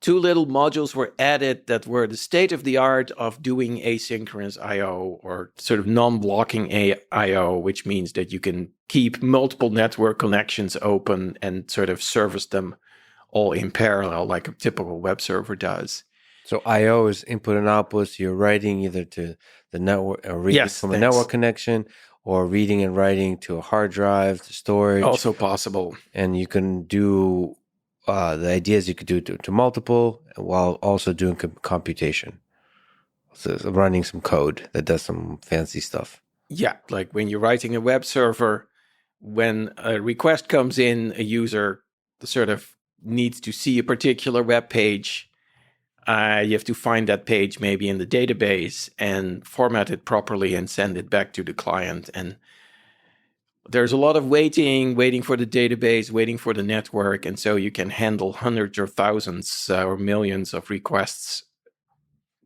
2 little modules were added that were the state of the art of doing asynchronous I/O, or sort of non-blocking I/O, which means that you can keep multiple network connections open and sort of service them all in parallel like a typical web server does. So I/O is input and output. So you're writing either to the network or reading from a network connection, or reading and writing to a hard drive, to storage. Also possible. And you can do the ideas you could do to multiple while also doing computation. So running some code that does some fancy stuff. Yeah, like when you're writing a web server, when a request comes in, a user sort of needs to see a particular web page. You have to find that page maybe in the database and format it properly and send it back to the client. And there's a lot of waiting for the database, waiting for the network. And so you can handle hundreds or thousands or millions of requests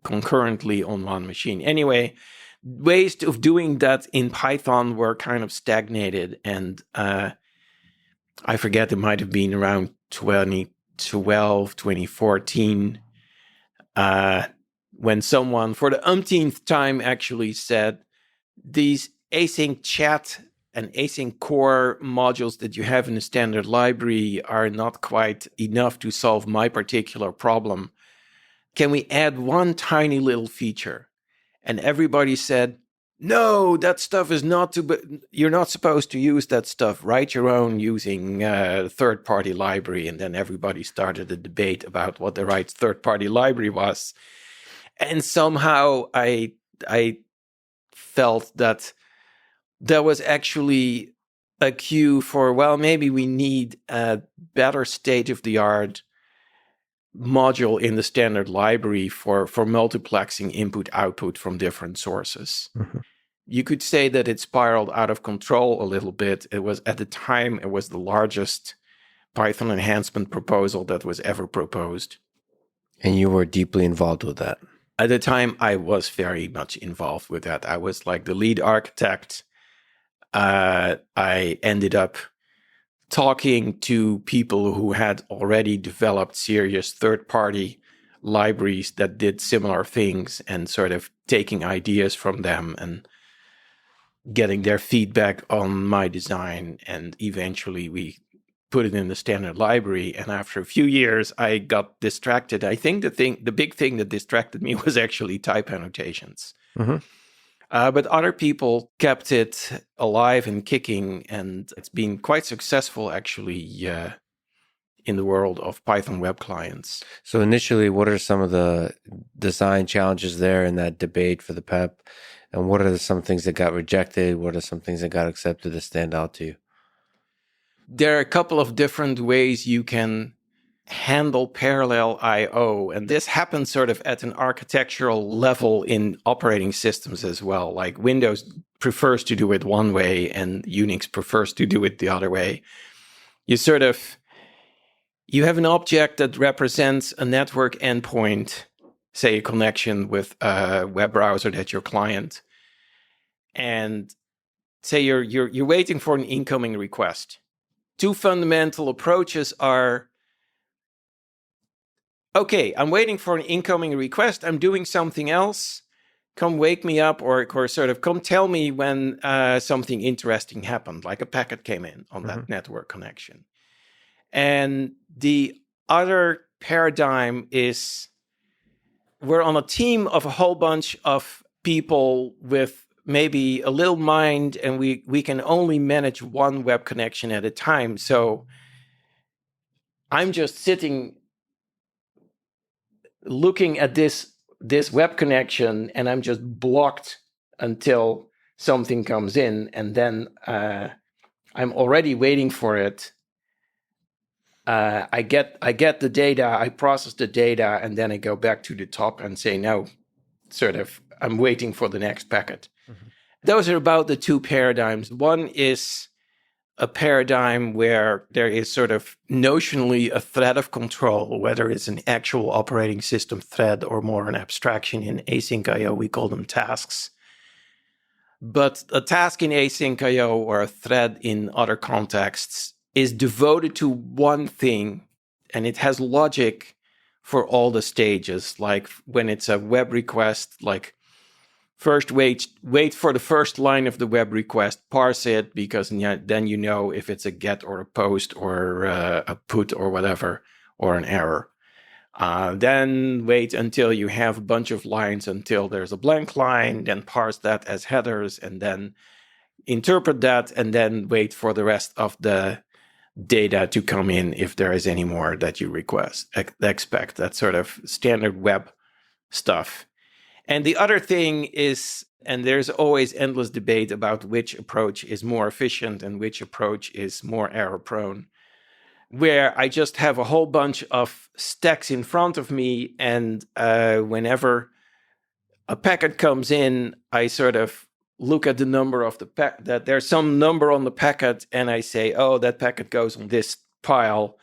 concurrently on one machine. Anyway, ways of doing that in Python were kind of stagnated. And I forget, it might have been around 2012, 2014, when someone for the umpteenth time actually said, these async chat and async core modules that you have in the standard library are not quite enough to solve my particular problem. Can we add one tiny little feature? And everybody said, no, that stuff is not you're not supposed to use that stuff. Write your own using a third-party library. And then everybody started a debate about what the right third-party library was. And somehow I felt that there was actually a cue for, well, maybe we need a better state-of-the-art module in the standard library for multiplexing input-output from different sources. Mm-hmm. You could say that it spiraled out of control a little bit. It was, at the time, it was the largest Python enhancement proposal that was ever proposed. And you were deeply involved with that. At the time, I was very much involved with that. I was like the lead architect. I ended up talking to people who had already developed serious third-party libraries that did similar things, and sort of taking ideas from them and getting their feedback on my design. And eventually we put it in the standard library. And after a few years, I got distracted. I think the big thing that distracted me was actually type annotations. Mm-hmm. But other people kept it alive and kicking, and it's been quite successful actually in the world of Python web clients. So initially, what are some of the design challenges there in that debate for the PEP? And what are some things that got rejected? What are some things that got accepted that stand out to you? There are a couple of different ways you can handle parallel I/O, and this happens sort of at an architectural level in operating systems as well. Like Windows prefers to do it one way and Unix prefers to do it the other way. You have an object that represents a network endpoint, say a connection with a web browser that's your client, and say you're waiting for an incoming request. Two fundamental approaches are, okay, I'm waiting for an incoming request. I'm doing something else. Come wake me up, or sort of come tell me when something interesting happened, like a packet came in on that network connection. And the other paradigm is we're on a team of a whole bunch of people with maybe a little mind, and we can only manage one web connection at a time. So I'm just sitting looking at this web connection, and I'm just blocked until something comes in, and then I'm already waiting for it. I get the data, I process the data, and then I go back to the top and say, no, sort of, I'm waiting for the next packet. Mm-hmm. Those are about the two paradigms. One is a paradigm where there is sort of notionally a thread of control, whether it's an actual operating system thread or more an abstraction in async I/O, we call them tasks. But a task in async I/O or a thread in other contexts is devoted to one thing, and it has logic for all the stages. Like when it's a web request, like first wait for the first line of the web request, parse it, because then you know if it's a get or a post or a put or whatever, or an error. Then wait until you have a bunch of lines until there's a blank line, then parse that as headers, and then interpret that, and then wait for the rest of the data to come in if there is any more that you expect. That sort of standard web stuff. And the other thing is, and there's always endless debate about which approach is more efficient and which approach is more error prone, where I just have a whole bunch of stacks in front of me, and whenever a packet comes in, I sort of look at the number of the packet, that there's some number on the packet, and I say, oh, that packet goes on this pile,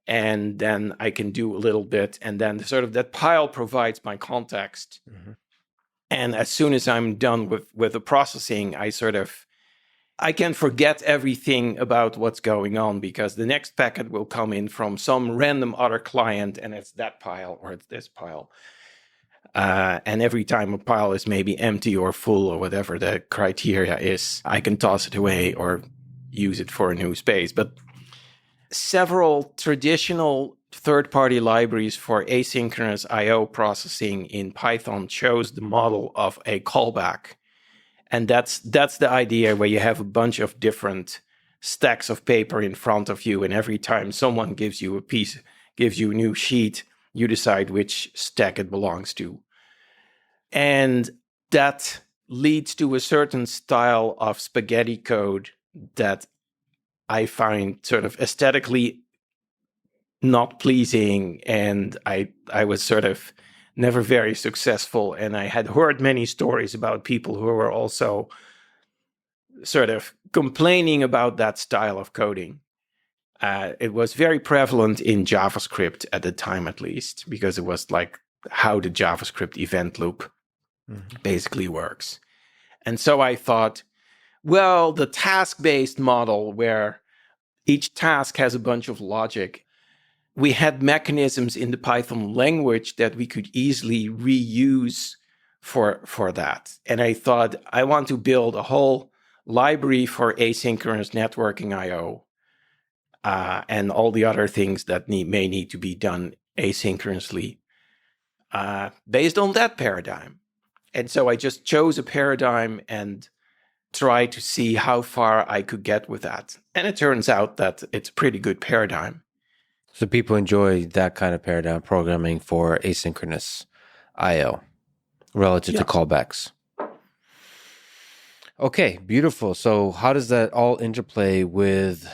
and then I can do a little bit, and then sort of that pile provides my context. Mm-hmm. And as soon as I'm done with the processing, I can forget everything about what's going on, because the next packet will come in from some random other client, and it's that pile or it's this pile. And every time a pile is maybe empty or full or whatever the criteria is, I can toss it away or use it for a new space. But several traditional third-party libraries for asynchronous I/O processing in Python chose the model of a callback. And that's the idea, where you have a bunch of different stacks of paper in front of you, and every time someone gives you a new sheet, you decide which stack it belongs to. And that leads to a certain style of spaghetti code that I find sort of aesthetically not pleasing, and I was sort of never very successful. And I had heard many stories about people who were also sort of complaining about that style of coding. It was very prevalent in JavaScript at the time, at least, because it was like how the JavaScript event loop basically works. And so I thought, well, the task-based model, where each task has a bunch of logic, we had mechanisms in the Python language that we could easily reuse for that. And I thought, I want to build a whole library for asynchronous networking I/O. and all the other things that may need to be done asynchronously based on that paradigm. And so I just chose a paradigm and tried to see how far I could get with that. And it turns out that it's a pretty good paradigm. So people enjoy that kind of paradigm programming for asynchronous I/O relative to callbacks. Okay, beautiful. So how does that all interplay with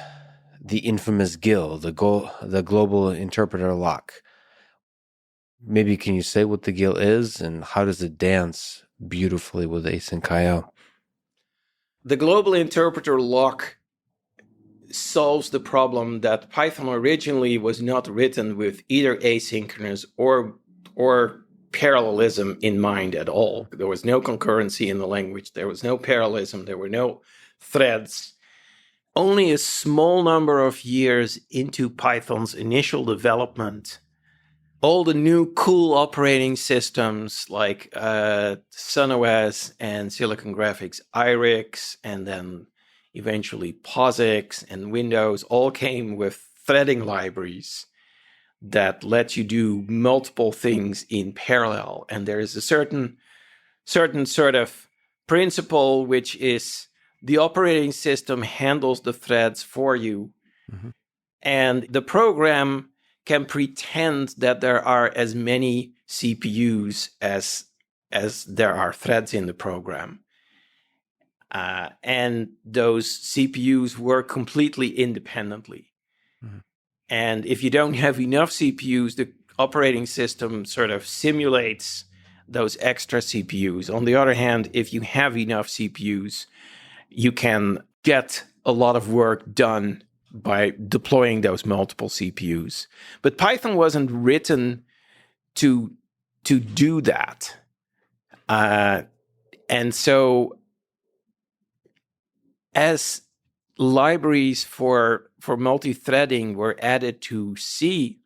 the infamous GIL, the global interpreter lock? Maybe can you say what the GIL is and how does it dance beautifully with async I/O? The global interpreter lock solves the problem that Python originally was not written with either asynchronous or parallelism in mind at all. There was no concurrency in the language. There was no parallelism. There were no threads. Only a small number of years into Python's initial development, all the new cool operating systems like SunOS and Silicon Graphics IRIX, and then eventually POSIX and Windows all came with threading libraries that let you do multiple things in parallel. And there is a certain sort of principle, which is the operating system handles the threads for you. Mm-hmm. And the program can pretend that there are as many CPUs as there are threads in the program. And those CPUs work completely independently. Mm-hmm. And if you don't have enough CPUs, the operating system sort of simulates those extra CPUs. On the other hand, if you have enough CPUs, you can get a lot of work done by deploying those multiple CPUs. But Python wasn't written to do that. And so as libraries for multi-threading were added to C,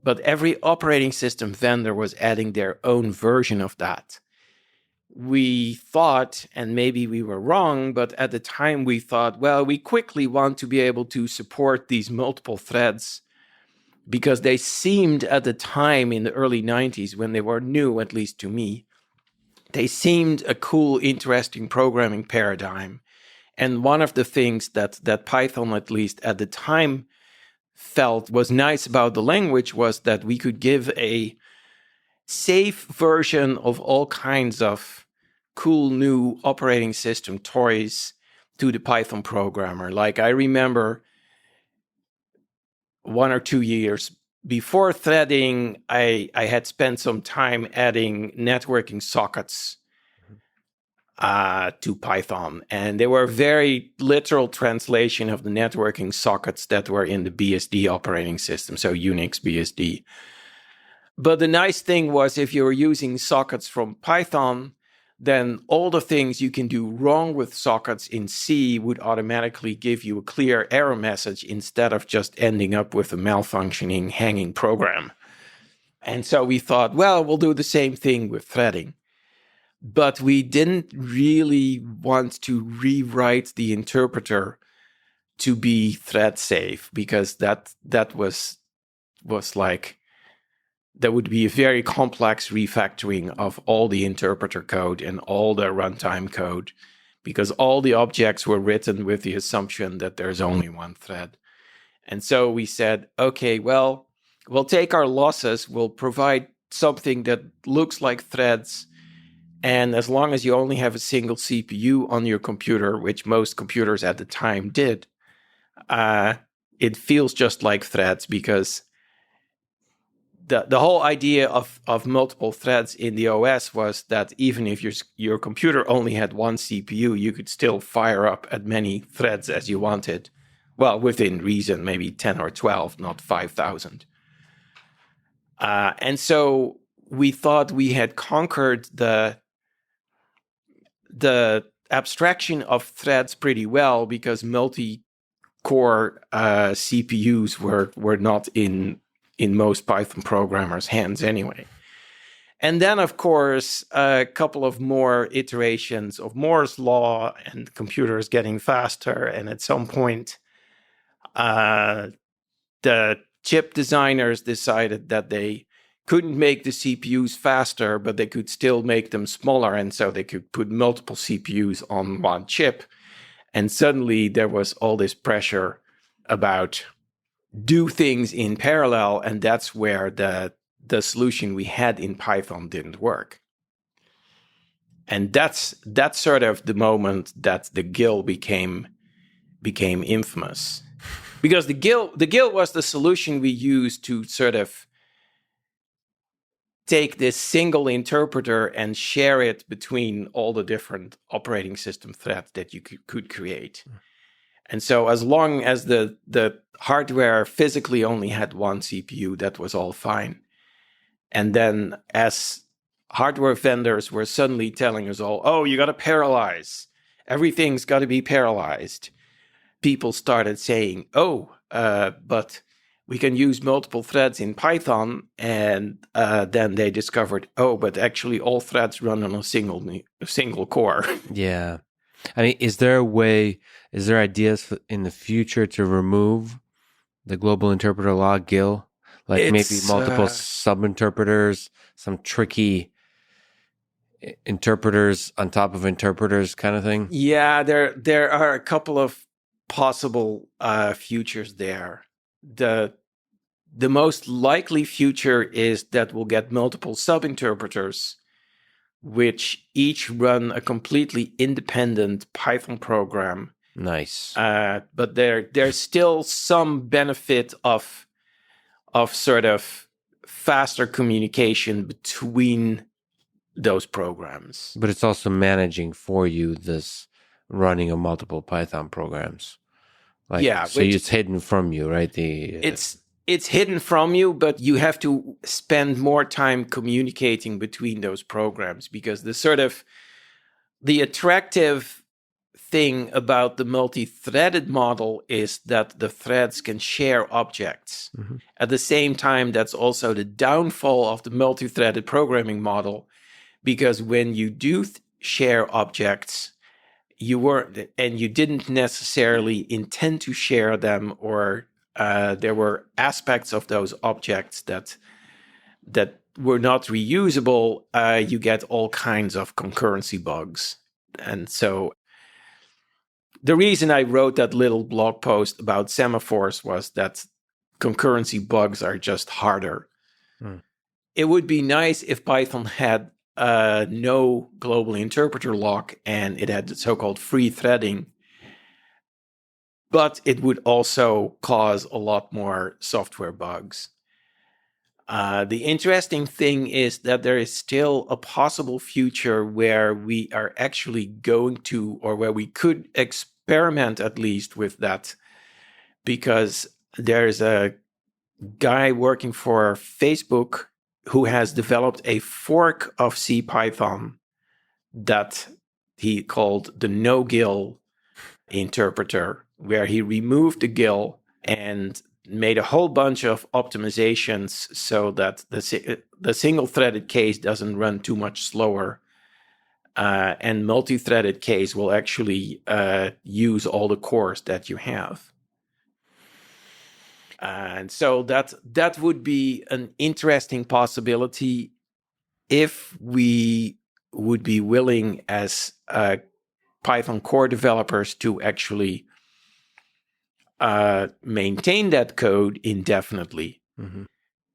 but every operating system vendor was adding their own version of that. We thought, and maybe we were wrong, but at the time we thought, well, we quickly want to be able to support these multiple threads because they seemed at the time in the early 90s, when they were new, at least to me, they seemed a cool, interesting programming paradigm. And one of the things that Python, at least at the time, felt was nice about the language was that we could give a safe version of all kinds of cool new operating system toys to the Python programmer. Like I remember 1 or 2 years before threading, I had spent some time adding networking sockets to Python. And they were very literal translation of the networking sockets that were in the BSD operating system, so Unix BSD. But the nice thing was if you were using sockets from Python, then all the things you can do wrong with sockets in C would automatically give you a clear error message instead of just ending up with a malfunctioning hanging program. And so we thought, well, we'll do the same thing with threading. But we didn't really want to rewrite the interpreter to be thread safe because that was like, there would be a very complex refactoring of all the interpreter code and all the runtime code because all the objects were written with the assumption that there's only one thread. And so we said, okay, well, we'll take our losses, we'll provide something that looks like threads. And as long as you only have a single CPU on your computer, which most computers at the time did, it feels just like threads because the whole idea of multiple threads in the OS was that even if your computer only had one CPU, you could still fire up as many threads as you wanted. Well, within reason, maybe 10 or 12, not 5,000. And so we thought we had conquered the abstraction of threads pretty well because multi-core CPUs were not in most Python programmers' hands anyway. And then, of course, a couple of more iterations of Moore's law and computers getting faster. And at some point, the chip designers decided that they couldn't make the CPUs faster, but they could still make them smaller. And so they could put multiple CPUs on one chip. And suddenly there was all this pressure about do things in parallel. And that's where the solution we had in Python didn't work. And that's sort of the moment that the GIL became infamous. Because the GIL was the solution we used to sort of take this single interpreter and share it between all the different operating system threads that you could create. And so as long as the hardware physically only had one CPU, that was all fine. And then as hardware vendors were suddenly telling us all, oh, you got to parallelize. Everything's got to be parallelized. People started saying, but we can use multiple threads in Python. And then they discovered, but actually all threads run on a single core. Yeah. I mean, is there ideas in the future to remove the global interpreter log GIL? Like maybe multiple sub-interpreters, some tricky interpreters on top of interpreters kind of thing? Yeah, there are a couple of possible futures there. The most likely future is that we'll get multiple sub-interpreters, which each run a completely independent Python program. Nice. But there's still some benefit of sort of faster communication between those programs. But it's also managing for you this running of multiple Python programs. So it's hidden from you, right? It's hidden from you, but you have to spend more time communicating between those programs, because the attractive thing about the multi-threaded model is that the threads can share objects. Mm-hmm. At the same time, that's also the downfall of the multi-threaded programming model, because when you do share objects, you didn't necessarily intend to share them, or there were aspects of those objects that were not reusable, you get all kinds of concurrency bugs. And so the reason I wrote that little blog post about semaphores was that concurrency bugs are just harder. It would be nice if Python had no global interpreter lock and it had so-called free threading, but it would also cause a lot more software bugs. The interesting thing is that there is still a possible future where we are actually going to, or where we could experiment at least with that, because there's a guy working for Facebook who has developed a fork of CPython that he called the no-GIL interpreter, where he removed the GIL and made a whole bunch of optimizations so that the single-threaded case doesn't run too much slower, and multi-threaded case will actually use all the cores that you have. And so that would be an interesting possibility if we would be willing as Python core developers to actually maintain that code indefinitely. Mm-hmm.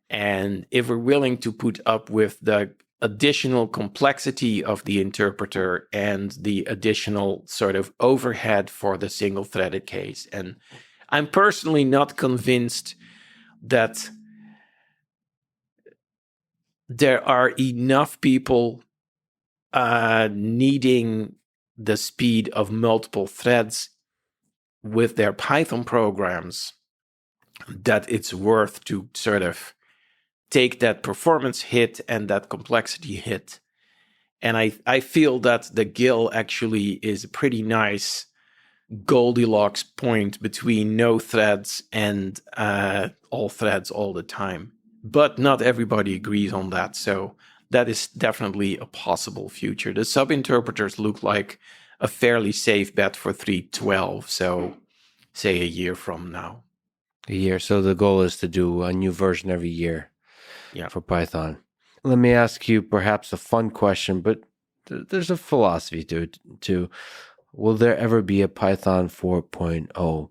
And if we're willing to put up with the additional complexity of the interpreter and the additional sort of overhead for the single-threaded case. And I'm personally not convinced that there are enough people needing the speed of multiple threads with their Python programs that it's worth to sort of take that performance hit and that complexity hit. And I feel that the GIL actually is a pretty nice Goldilocks point between no threads and all threads all the time. But not everybody agrees on that. So that is definitely a possible future. The sub-interpreters look like a fairly safe bet for 3.12. So say a year from now. A year. So the goal is to do a new version every year for Python. Let me ask you perhaps a fun question, but there's a philosophy to it too. Will there ever be a Python 4.0?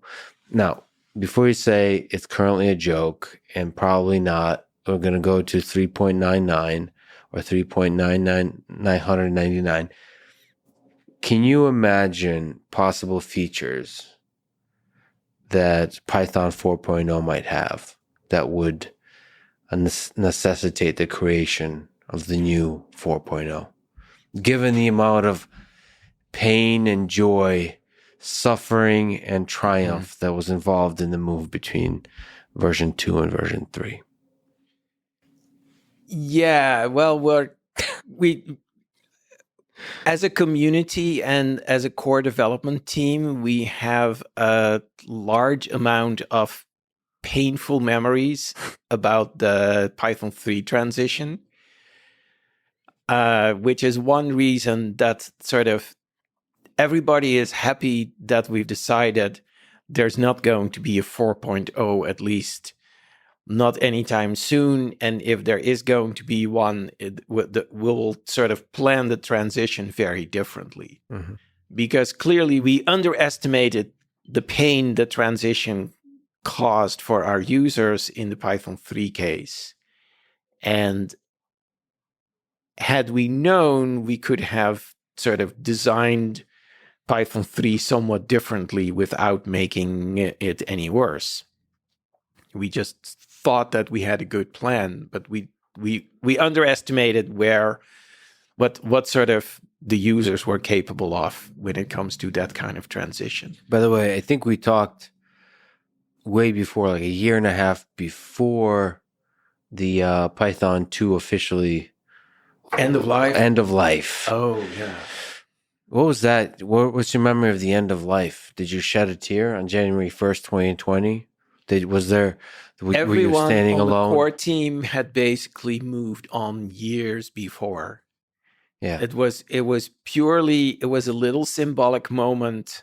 Now, before you say it's currently a joke and probably not, we're going to go to 3.99 or 3.99999. Can you imagine possible features that Python 4.0 might have that would necessitate the creation of the new 4.0? Given the amount of pain and joy, suffering and triumph that was involved in the move between version 2 and version 3. Yeah, well, we as a community and as a core development team, we have a large amount of painful memories about the Python 3 transition, which is one reason that sort of everybody is happy that we've decided there's not going to be a 4.0, at least not anytime soon. And if there is going to be one, we'll sort of plan the transition very differently. Mm-hmm. Because clearly we underestimated the pain the transition caused for our users in the Python 3 case. And had we known, we could have sort of designed Python 3 somewhat differently without making it any worse. We just thought that we had a good plan, but we underestimated what sort of the users were capable of when it comes to that kind of transition. By the way, I think we talked way before, like a year and a half before the Python 2 officially end of life. Oh, yeah. What was that? What's your memory of the end of life? Did you shed a tear on January 1st, 2020? Were you standing alone? The core team had basically moved on years before. Yeah. It was a little symbolic moment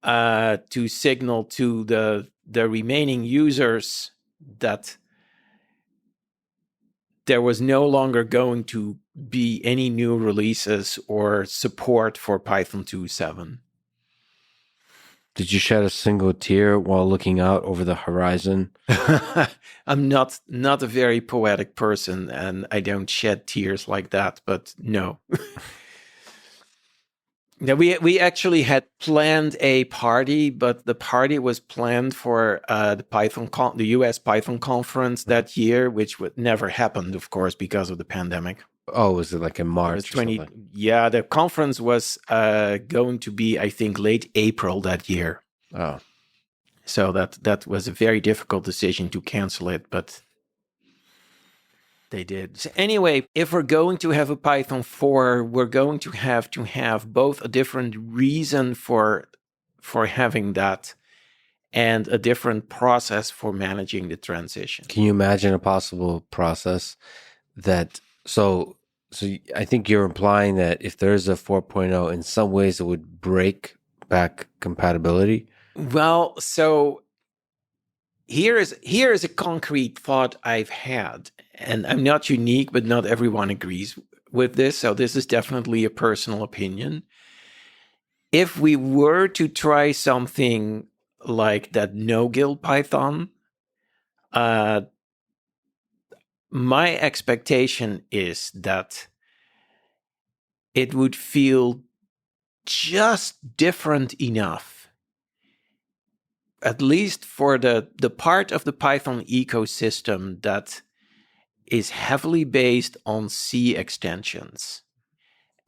to signal to the remaining users that there was no longer going to be any new releases or support for Python 2.7. Did you shed a single tear while looking out over the horizon? I'm not a very poetic person, and I don't shed tears like that, but no. Now, we actually had planned a party, but the party was planned for the US Python conference that year, which never happened, of course, because of the pandemic. Oh, was it like in March? Yeah, the conference was going to be, I think, late April that year. Oh. So that was a very difficult decision to cancel it, but they did. So anyway, if we're going to have a Python 4, we're going to have both a different reason for having that and a different process for managing the transition. Can you imagine a possible process that... So I think you're implying that if there's a 4.0, in some ways it would break back compatibility? Well, so here is a concrete thought I've had, and I'm not unique, but not everyone agrees with this, so this is definitely a personal opinion. If we were to try something like that no-GIL Python, my expectation is that it would feel just different enough, at least for the part of the Python ecosystem that is heavily based on C extensions.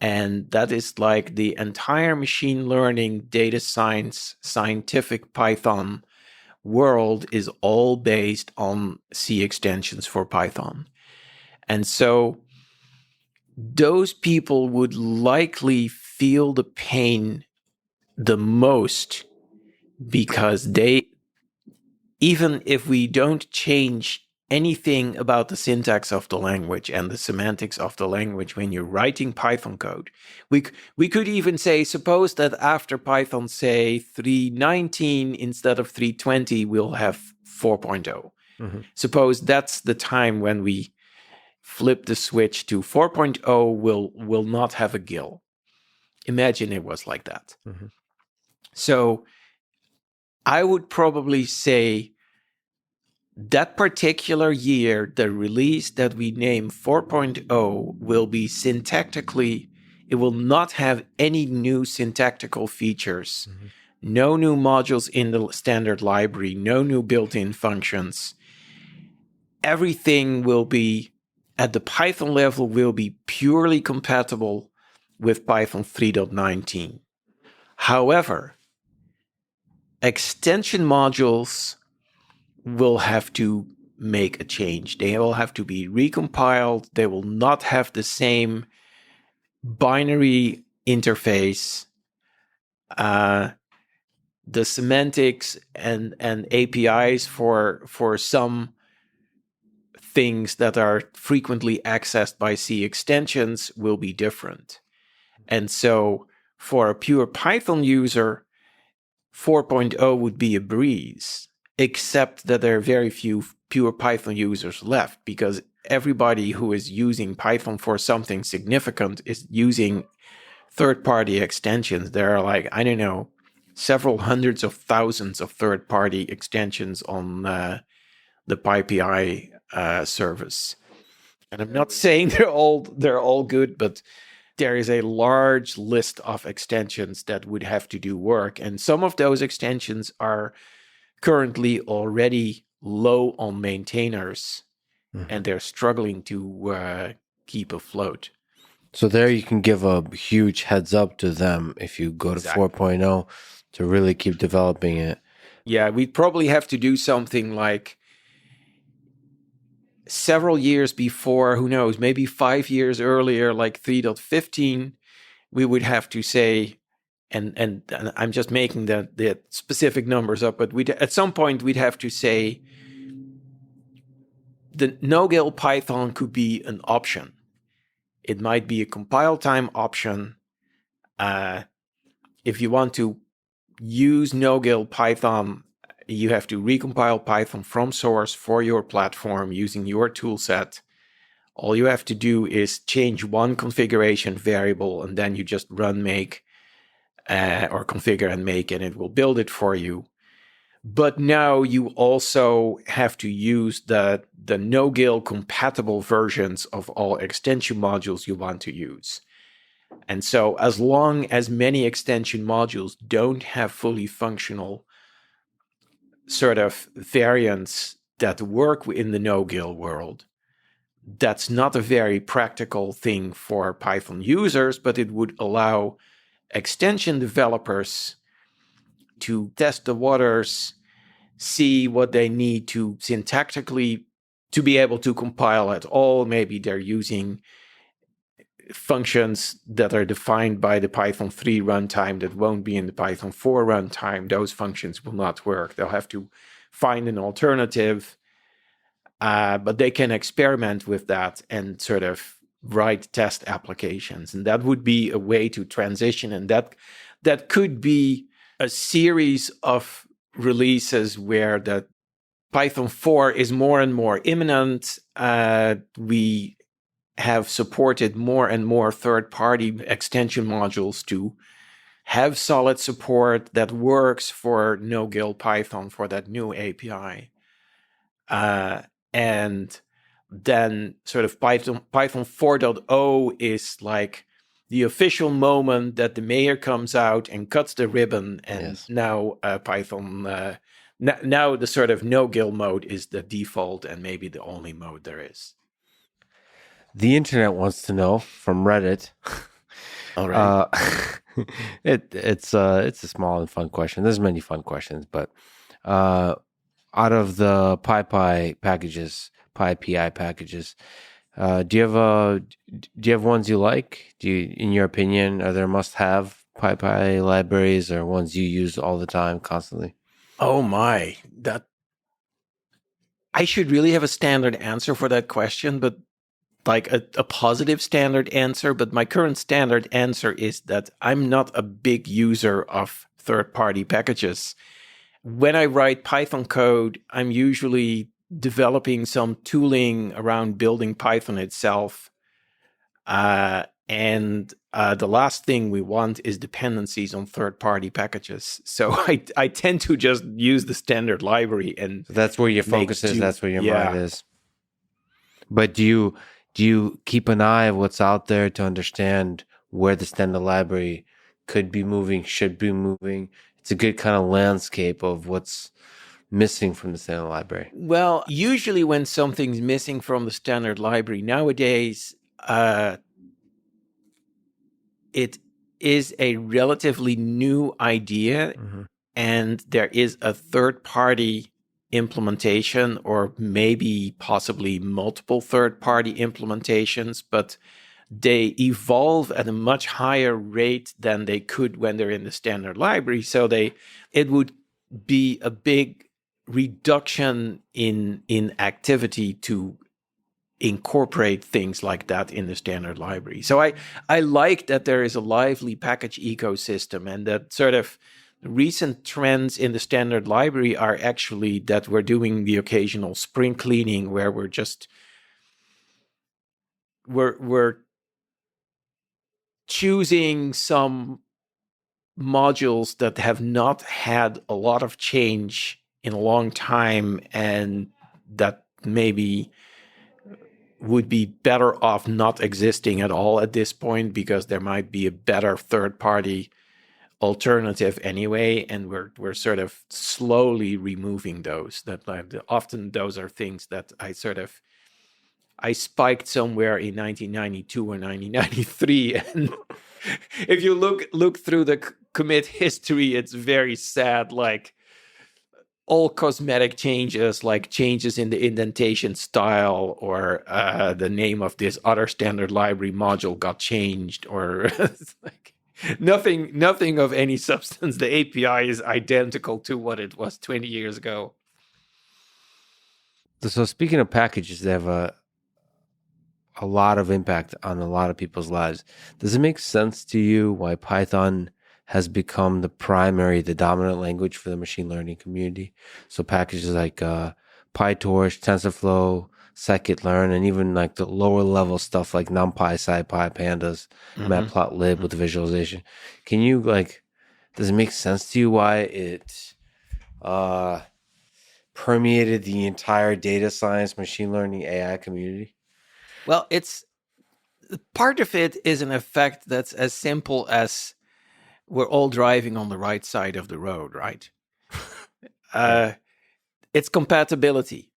And that is like the entire machine learning, data science, scientific Python world is all based on C extensions for Python. And so those people would likely feel the pain the most, because even if we don't change anything about the syntax of the language and the semantics of the language when you're writing Python code. We could even say, suppose that after Python, say 3.19 instead of 3.20, we'll have 4.0. Mm-hmm. Suppose that's the time when we flip the switch to 4.0, will not have a GIL. Imagine it was like that. Mm-hmm. So I would probably say that particular year, the release that we name 4.0 will be syntactically, it will not have any new syntactical features, no new modules in the standard library, no new built-in functions. Everything will be, at the Python level, will be purely compatible with Python 3.19. However, extension modules will have to make a change. They will have to be recompiled. They will not have the same binary interface. The semantics and APIs for some things that are frequently accessed by C extensions will be different. And so for a pure Python user, 4.0 would be a breeze, except that there are very few pure Python users left, because everybody who is using Python for something significant is using third-party extensions. There are, like, I don't know, several hundreds of thousands of third-party extensions on the mypy service. And I'm not saying they're all good, but there is a large list of extensions that would have to do work. And some of those extensions are currently already low on maintainers, and they're struggling to keep afloat. So there you can give a huge heads up to them if you go to 4.0 to really keep developing it. Yeah, we'd probably have to do something like several years before, who knows, maybe 5 years earlier, like 3.15, we would have to say, and I'm just making the specific numbers up, but at some point we'd have to say the no-GIL Python could be an option. It might be a compile time option. If you want to use no-GIL Python, you have to recompile Python from source for your platform using your toolset. All you have to do is change one configuration variable, and then you just run make or configure and make, and it will build it for you. But now you also have to use the no-GIL compatible versions of all extension modules you want to use. And so as long as many extension modules don't have fully functional sort of variants that work in the no-GIL world, that's not a very practical thing for Python users, but it would allow extension developers to test the waters, see what they need to syntactically to be able to compile at all. Maybe they're using functions that are defined by the Python 3 runtime that won't be in the Python 4 runtime. Those functions will not work. They'll have to find an alternative, but they can experiment with that and sort of write test applications. And that would be a way to transition. And that could be a series of releases where the Python 4 is more and more imminent. We have supported more and more third-party extension modules to have solid support that works for no-GIL Python for that new API. And then sort of Python 4.0 is like the official moment that the mayor comes out and cuts the ribbon, and now Python, now the sort of no-GIL mode is the default and maybe the only mode there is. The internet wants to know from Reddit. All right. It's a small and fun question. There's many fun questions, but out of the PyPy packages, PyPI packages, do you have ones you like? In your opinion, are there must-have PyPy libraries or ones you use all the time, constantly? Oh my, I should really have a standard answer for that question, but like a positive standard answer. But my current standard answer is that I'm not a big user of third-party packages. When I write Python code, I'm usually developing some tooling around building Python itself. And the last thing we want is dependencies on third-party packages. So I tend to just use the standard library, and So that's where your focus is. That's where your mind is. But do you keep an eye of what's out there to understand where the standard library could be moving, should be moving? It's a good kind of landscape of what's missing from the standard library. Well, usually when something's missing from the standard library nowadays, it is a relatively new idea, and there is a third-party implementation, or maybe possibly multiple third-party implementations, but they evolve at a much higher rate than they could when they're in the standard library. So it would be a big reduction in activity to incorporate things like that in the standard library. So I like that there is a lively package ecosystem, and that sort of recent trends in the standard library are actually that we're doing the occasional spring cleaning where we're choosing some modules that have not had a lot of change in a long time, and that maybe would be better off not existing at all at this point, because there might be a better third-party alternative anyway, and we're sort of slowly removing those. That often those are things that I spiked somewhere in 1992 or 1993, and if you look through the commit history, it's very sad. Like all cosmetic changes, like changes in the indentation style, or the name of this other standard library module got changed, or like nothing of any substance. The API is identical to what it was 20 years ago. So speaking of packages, they have a lot of impact on a lot of people's lives. Does it make sense to you why Python has become the dominant language for the machine learning community? So packages like PyTorch, TensorFlow, scikit-learn, and even like the lower level stuff like NumPy, SciPy, Pandas, Matplotlib with the visualization. Can you does it make sense to you why it permeated the entire data science, machine learning, AI community? Well, it's part of it is an effect that's as simple as we're all driving on the right side of the road, right? It's compatibility.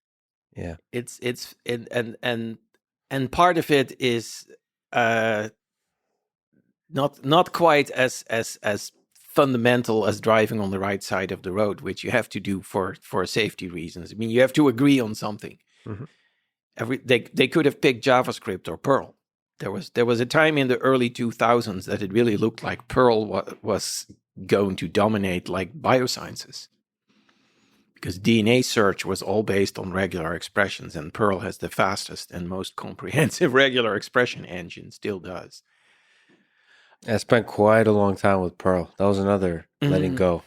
Yeah. It's and part of it is not quite as fundamental as driving on the right side of the road, which you have to do for safety reasons. I mean, you have to agree on something. They could have picked JavaScript or Perl. There was a time in the early 2000s that it really looked like Perl was going to dominate like biosciences, because DNA search was all based on regular expressions, and Perl has the fastest and most comprehensive regular expression engine, still does. I spent quite a long time with Perl. That was another letting go.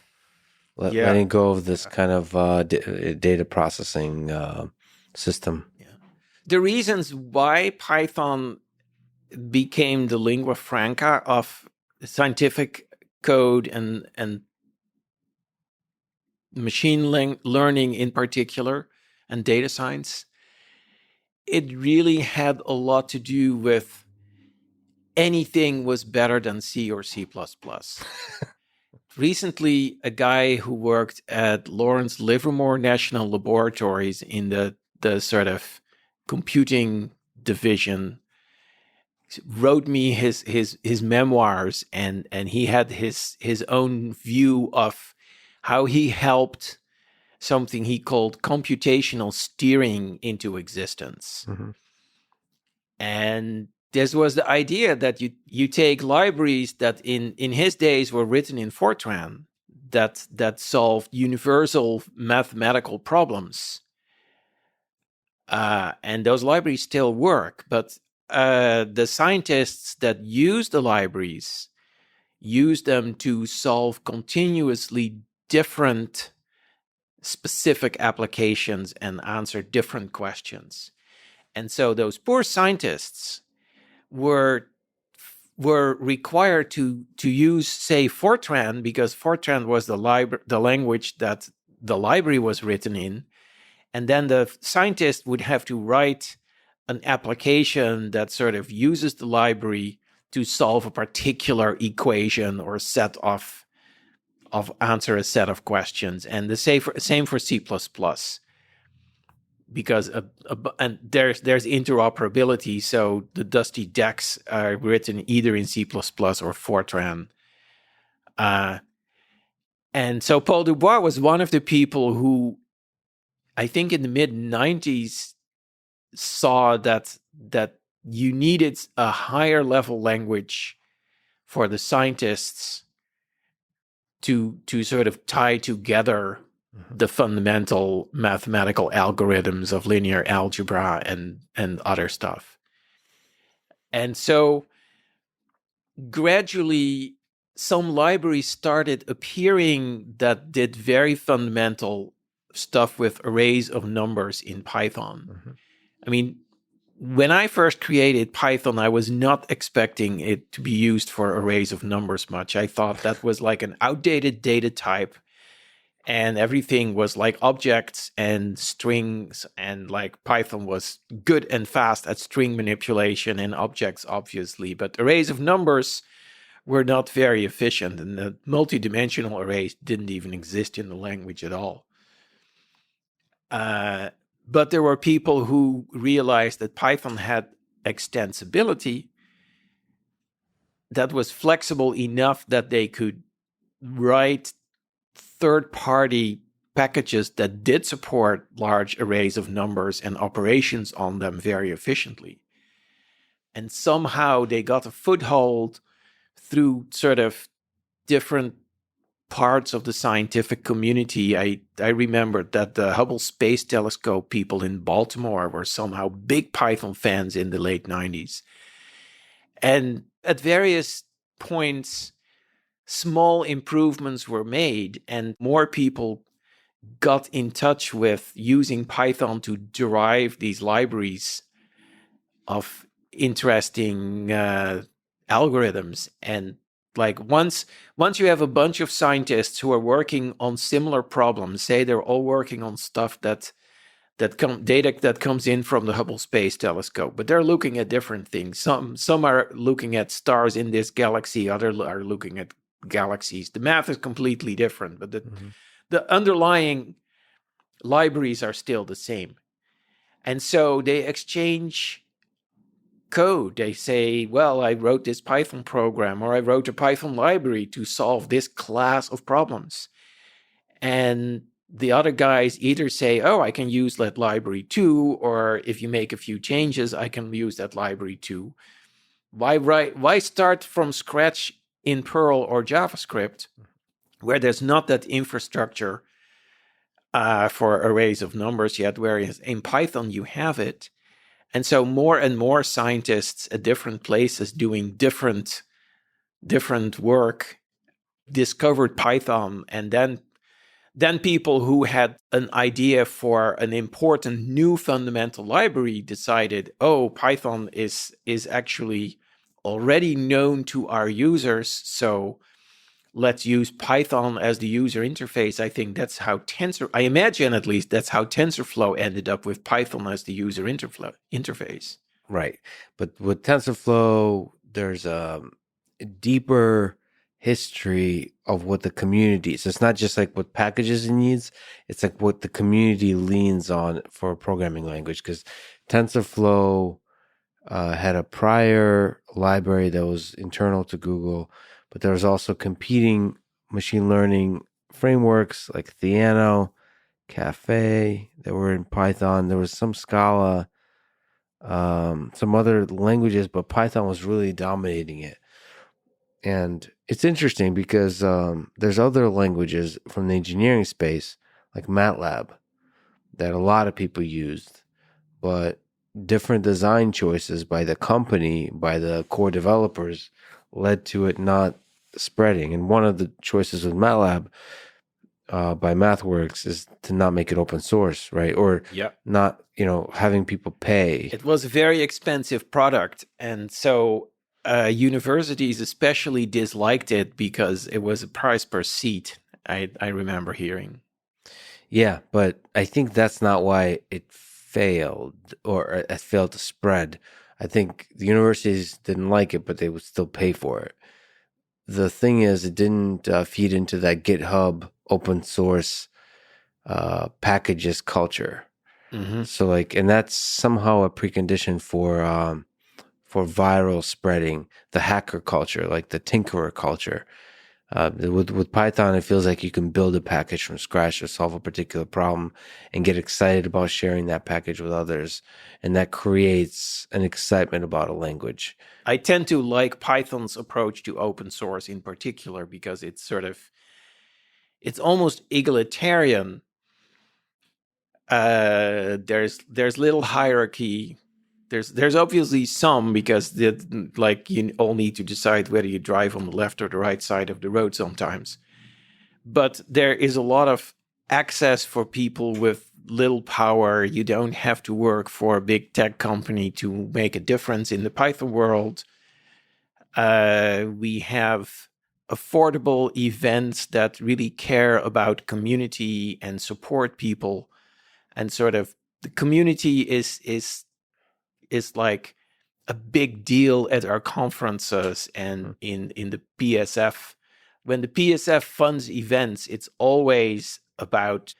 Letting go of this kind of data processing system. Yeah. The reasons why Python became the lingua franca of scientific code and machine learning in particular, and data science, it really had a lot to do with anything was better than C or C++. Recently, a guy who worked at Lawrence Livermore National Laboratories in the sort of computing division wrote me his memoirs, and he had his own view of how he helped something he called computational steering into existence. And this was the idea that you take libraries that in his days were written in Fortran that solved universal mathematical problems, And those libraries still work, but the scientists that use the libraries use them to solve continuously different specific applications and answer different questions. And so those poor scientists were required to use, say, Fortran, because Fortran was the language that the library was written in. And then the scientist would have to write an application that sort of uses the library to solve a particular equation or set of answer a set of questions. And the same for C++, because and there's interoperability. So the Dusty decks are written either in C++ or Fortran. And so Paul Dubois was one of the people who, I think in the mid-90s, saw that you needed a higher level language for the scientists to sort of tie together the fundamental mathematical algorithms of linear algebra and other stuff. And so gradually some libraries started appearing that did very fundamental stuff with arrays of numbers in Python. I mean, when I first created Python, I was not expecting it to be used for arrays of numbers much. I thought that was like an outdated data type, and everything was like objects and strings, and like Python was good and fast at string manipulation and objects, obviously, but arrays of numbers were not very efficient, and the multidimensional arrays didn't even exist in the language at all. But there were people who realized that Python had extensibility that was flexible enough that they could write third-party packages that did support large arrays of numbers and operations on them very efficiently. And somehow they got a foothold through sort of different parts of the scientific community. I remember that the Hubble Space Telescope people in Baltimore were somehow big Python fans in the late 90s. And at various points, small improvements were made, and more people got in touch with using Python to derive these libraries of interesting algorithms. And like once you have a bunch of scientists who are working on similar problems, say they're all working on stuff data that comes in from the Hubble Space Telescope, but they're looking at different things. Some are looking at stars in this galaxy, others are looking at galaxies. The math is completely different, but the underlying libraries are still the same. And so they exchange code. They say, well, I wrote this Python program, or I wrote a Python library to solve this class of problems. And the other guys either say, oh, I can use that library too, or if you make a few changes, I can use that library too. Why start from scratch in Perl or JavaScript, where there's not that infrastructure for arrays of numbers yet, whereas in Python you have it. And so more and more scientists at different places doing different work discovered Python, and then people who had an idea for an important new fundamental library decided, oh, Python is actually already known to our users, so let's use Python as the user interface. I think that's how I imagine at least that's how TensorFlow ended up with Python as the user interface. Right. But with TensorFlow, there's a deeper history of what the community, so it's not just like what packages it needs, it's like what the community leans on for a programming language, because TensorFlow had a prior library that was internal to Google, but there was also competing machine learning frameworks like Theano, Caffe that were in Python. There was some Scala, some other languages, but Python was really dominating it. And it's interesting because there's other languages from the engineering space, like MATLAB, that a lot of people used. but different design choices by the company, by the core developers, led to it not spreading. And one of the choices with MATLAB by MathWorks is to not make it open source, right? Or not, having people pay. It was a very expensive product. And so universities especially disliked it because it was a price per seat, I remember hearing. Yeah, but I think that's not why it failed or it failed to spread. I think the universities didn't like it, but they would still pay for it. The thing is, it didn't feed into that GitHub open source packages culture. Mm-hmm. So and that's somehow a precondition for viral spreading, the hacker culture, like the tinkerer culture. With Python, it feels like you can build a package from scratch to solve a particular problem and get excited about sharing that package with others. And that creates an excitement about a language. I tend to like Python's approach to open source in particular because it's almost egalitarian. There's little hierarchy. There's obviously some because you all need to decide whether you drive on the left or the right side of the road sometimes. But there is a lot of access for people with little power. You don't have to work for a big tech company to make a difference in the Python world. We have affordable events that really care about community and support people. And sort of the community is like a big deal at our conferences and in the PSF. When the PSF funds events, it's always about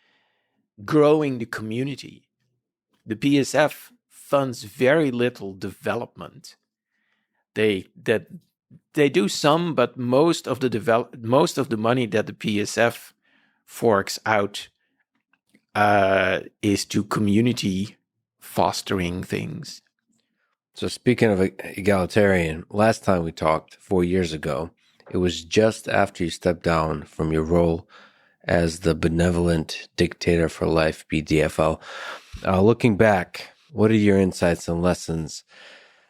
growing the community. The PSF funds very little development. They do some, but most of the money that the PSF forks out is to community fostering things. So speaking of egalitarian, last time we talked 4 years ago, it was just after you stepped down from your role as the Benevolent Dictator for Life, BDFL. Looking back, what are your insights and lessons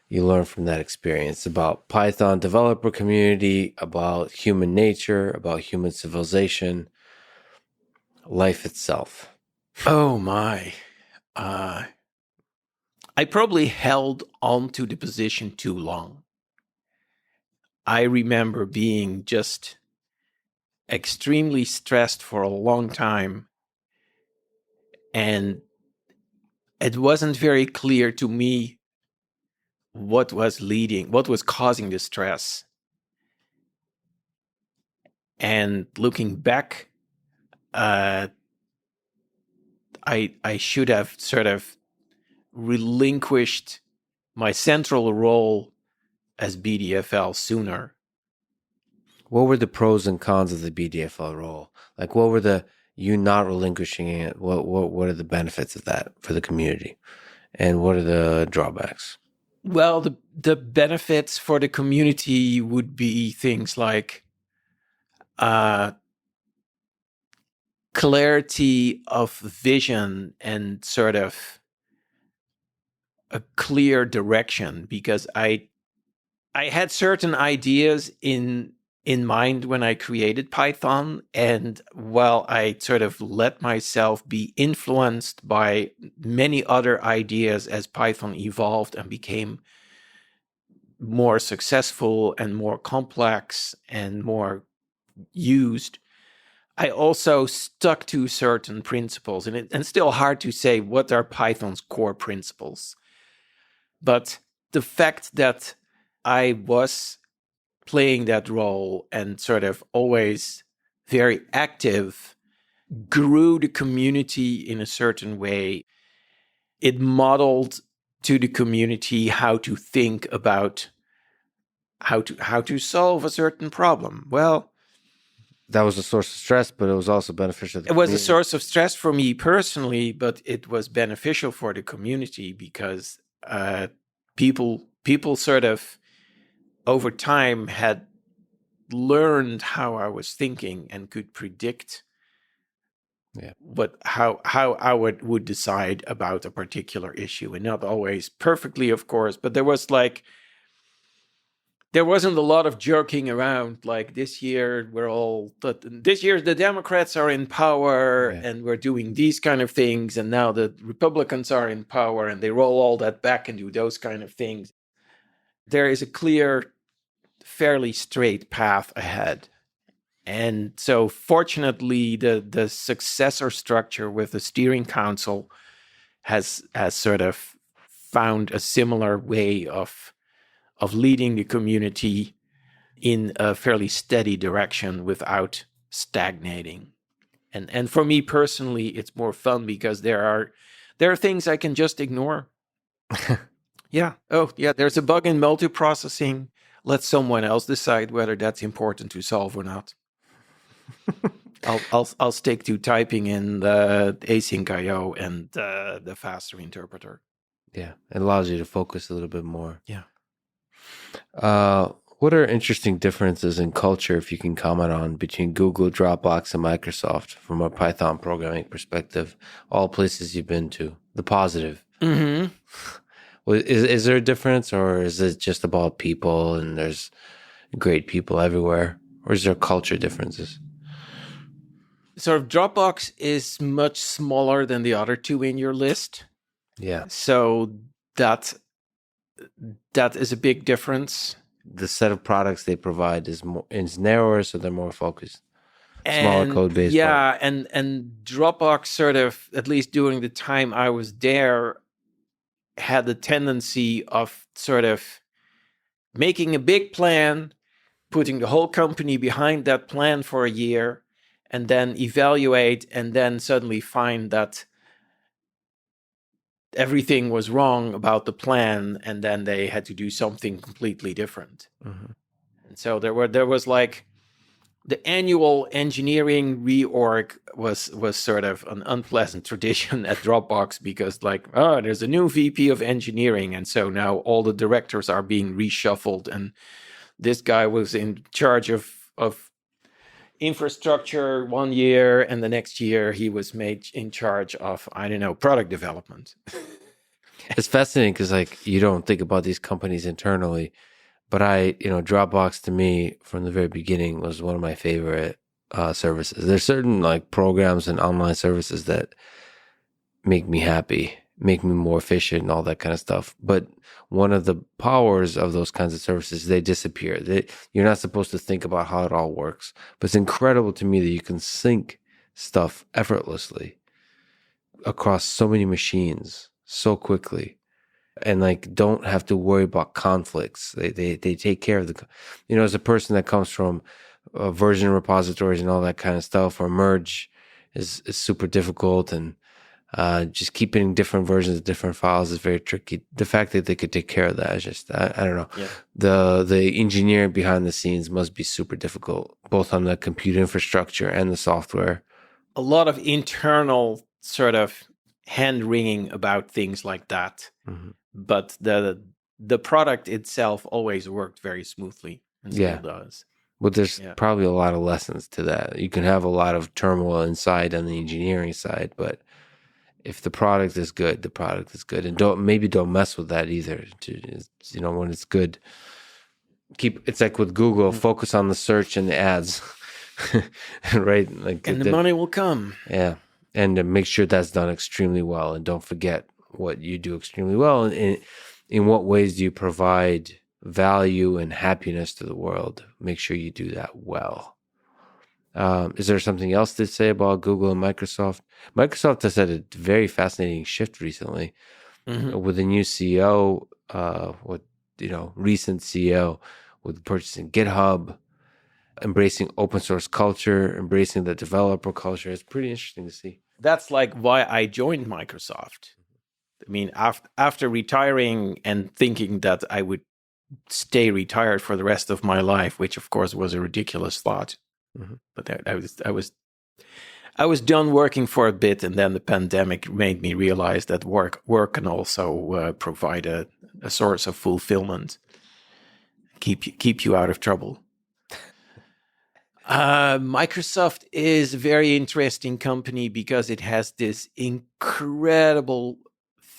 you learned from that experience about Python developer community, about human nature, about human civilization, life itself? Oh my. I probably held on to the position too long. I remember being just extremely stressed for a long time. And it wasn't very clear to me what was causing the stress. And looking back, I should have sort of relinquished my central role as BDFL sooner. What were the pros and cons of the BDFL role? Like, what were you not relinquishing it? What are the benefits of that for the community? And what are the drawbacks? Well, the benefits for the community would be things like clarity of vision and sort of a clear direction, because I had certain ideas in mind when I created Python, and while I sort of let myself be influenced by many other ideas as Python evolved and became more successful and more complex and more used, I also stuck to certain principles. And it's still hard to say what are Python's core principles. But the fact that I was playing that role and sort of always very active grew the community in a certain way. It modeled to the community how to think about how to solve a certain problem. Well, that was a source of stress, but it was also beneficial to the community. It was a source of stress for me personally, but it was beneficial for the community because people sort of over time had learned how I was thinking and could predict Yeah. But how I would decide about a particular issue, and not always perfectly, of course, but there wasn't a lot of joking around. Like this year, this year the Democrats are in power, Yeah. and we're doing these kind of things, and now the Republicans are in power, and they roll all that back and do those kind of things. There is a clear, fairly straight path ahead. And so fortunately, the successor structure with the steering council has sort of found a similar way of leading the community in a fairly steady direction without stagnating. And for me personally, it's more fun because there are things I can just ignore. Yeah. Oh, yeah. There's a bug in multiprocessing. Let someone else decide whether that's important to solve or not. I'll stick to typing in the async IO and the faster interpreter. Yeah. It allows you to focus a little bit more. Yeah. What are interesting differences in culture, if you can comment on, between Google, Dropbox, and Microsoft from a Python programming perspective? All places you've been to, the positive. Mm-hmm. Well, is there a difference, or is it just about people and there's great people everywhere, or is there culture differences? Sort of Dropbox is much smaller than the other two in your list. Yeah. So that is a big difference. The set of products they provide is narrower, so they're more focused. Smaller code base. Yeah, and Dropbox sort of, at least during the time I was there, had the tendency of sort of making a big plan, putting the whole company behind that plan for a year, and then evaluate, and then suddenly find that everything was wrong about the plan, and then they had to do something completely different. Mm-hmm. And so there was like the annual engineering reorg was sort of an unpleasant tradition at Dropbox, because like, oh, there's a new VP of engineering, and so now all the directors are being reshuffled, and this guy was in charge of infrastructure one year, and the next year he was made in charge of, I don't know, product development. It's fascinating because like you don't think about these companies internally, but Dropbox to me from the very beginning was one of my favorite services. There's certain like programs and online services that make me happy, make me more efficient and all that kind of stuff. But one of the powers of those kinds of services, they disappear. You're not supposed to think about how it all works. But it's incredible to me that you can sync stuff effortlessly across so many machines so quickly, and like don't have to worry about conflicts. They take care of as a person that comes from version repositories and all that kind of stuff, or merge is super difficult, and just keeping different versions of different files is very tricky. The fact that they could take care of that is just, I don't know. Yeah. The engineering behind the scenes must be super difficult, both on the compute infrastructure and the software. A lot of internal sort of hand-wringing about things like that. Mm-hmm. But the product itself always worked very smoothly, and still does. But there's probably a lot of lessons to that. You can have a lot of turmoil inside on the engineering side, but if the product is good, the product is good, and don't mess with that either. When it's good, it's like with Google, focus on the search and the ads, right? Like, and the money will come. Yeah, and make sure that's done extremely well, and don't forget what you do extremely well. And in what ways do you provide value and happiness to the world? Make sure you do that well. Is there something else to say about Google and Microsoft? Microsoft has had a very fascinating shift recently with the new CEO, recent CEO, with purchasing GitHub, embracing open source culture, embracing the developer culture. It's pretty interesting to see. That's like why I joined Microsoft. I mean, after retiring and thinking that I would stay retired for the rest of my life, which of course was a ridiculous thought. Mm-hmm. But I was done working for a bit, and then the pandemic made me realize that work can also provide a source of fulfillment, keep you out of trouble. Microsoft is a very interesting company because it has this incredible,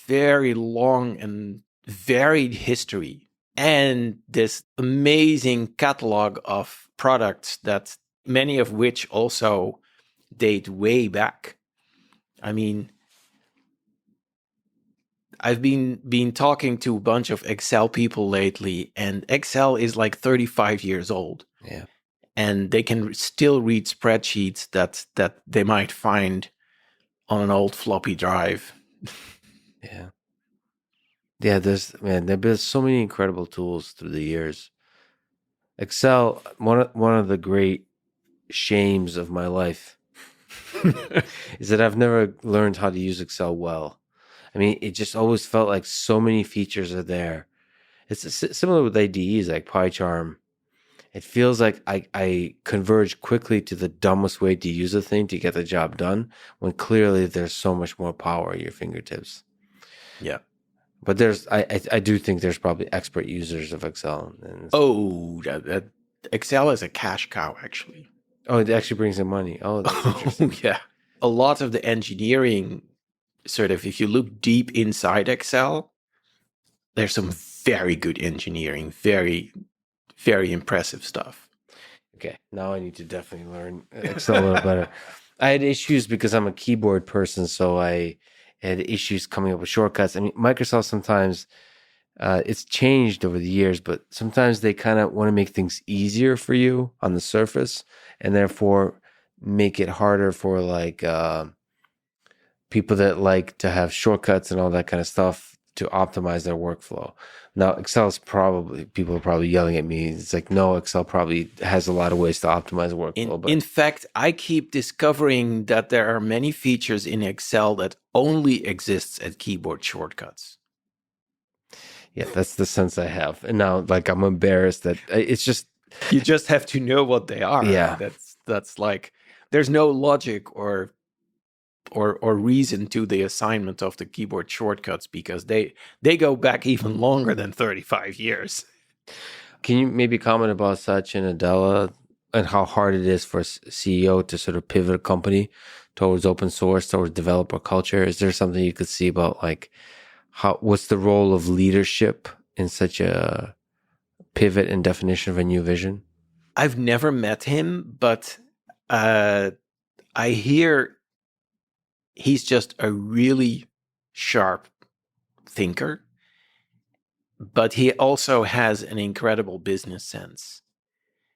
very long and varied history and this amazing catalog of products that many of which also date way back. I mean, I've been talking to a bunch of Excel people lately, and Excel is like 35 years old. Yeah. And they can still read spreadsheets that they might find on an old floppy drive. Yeah. Yeah, there's been so many incredible tools through the years. Excel, one of the great shames of my life is that I've never learned how to use Excel well. I mean, it just always felt like so many features are there. It's similar with IDEs like PyCharm. It feels like I converge quickly to the dumbest way to use a thing to get the job done, when clearly there's so much more power at your fingertips. Yeah. But I do think there's probably expert users of Excel. That Excel is a cash cow, actually. Oh, it actually brings in money. Oh, that's interesting. Yeah. A lot of the engineering, sort of, if you look deep inside Excel, there's some very good engineering, very, very impressive stuff. Okay, now I need to definitely learn Excel a little better. I had issues because I'm a keyboard person, so I had issues coming up with shortcuts. I mean, Microsoft sometimes, it's changed over the years, but sometimes they kind of want to make things easier for you on the surface, and therefore make it harder for like people that like to have shortcuts and all that kind of stuff to optimize their workflow. Now, people are probably yelling at me. It's like, no, Excel probably has a lot of ways to optimize workflow. In fact, I keep discovering that there are many features in Excel that only exists at keyboard shortcuts. Yeah, that's the sense I have. And now, like, I'm embarrassed that it's just... You just have to know what they are. Yeah. That's like, there's no logic or reason to the assignment of the keyboard shortcuts because they go back even longer than 35 years. Can you maybe comment about Satya Nadella and how hard it is for a CEO to sort of pivot a company towards open source, towards developer culture? Is there something you could see about like what's the role of leadership in such a pivot and definition of a new vision? I've never met him, but I hear he's just a really sharp thinker, but he also has an incredible business sense.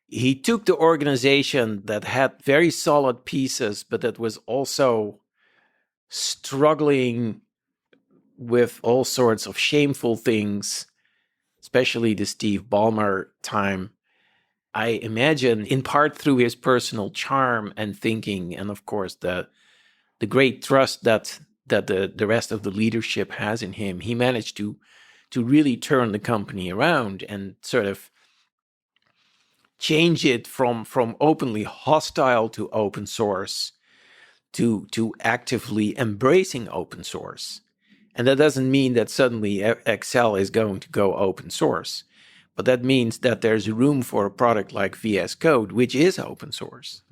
He took the organization that had very solid pieces, but that was also struggling with all sorts of shameful things, especially the Steve Ballmer time. I imagine in part through his personal charm and thinking, and of course the great trust that the rest of the leadership has in him, he managed to really turn the company around and sort of change it from openly hostile to open source to actively embracing open source. And that doesn't mean that suddenly Excel is going to go open source, but that means that there's room for a product like VS Code, which is open source.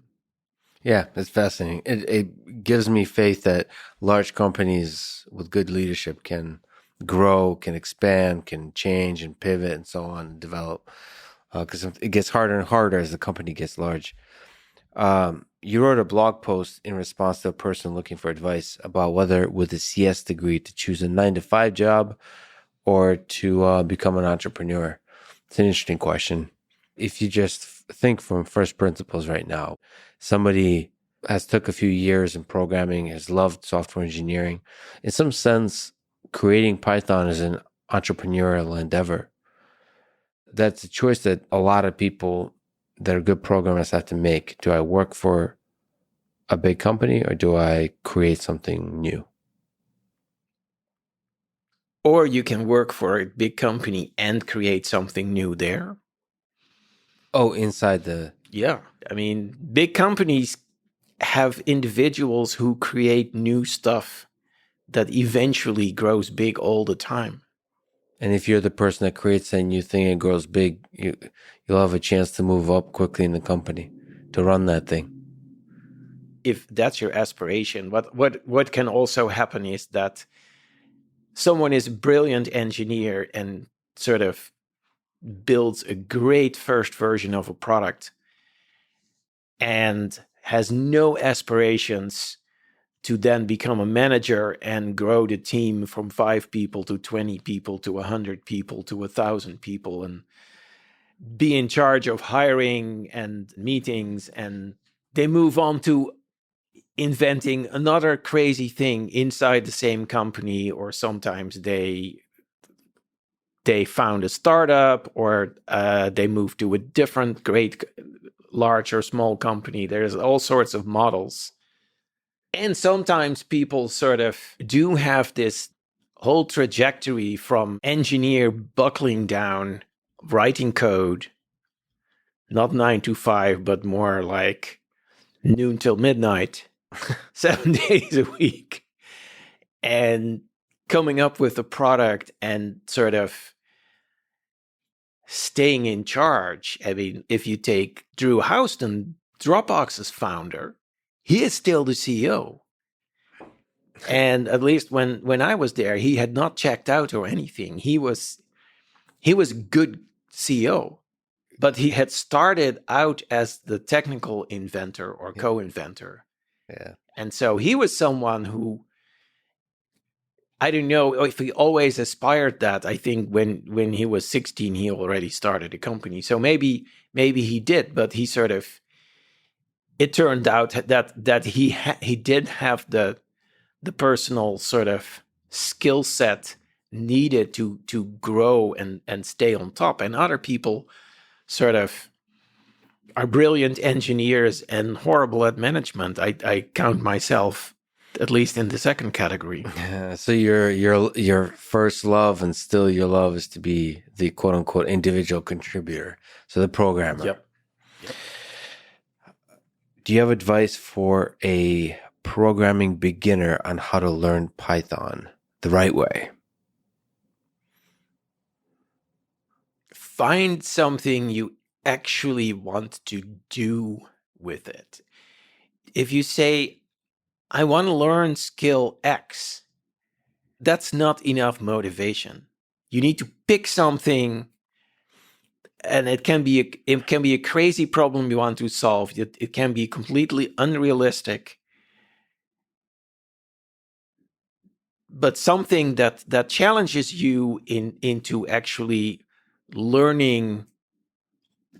Yeah, it's fascinating. It gives me faith that large companies with good leadership can grow, can expand, can change and pivot and so on and develop. Because it gets harder and harder as the company gets large. You wrote a blog post in response to a person looking for advice about whether with a CS degree to choose a 9-to-5 job or to become an entrepreneur. It's an interesting question. If you just think from first principles right now, somebody has took a few years in programming, has loved software engineering. In some sense, creating Python is an entrepreneurial endeavor. That's a choice that a lot of people that are good programmers have to make. Do I work for a big company or do I create something new? Or you can work for a big company and create something new there. Oh, inside the... Yeah. I mean, big companies have individuals who create new stuff that eventually grows big all the time. And if you're the person that creates a new thing and grows big, you'll have a chance to move up quickly in the company. to run that thing. If that's your aspiration, what can also happen is that someone is a brilliant engineer and sort of builds a great first version of a product and has no aspirations to then become a manager and grow the team from 5 people to 20 people to 100 people to 1,000 people and be in charge of hiring and meetings, and they move on to inventing another crazy thing inside the same company, or sometimes they found a startup, or they move to a different great large or small company. There's all sorts of models. And sometimes people sort of do have this whole trajectory from engineer buckling down, writing code, not 9 to 5, but more like noon till midnight, 7 days a week, and coming up with a product and sort of staying in charge. I mean, if you take Drew Houston, Dropbox's founder, he is still the CEO. And at least when I was there, he had not checked out or anything. He was a good CEO, but he had started out as the technical inventor or co-inventor. Yeah. And so he was someone who, I don't know if he always aspired that. I think when he was 16, he already started a company. So maybe he did, but he sort of, it turned out that he did have the personal sort of skill set needed to grow and stay on top. And other people sort of are brilliant engineers and horrible at management. I count myself at least in the second category. Yeah, so your first love and still your love is to be the quote unquote individual contributor. So the programmer. Yep. Do you have advice for a programming beginner on how to learn Python the right way? Find something you actually want to do with it. If you say, I want to learn skill X, that's not enough motivation. You need to pick something, and it can be a crazy problem you want to solve. It can be completely unrealistic, but something that challenges you into actually learning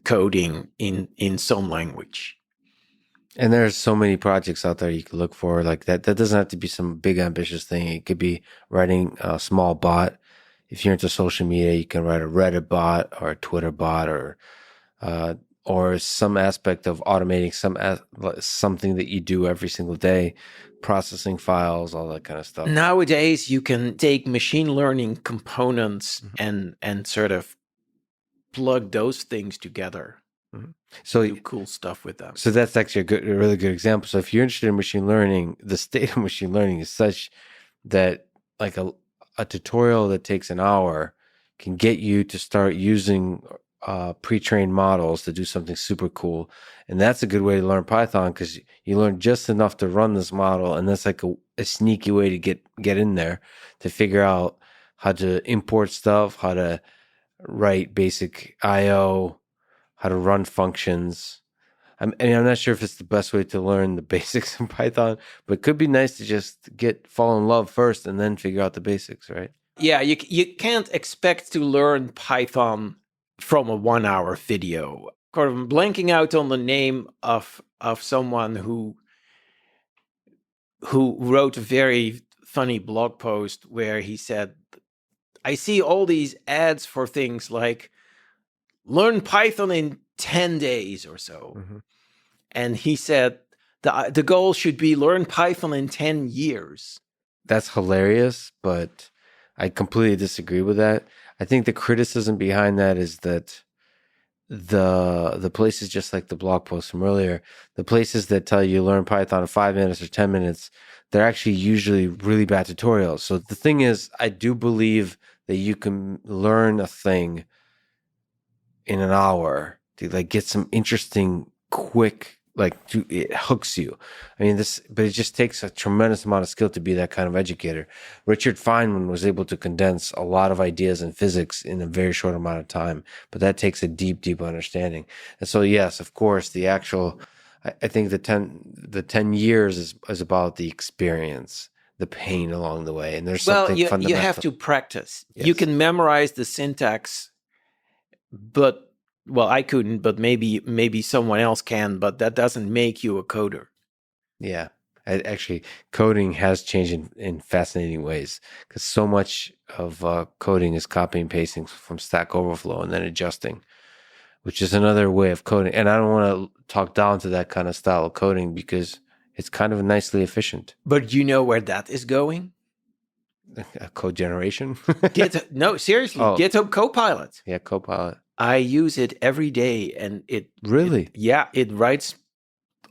coding in some language. And there's so many projects out there you could look for like that. That doesn't have to be some big ambitious thing. It could be writing a small bot. If you're into social media, you can write a Reddit bot or a Twitter bot or some aspect of automating something that you do every single day, processing files, all that kind of stuff. Nowadays, you can take machine learning components and sort of plug those things together. Mm-hmm. So do cool stuff with them. So that's actually a really good example. So if you're interested in machine learning, the state of machine learning is such that like a tutorial that takes an hour can get you to start using pre-trained models to do something super cool. And that's a good way to learn Python because you learn just enough to run this model. And that's like a sneaky way to get in there to figure out how to import stuff, how to write basic IO, how to run functions. I'm not sure if it's the best way to learn the basics in Python, but it could be nice to just fall in love first and then figure out the basics, right? Yeah, you can't expect to learn Python from a 1-hour video. I'm blanking out on the name of someone who wrote a very funny blog post where he said, I see all these ads for things like learn Python in 10 days or so. Mm-hmm. And he said, the goal should be learn Python in 10 years. That's hilarious, but I completely disagree with that. I think the criticism behind that is that the places, just like the blog post from earlier, the places that tell you learn Python in 5 minutes or 10 minutes, they're actually usually really bad tutorials. So the thing is, I do believe that you can learn a thing in an hour to like get some interesting, quick it hooks you. I mean, but it just takes a tremendous amount of skill to be that kind of educator. Richard Feynman was able to condense a lot of ideas in physics in a very short amount of time, but that takes a deep, deep understanding. And so, yes, of course, I think the 10 years is about the experience, the pain along the way. And there's something fundamental. You have to practice. Yes. You can memorize the syntax, but I couldn't, but maybe someone else can, but that doesn't make you a coder. Yeah. Actually, coding has changed in fascinating ways because so much of coding is copy and pasting from Stack Overflow and then adjusting, which is another way of coding. And I don't want to talk down to that kind of style of coding because it's kind of nicely efficient. But you know where that is going? Code generation? No, seriously, GitHub Copilot. Yeah, Copilot. I use it every day, and it writes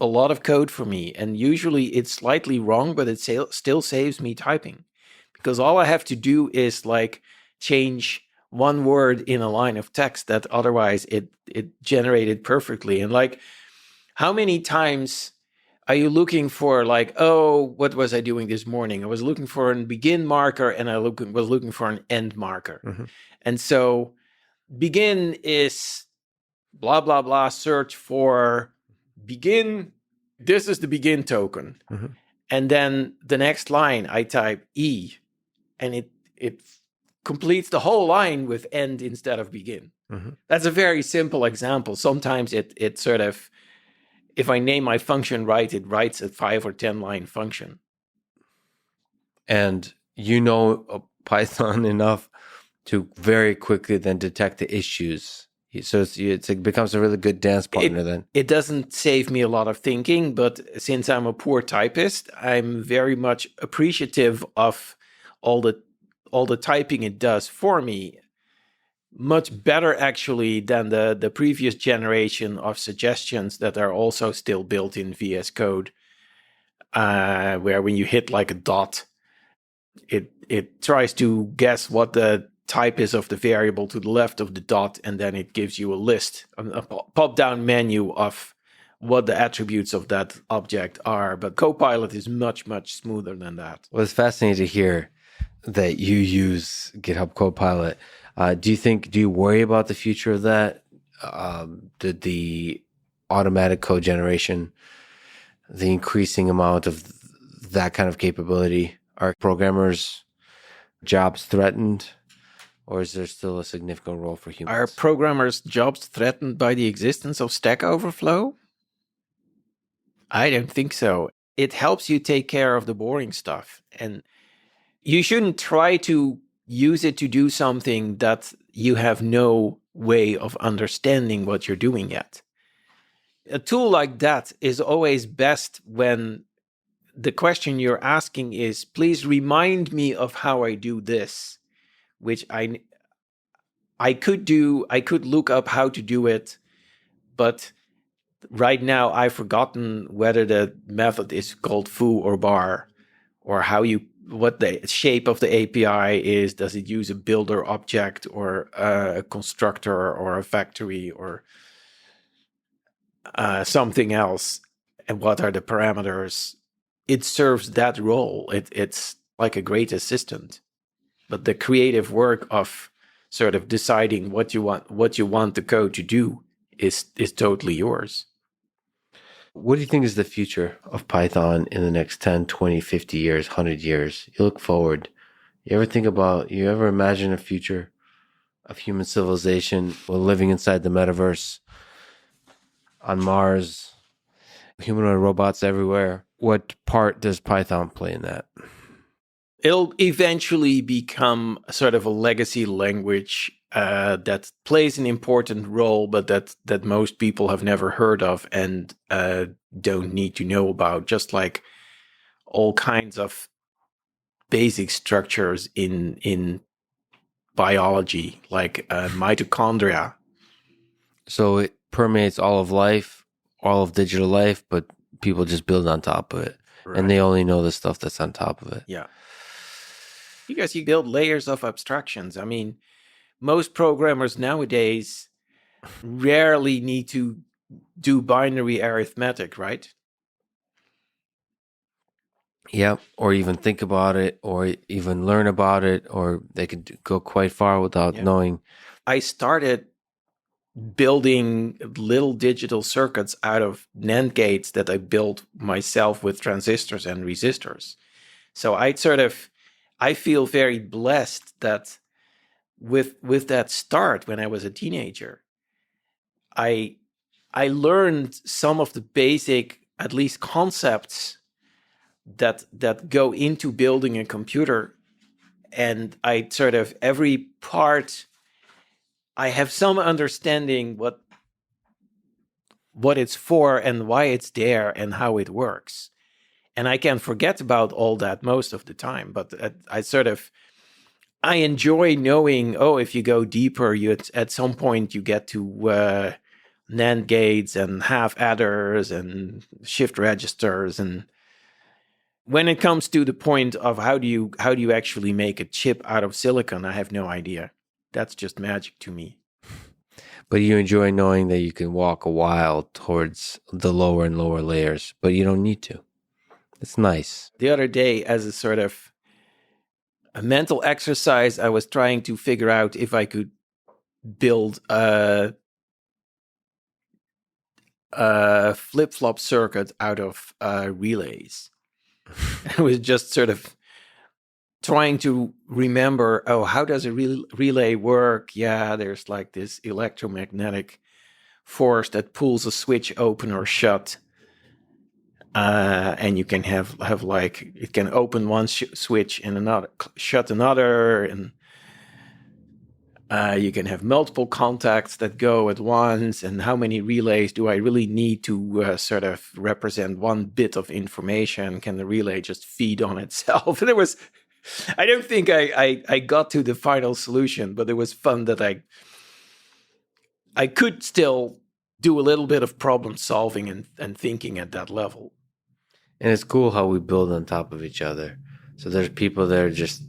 a lot of code for me. And usually it's slightly wrong, but it still saves me typing because all I have to do is change one word in a line of text that otherwise it generated perfectly. And how many times are you looking for what was I doing this morning? I was looking for a begin marker and I was looking for an end marker. Mm-hmm. And so begin is blah, blah, blah, search for begin. This is the begin token. Mm-hmm. And then the next line, I type E, and it completes the whole line with end instead of begin. Mm-hmm. That's a very simple example. Sometimes it sort of, if I name my function right, it writes a 5 or 10 line function. And Python enough to very quickly then detect the issues. So it becomes a really good dance partner then. It doesn't save me a lot of thinking, but since I'm a poor typist, I'm very much appreciative of all the typing it does for me. Much better actually than the previous generation of suggestions that are also still built in VS Code, where when you hit a dot, it tries to guess what the type is of the variable to the left of the dot, and then it gives you a list, a pop-down menu of what the attributes of that object are. But Copilot is much, much smoother than that. Well, it's fascinating to hear that you use GitHub Copilot. Do you worry about the future of that? The automatic code generation, the increasing amount of that kind of capability? Are programmers' jobs threatened? Or is there still a significant role for humans? Are programmers' jobs threatened by the existence of Stack Overflow? I don't think so. It helps you take care of the boring stuff. And you shouldn't try to use it to do something that you have no way of understanding what you're doing yet. A tool like that is always best when the question you're asking is, please remind me of how I do this, which I could do. I could look up how to do it, but right now I've forgotten whether the method is called foo or bar, or what the shape of the API is. Does it use a builder object or a constructor or a factory or something else? And what are the parameters? It serves that role. It's like a great assistant. But the creative work of sort of deciding what you want the code to do is totally yours. What do you think is the future of Python in the next 10, 20, 50 years, 100 years? You look forward. You ever imagine a future of human civilization while living inside the metaverse, on Mars, humanoid robots everywhere? What part does Python play in that? It'll eventually become sort of a legacy language that plays an important role, but that most people have never heard of and don't need to know about, just like all kinds of basic structures in biology, like mitochondria. So it permeates all of life, all of digital life, but people just build on top of it. Right. And they only know the stuff that's on top of it. Yeah. Because you build layers of abstractions. I mean, most programmers nowadays rarely need to do binary arithmetic, right? Yeah, or even think about it, or even learn about it, or they could go quite far without knowing. I started building little digital circuits out of NAND gates that I built myself with transistors and resistors. So I feel very blessed that with that start when I was a teenager, I learned some of the basic, at least concepts that go into building a computer. And I every part, I have some understanding what it's for and why it's there and how it works. And I can forget about all that most of the time, but I enjoy knowing, if you go deeper, at some point you get to NAND gates and half adders and shift registers. And when it comes to the point of how do you actually make a chip out of silicon, I have no idea. That's just magic to me. But you enjoy knowing that you can walk a while towards the lower and lower layers, but you don't need to. It's nice. The other day, as a mental exercise, I was trying to figure out if I could build a flip-flop circuit out of relays. I was just trying to remember, how does a relay work? Yeah, there's like this electromagnetic force that pulls a switch open or shut. And you can have like, it can open one switch and another, shut another, and you can have multiple contacts that go at once. And how many relays do I really need to represent one bit of information? Can the relay just feed on itself? And I don't think I got to the final solution, but it was fun that I could still do a little bit of problem solving and thinking at that level. And it's cool how we build on top of each other. So there's people that are just,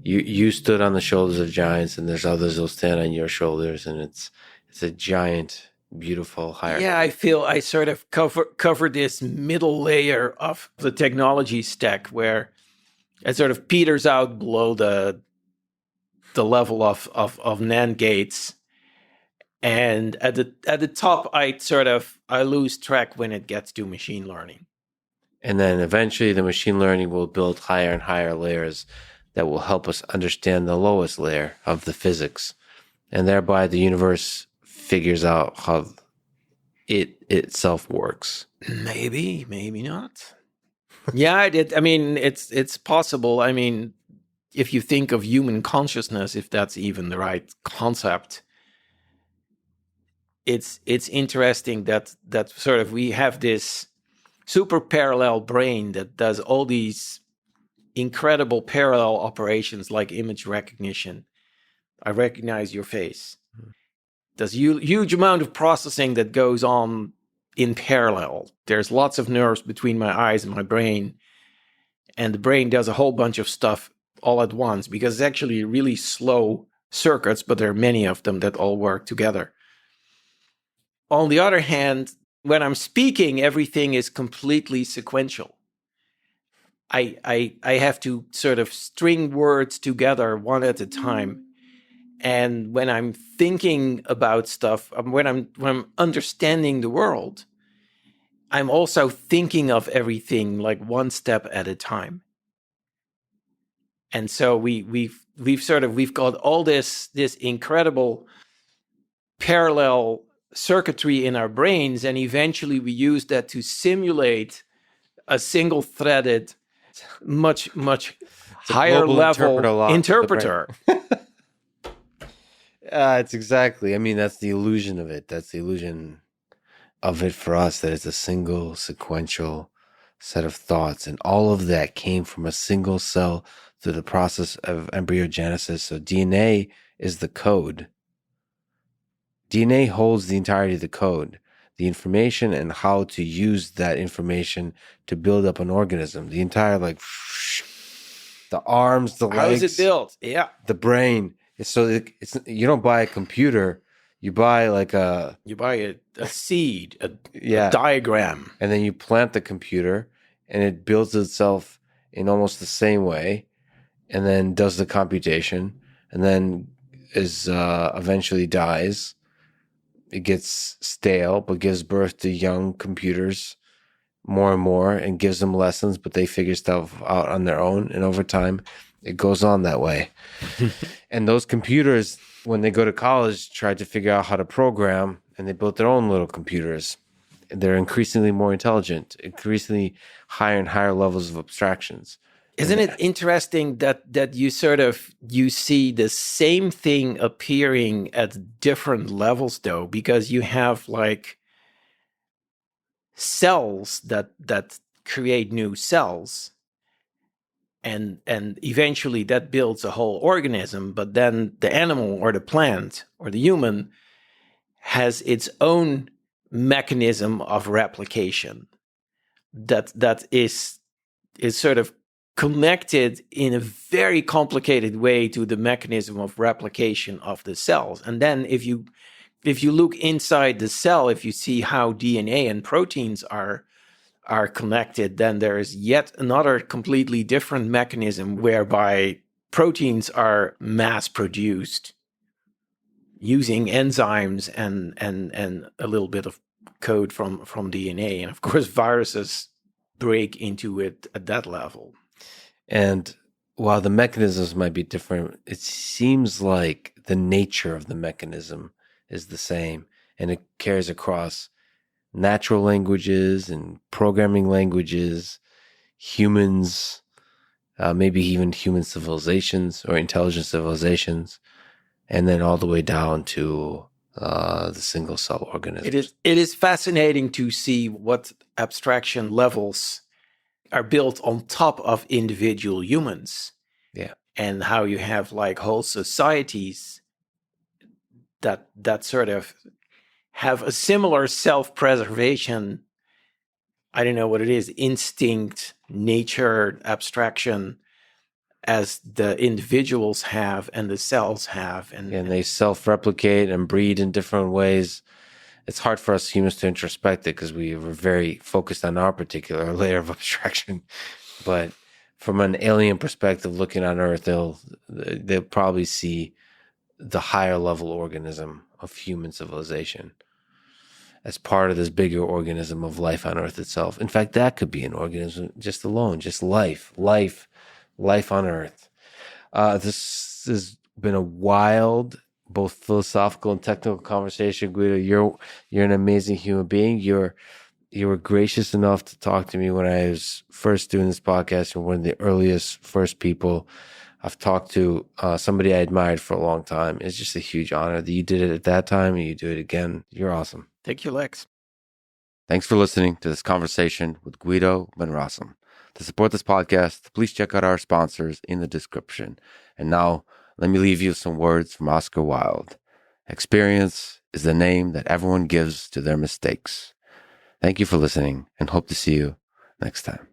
you stood on the shoulders of giants, and there's others who'll stand on your shoulders, and it's a giant, beautiful hierarchy. Yeah, I feel I cover this middle layer of the technology stack where it peters out below the level of NAND gates. And at the top, I lose track when it gets to machine learning. And then eventually the machine learning will build higher and higher layers that will help us understand the lowest layer of the physics. And thereby the universe figures out how it itself works. Maybe not. Yeah, it's possible. I mean, if you think of human consciousness, if that's even the right concept, it's interesting that we have this super parallel brain that does all these incredible parallel operations like image recognition. I recognize your face. There's huge amount of processing that goes on in parallel. There's lots of nerves between my eyes and my brain, and the brain does a whole bunch of stuff all at once because it's actually really slow circuits, but there are many of them that all work together. On the other hand, when I'm speaking, everything is completely sequential. I have to string words together one at a time. And when I'm thinking about stuff, when I'm understanding the world, I'm also thinking of everything like one step at a time. And so we've got all this incredible parallel circuitry in our brains, and eventually we use that to simulate a single-threaded, much higher level interpreter. It's exactly. I mean, that's the illusion of it. That's the illusion of it for us, that it's a single sequential set of thoughts, and all of that came from a single cell through the process of embryogenesis. So DNA is the code. DNA holds the entirety of the code, the information, and how to use that information to build up an organism. The entire, the arms, the legs. How is it built? Yeah. The brain. So it's you don't buy a computer, You buy like You buy a seed, a yeah, diagram. and then you plant the computer, and it builds itself in almost the same way, and then does the computation, and then is eventually dies. It gets stale, but gives birth to young computers more and more, and gives them lessons, but they figure stuff out on their own. And over time, it goes on that way. And those computers, when they go to college, try to figure out how to program, and they built their own little computers. They're increasingly more intelligent, increasingly higher and higher levels of abstractions. Isn't it interesting that you see the same thing appearing at different levels though, because you have like cells that create new cells, and eventually that builds a whole organism, but then the animal or the plant or the human has its own mechanism of replication that is sort of connected in a very complicated way to the mechanism of replication of the cells. And then if you look inside the cell, if you see how DNA and proteins are connected, then there is yet another completely different mechanism whereby proteins are mass produced using enzymes and a little bit of code from DNA. And of course, viruses break into it at that level. And while the mechanisms might be different, it seems like the nature of the mechanism is the same, and it carries across natural languages and programming languages, humans, maybe even human civilizations or intelligent civilizations, and then all the way down to the single cell organisms. It is fascinating to see what abstraction levels are built on top of individual humans. Yeah. And how you have like whole societies that sort of have a similar self-preservation, I don't know what it is, instinct, nature, abstraction, as the individuals have and the cells have. And they self-replicate and breed in different ways. It's hard for us humans to introspect it because we were very focused on our particular layer of abstraction. But from an alien perspective, looking on Earth, they'll probably see the higher level organism of human civilization as part of this bigger organism of life on Earth itself. In fact, that could be an organism just alone, just life on Earth. This has been a wild, both philosophical and technical conversation, Guido. You're an amazing human being. You were gracious enough to talk to me when I was first doing this podcast. You're one of the earliest first people I've talked to, somebody I admired for a long time. It's just a huge honor that you did it at that time and you do it again. You're awesome. Thank you, Lex. Thanks for listening to this conversation with Guido and Rossum. To support this podcast, please check out our sponsors in the description. And now, let me leave you with some words from Oscar Wilde. Experience is the name that everyone gives to their mistakes. Thank you for listening, and hope to see you next time.